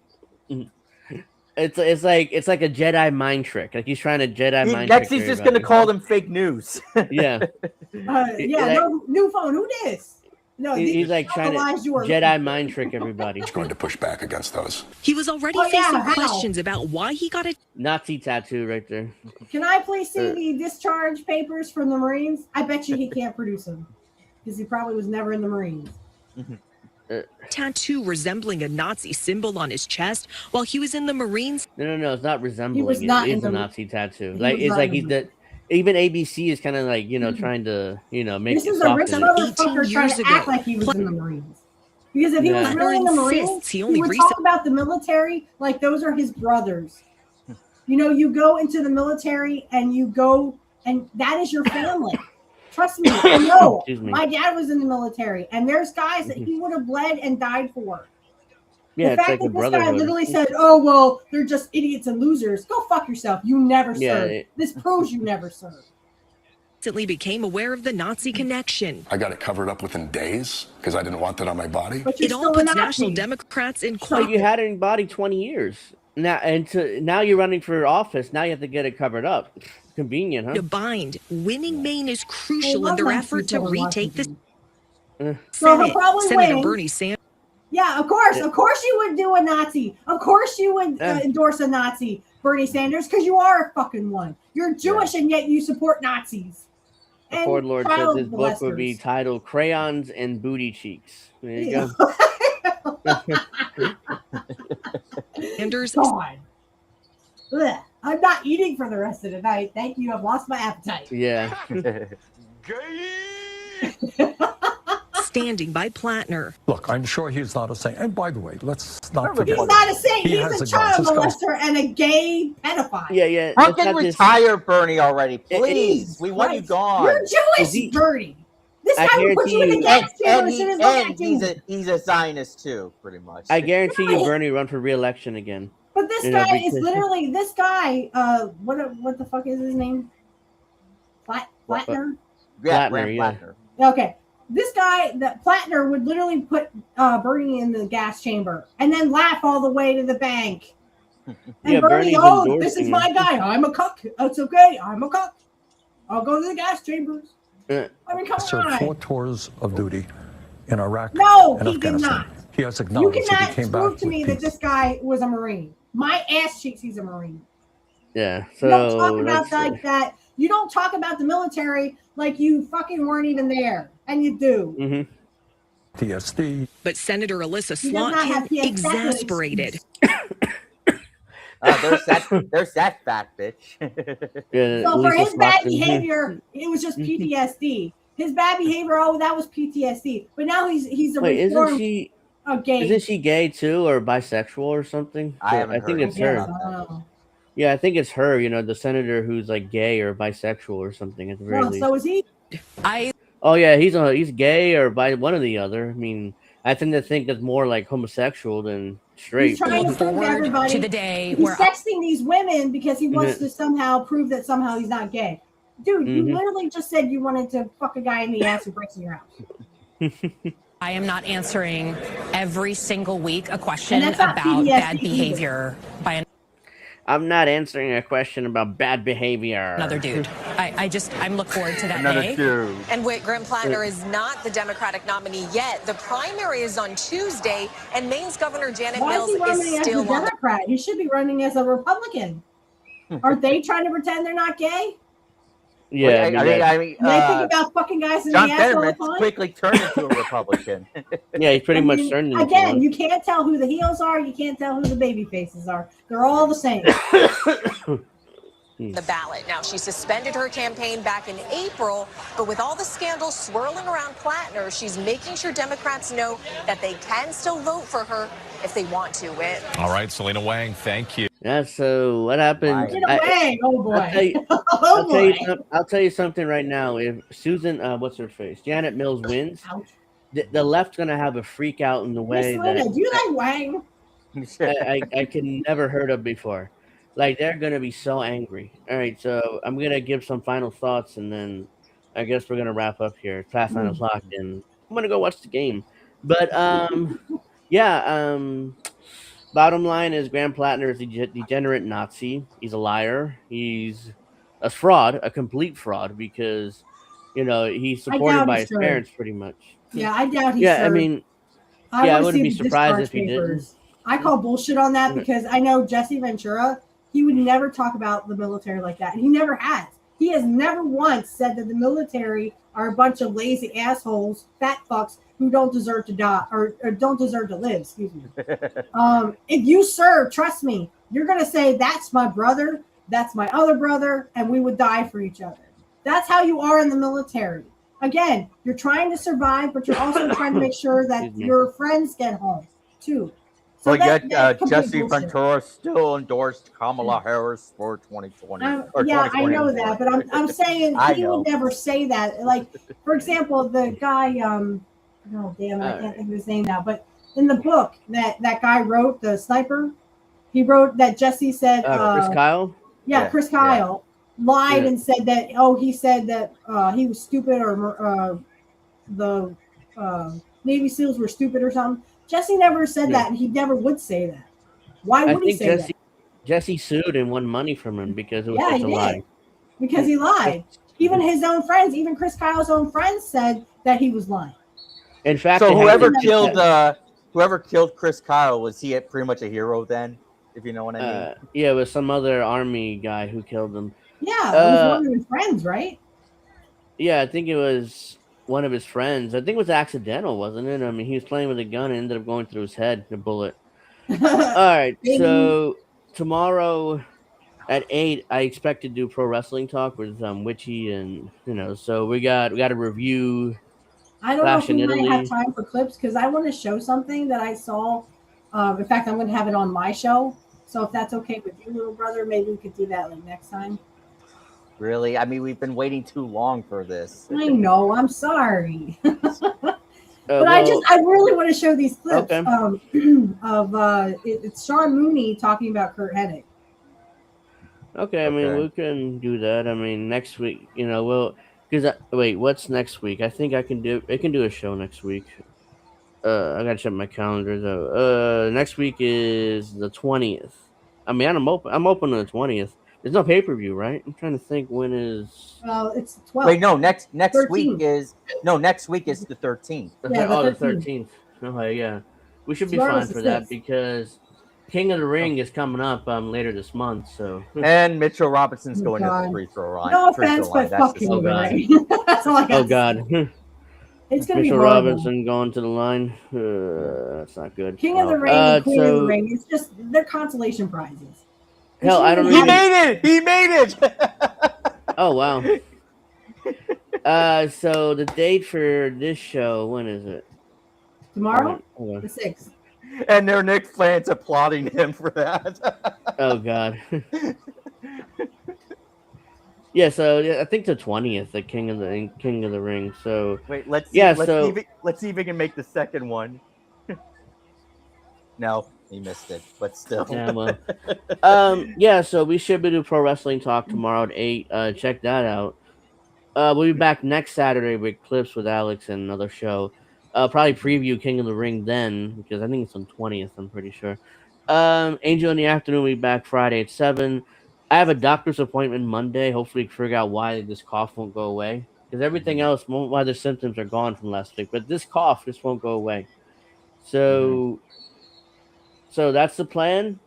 It's like a Jedi mind trick. Like he's trying to Jedi mind trick. Next, he's just gonna call them fake news. Yeah. No, new phone. Who this? No, he's like trying to Jedi mind trick everybody. He's going to push back against those. He was already facing questions about why he got a Nazi tattoo right there. Can I please see the discharge papers from the Marines? I bet you he can't produce them because he probably was never in the Marines. Tattoo resembling a Nazi symbol on his chest while he was in the Marines. No, it's not resembling. He was not it is a Nazi tattoo. Like it's like he's the. Even ABC is kind of like, trying to, make this is a rich motherfucker trying to act like he was in the Marines. Because if he was really in the Marines, he would talk about the military like those are his brothers. You go into the military and and that is your family. Trust me, I know. My dad was in the military, and there's guys that he would have bled and died for. Yeah, the fact that this guy literally said, "Oh well, they're just idiots and losers." Go fuck yourself. You never served. This proves you never served. Instantly became aware of the Nazi connection. I got it covered up within days because I didn't want that on my body. But it all puts National Democrats in question. So you had it in body 20 years. Now you're running for office. Now you have to get it covered up. Convenient, huh? To bind, winning Maine is crucial in their effort to retake the Senate. Senator Bernie Sanders. Yeah, of course you would do a Nazi. Of course you would endorse a Nazi, Bernie Sanders, because you are a fucking one. You're Jewish and yet you support Nazis. The Ford Lord says his book would be titled "Crayons and Booty Cheeks." There you go. Sanders. Blech. I'm not eating for the rest of the night. Thank you. I've lost my appetite. Yeah. Standing by Plattner. Look, I'm sure he's not a saint. And by the way, let's not forget. He's not a saint. He He's has a a gun. child This guy's- molester and a gay pedophile. Yeah. Fucking retire, Bernie, already, please. We want you gone. You're Jewish, Bernie. This guy will put you in the gas chamber as soon as he's a Zionist too, pretty much. I guarantee you, Bernie run for re-election again. But this guy is literally this guy. What the fuck is his name? Plattner. Yeah, Plattner. Okay, this guy, that Plattner, would literally put Bernie in the gas chamber and then laugh all the way to the bank. And Bernie, this is my guy. I'm a cuck. It's okay. I'm a cuck. I'll go to the gas chambers. I mean, come served on. 4 tours of duty in Iraq No, and he did Afghanistan. not. He has You acknowledged that he cannot came prove back to me with that peace. this guy was a Marine. My ass cheeks, he's a Marine. Yeah. You don't So talk about like that. You don't talk about the military like you fucking weren't even there, and you do. TSD. But Senator Alyssa He does not have Slotkin PTSD. exasperated. There's that fact, bitch. So for his bad behavior, it was just PTSD. His bad behavior, that was PTSD. But now he's a reformed gay. Isn't she gay too, or bisexual or something? I think it's her. Yeah, I think it's her. You know, the senator who's like gay or bisexual or something at the very least. So is he? Oh yeah, he's gay or by one or the other. I mean, I tend to think it's more like homosexual than straight. He's trying to prove to everybody to the day he's where sexting these women because he wants to somehow prove that somehow he's not gay. Dude, you literally just said you wanted to fuck a guy in the ass who breaks in your house. I am not answering every single week a question And that's not about PTSD bad either. behavior by I'm not answering a question about bad behavior. another dude. I'm look forward to that Another day. dude. And wait, Graham Plattner is not the Democratic nominee yet. The primary is on Tuesday, and Maine's Governor Janet Why is Mills he running is as a still on the Democrat? He should be running as a Republican. Aren't they trying to pretend they're not gay? Yeah, I mean, They think about fucking guys in John the ass all the Fetterman time. quickly turned into a Republican. Yeah, he pretty much turned into Again, one. you can't tell who the heels are. You can't tell who the baby faces are. They're all the same. the ballot. Now, she suspended her campaign back in April, but with all the scandals swirling around Plattner, she's making sure Democrats know that they can still vote for her if they want to. All right, Selena Wang, thank you. Yeah. So what happened? Oh boy. I'll tell you, I'll tell you something right now. If Susan, what's her face, Janet Mills wins, the left's gonna have a freak out in the way that Do you like Wang? I can never heard of before. Like they're gonna be so angry. All right, so I'm gonna give some final thoughts, and then I guess we're gonna wrap up here. It's past 9 o'clock, and I'm gonna go watch the game. But bottom line is Graham Plattner is a degenerate Nazi. He's a liar. He's a fraud, a complete fraud, because he's supported by his parents pretty much. Yeah, I doubt he's. Yeah, I mean, I wouldn't be surprised if he didn't. I call bullshit on that because I know Jesse Ventura. He would never talk about the military like that. And he never has. He has never once said that the military are a bunch of lazy assholes, fat fucks who don't deserve to die or don't deserve to live. Excuse me. If you serve, trust me, you're going to say, that's my brother, that's my other brother, and we would die for each other. That's how you are in the military. Again, you're trying to survive, but you're also trying to make sure that your friends get home, too. So yet Jesse Ventura still endorsed Kamala Harris for 2020. Yeah, I know that, but I'm saying he would never say that. Like, for example, the guy, oh damn it, I can't think of his name now, but in the book that guy wrote, the sniper, he wrote that Jesse said, Chris Kyle? Yeah, Chris Kyle lied and said that, he said that he was stupid or the Navy SEALs were stupid or something. Jesse never said that, and he never would say that. Why would he say that? Jesse sued and won money from him because it was such a lie. Because he lied. Even his own friends, even Chris Kyle's own friends said that he was lying. In fact, so whoever killed Chris Kyle, was he pretty much a hero then? If you know what I mean. Yeah, it was some other army guy who killed him. Yeah, it was one of his friends, right? Yeah, I think it was one of his friends. I think it was accidental, wasn't it? I mean, he was playing with a gun and ended up going through his head, the bullet. All right, so tomorrow at 8, I expect to do pro wrestling talk with Witchy, and so we got a review. I don't know if we might have time for clips because I want to show something that I saw. In fact, I'm going to have it on my show. So if that's okay with you, little brother, maybe we could do that like next time. Really? I mean, we've been waiting too long for this. I know. I'm sorry. But I really want to show these clips of it's Sean Mooney talking about Kurt Hennig. Okay, I mean we can do that. I mean next week, wait, what's next week? I think I can do a show next week. I gotta check my calendar though. Next week is the 20th. I mean I'm open on the 20th. There's no pay-per-view, right? I'm trying to think when is. Well, it's 12th. Wait, no, next 13th. week is next week is the 13th. Yeah, the 13th. Okay, yeah. We should be fine for that because King of the Ring is coming up later this month. So and Mitchell Robinson's going to the free throw line. No offense, but fuck King of the Ring. That's all I got. Oh God. It's gonna Mitchell be Robinson going to the line. That's not good. King of the Ring and Queen of the Ring. It's just they're consolation prizes. Hell, I don't know. He made it. He made it. Oh wow. So the date for this show, when is it? Tomorrow, the 6th. And their Nick fans applauding him for that. Oh God. Yeah, so I think the 20th, the King of the Ring. So wait, let's see if we can make the second one. No, he missed it, but still. Yeah, well. Yeah, so we should be doing pro wrestling talk tomorrow at 8. Check that out. We'll be back next Saturday with clips with Alex and another show. Probably preview King of the Ring then, because I think it's on 20th, I'm pretty sure. Angel in the Afternoon will be back Friday at 7. I have a doctor's appointment Monday. Hopefully we can figure out why this cough won't go away. Because everything else, why the symptoms are gone from last week. But this cough just won't go away. So that's the plan.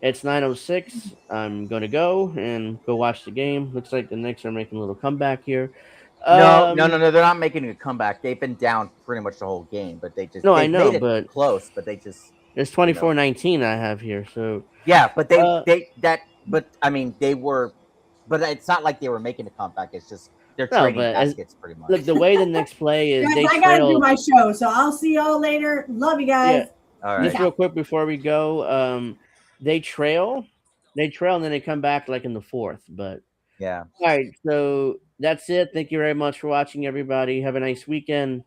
It's 9:06. I'm going to go watch the game. Looks like the Knicks are making a little comeback here. No, they're not making a comeback. They've been down pretty much the whole game, but they just I know, made it but close. But they just it's 24-19 I have here. So yeah, but I mean they were, but it's not like they were making a comeback. It's just they're trading baskets pretty much. Look, the way the Knicks play is guys, I gotta do my show, so I'll see y'all later. Love you guys. Yeah. All right. Just real quick before we go, they trail, and then they come back like in the 4th. But yeah. All right, so that's it. Thank you very much for watching, everybody. Have a nice weekend.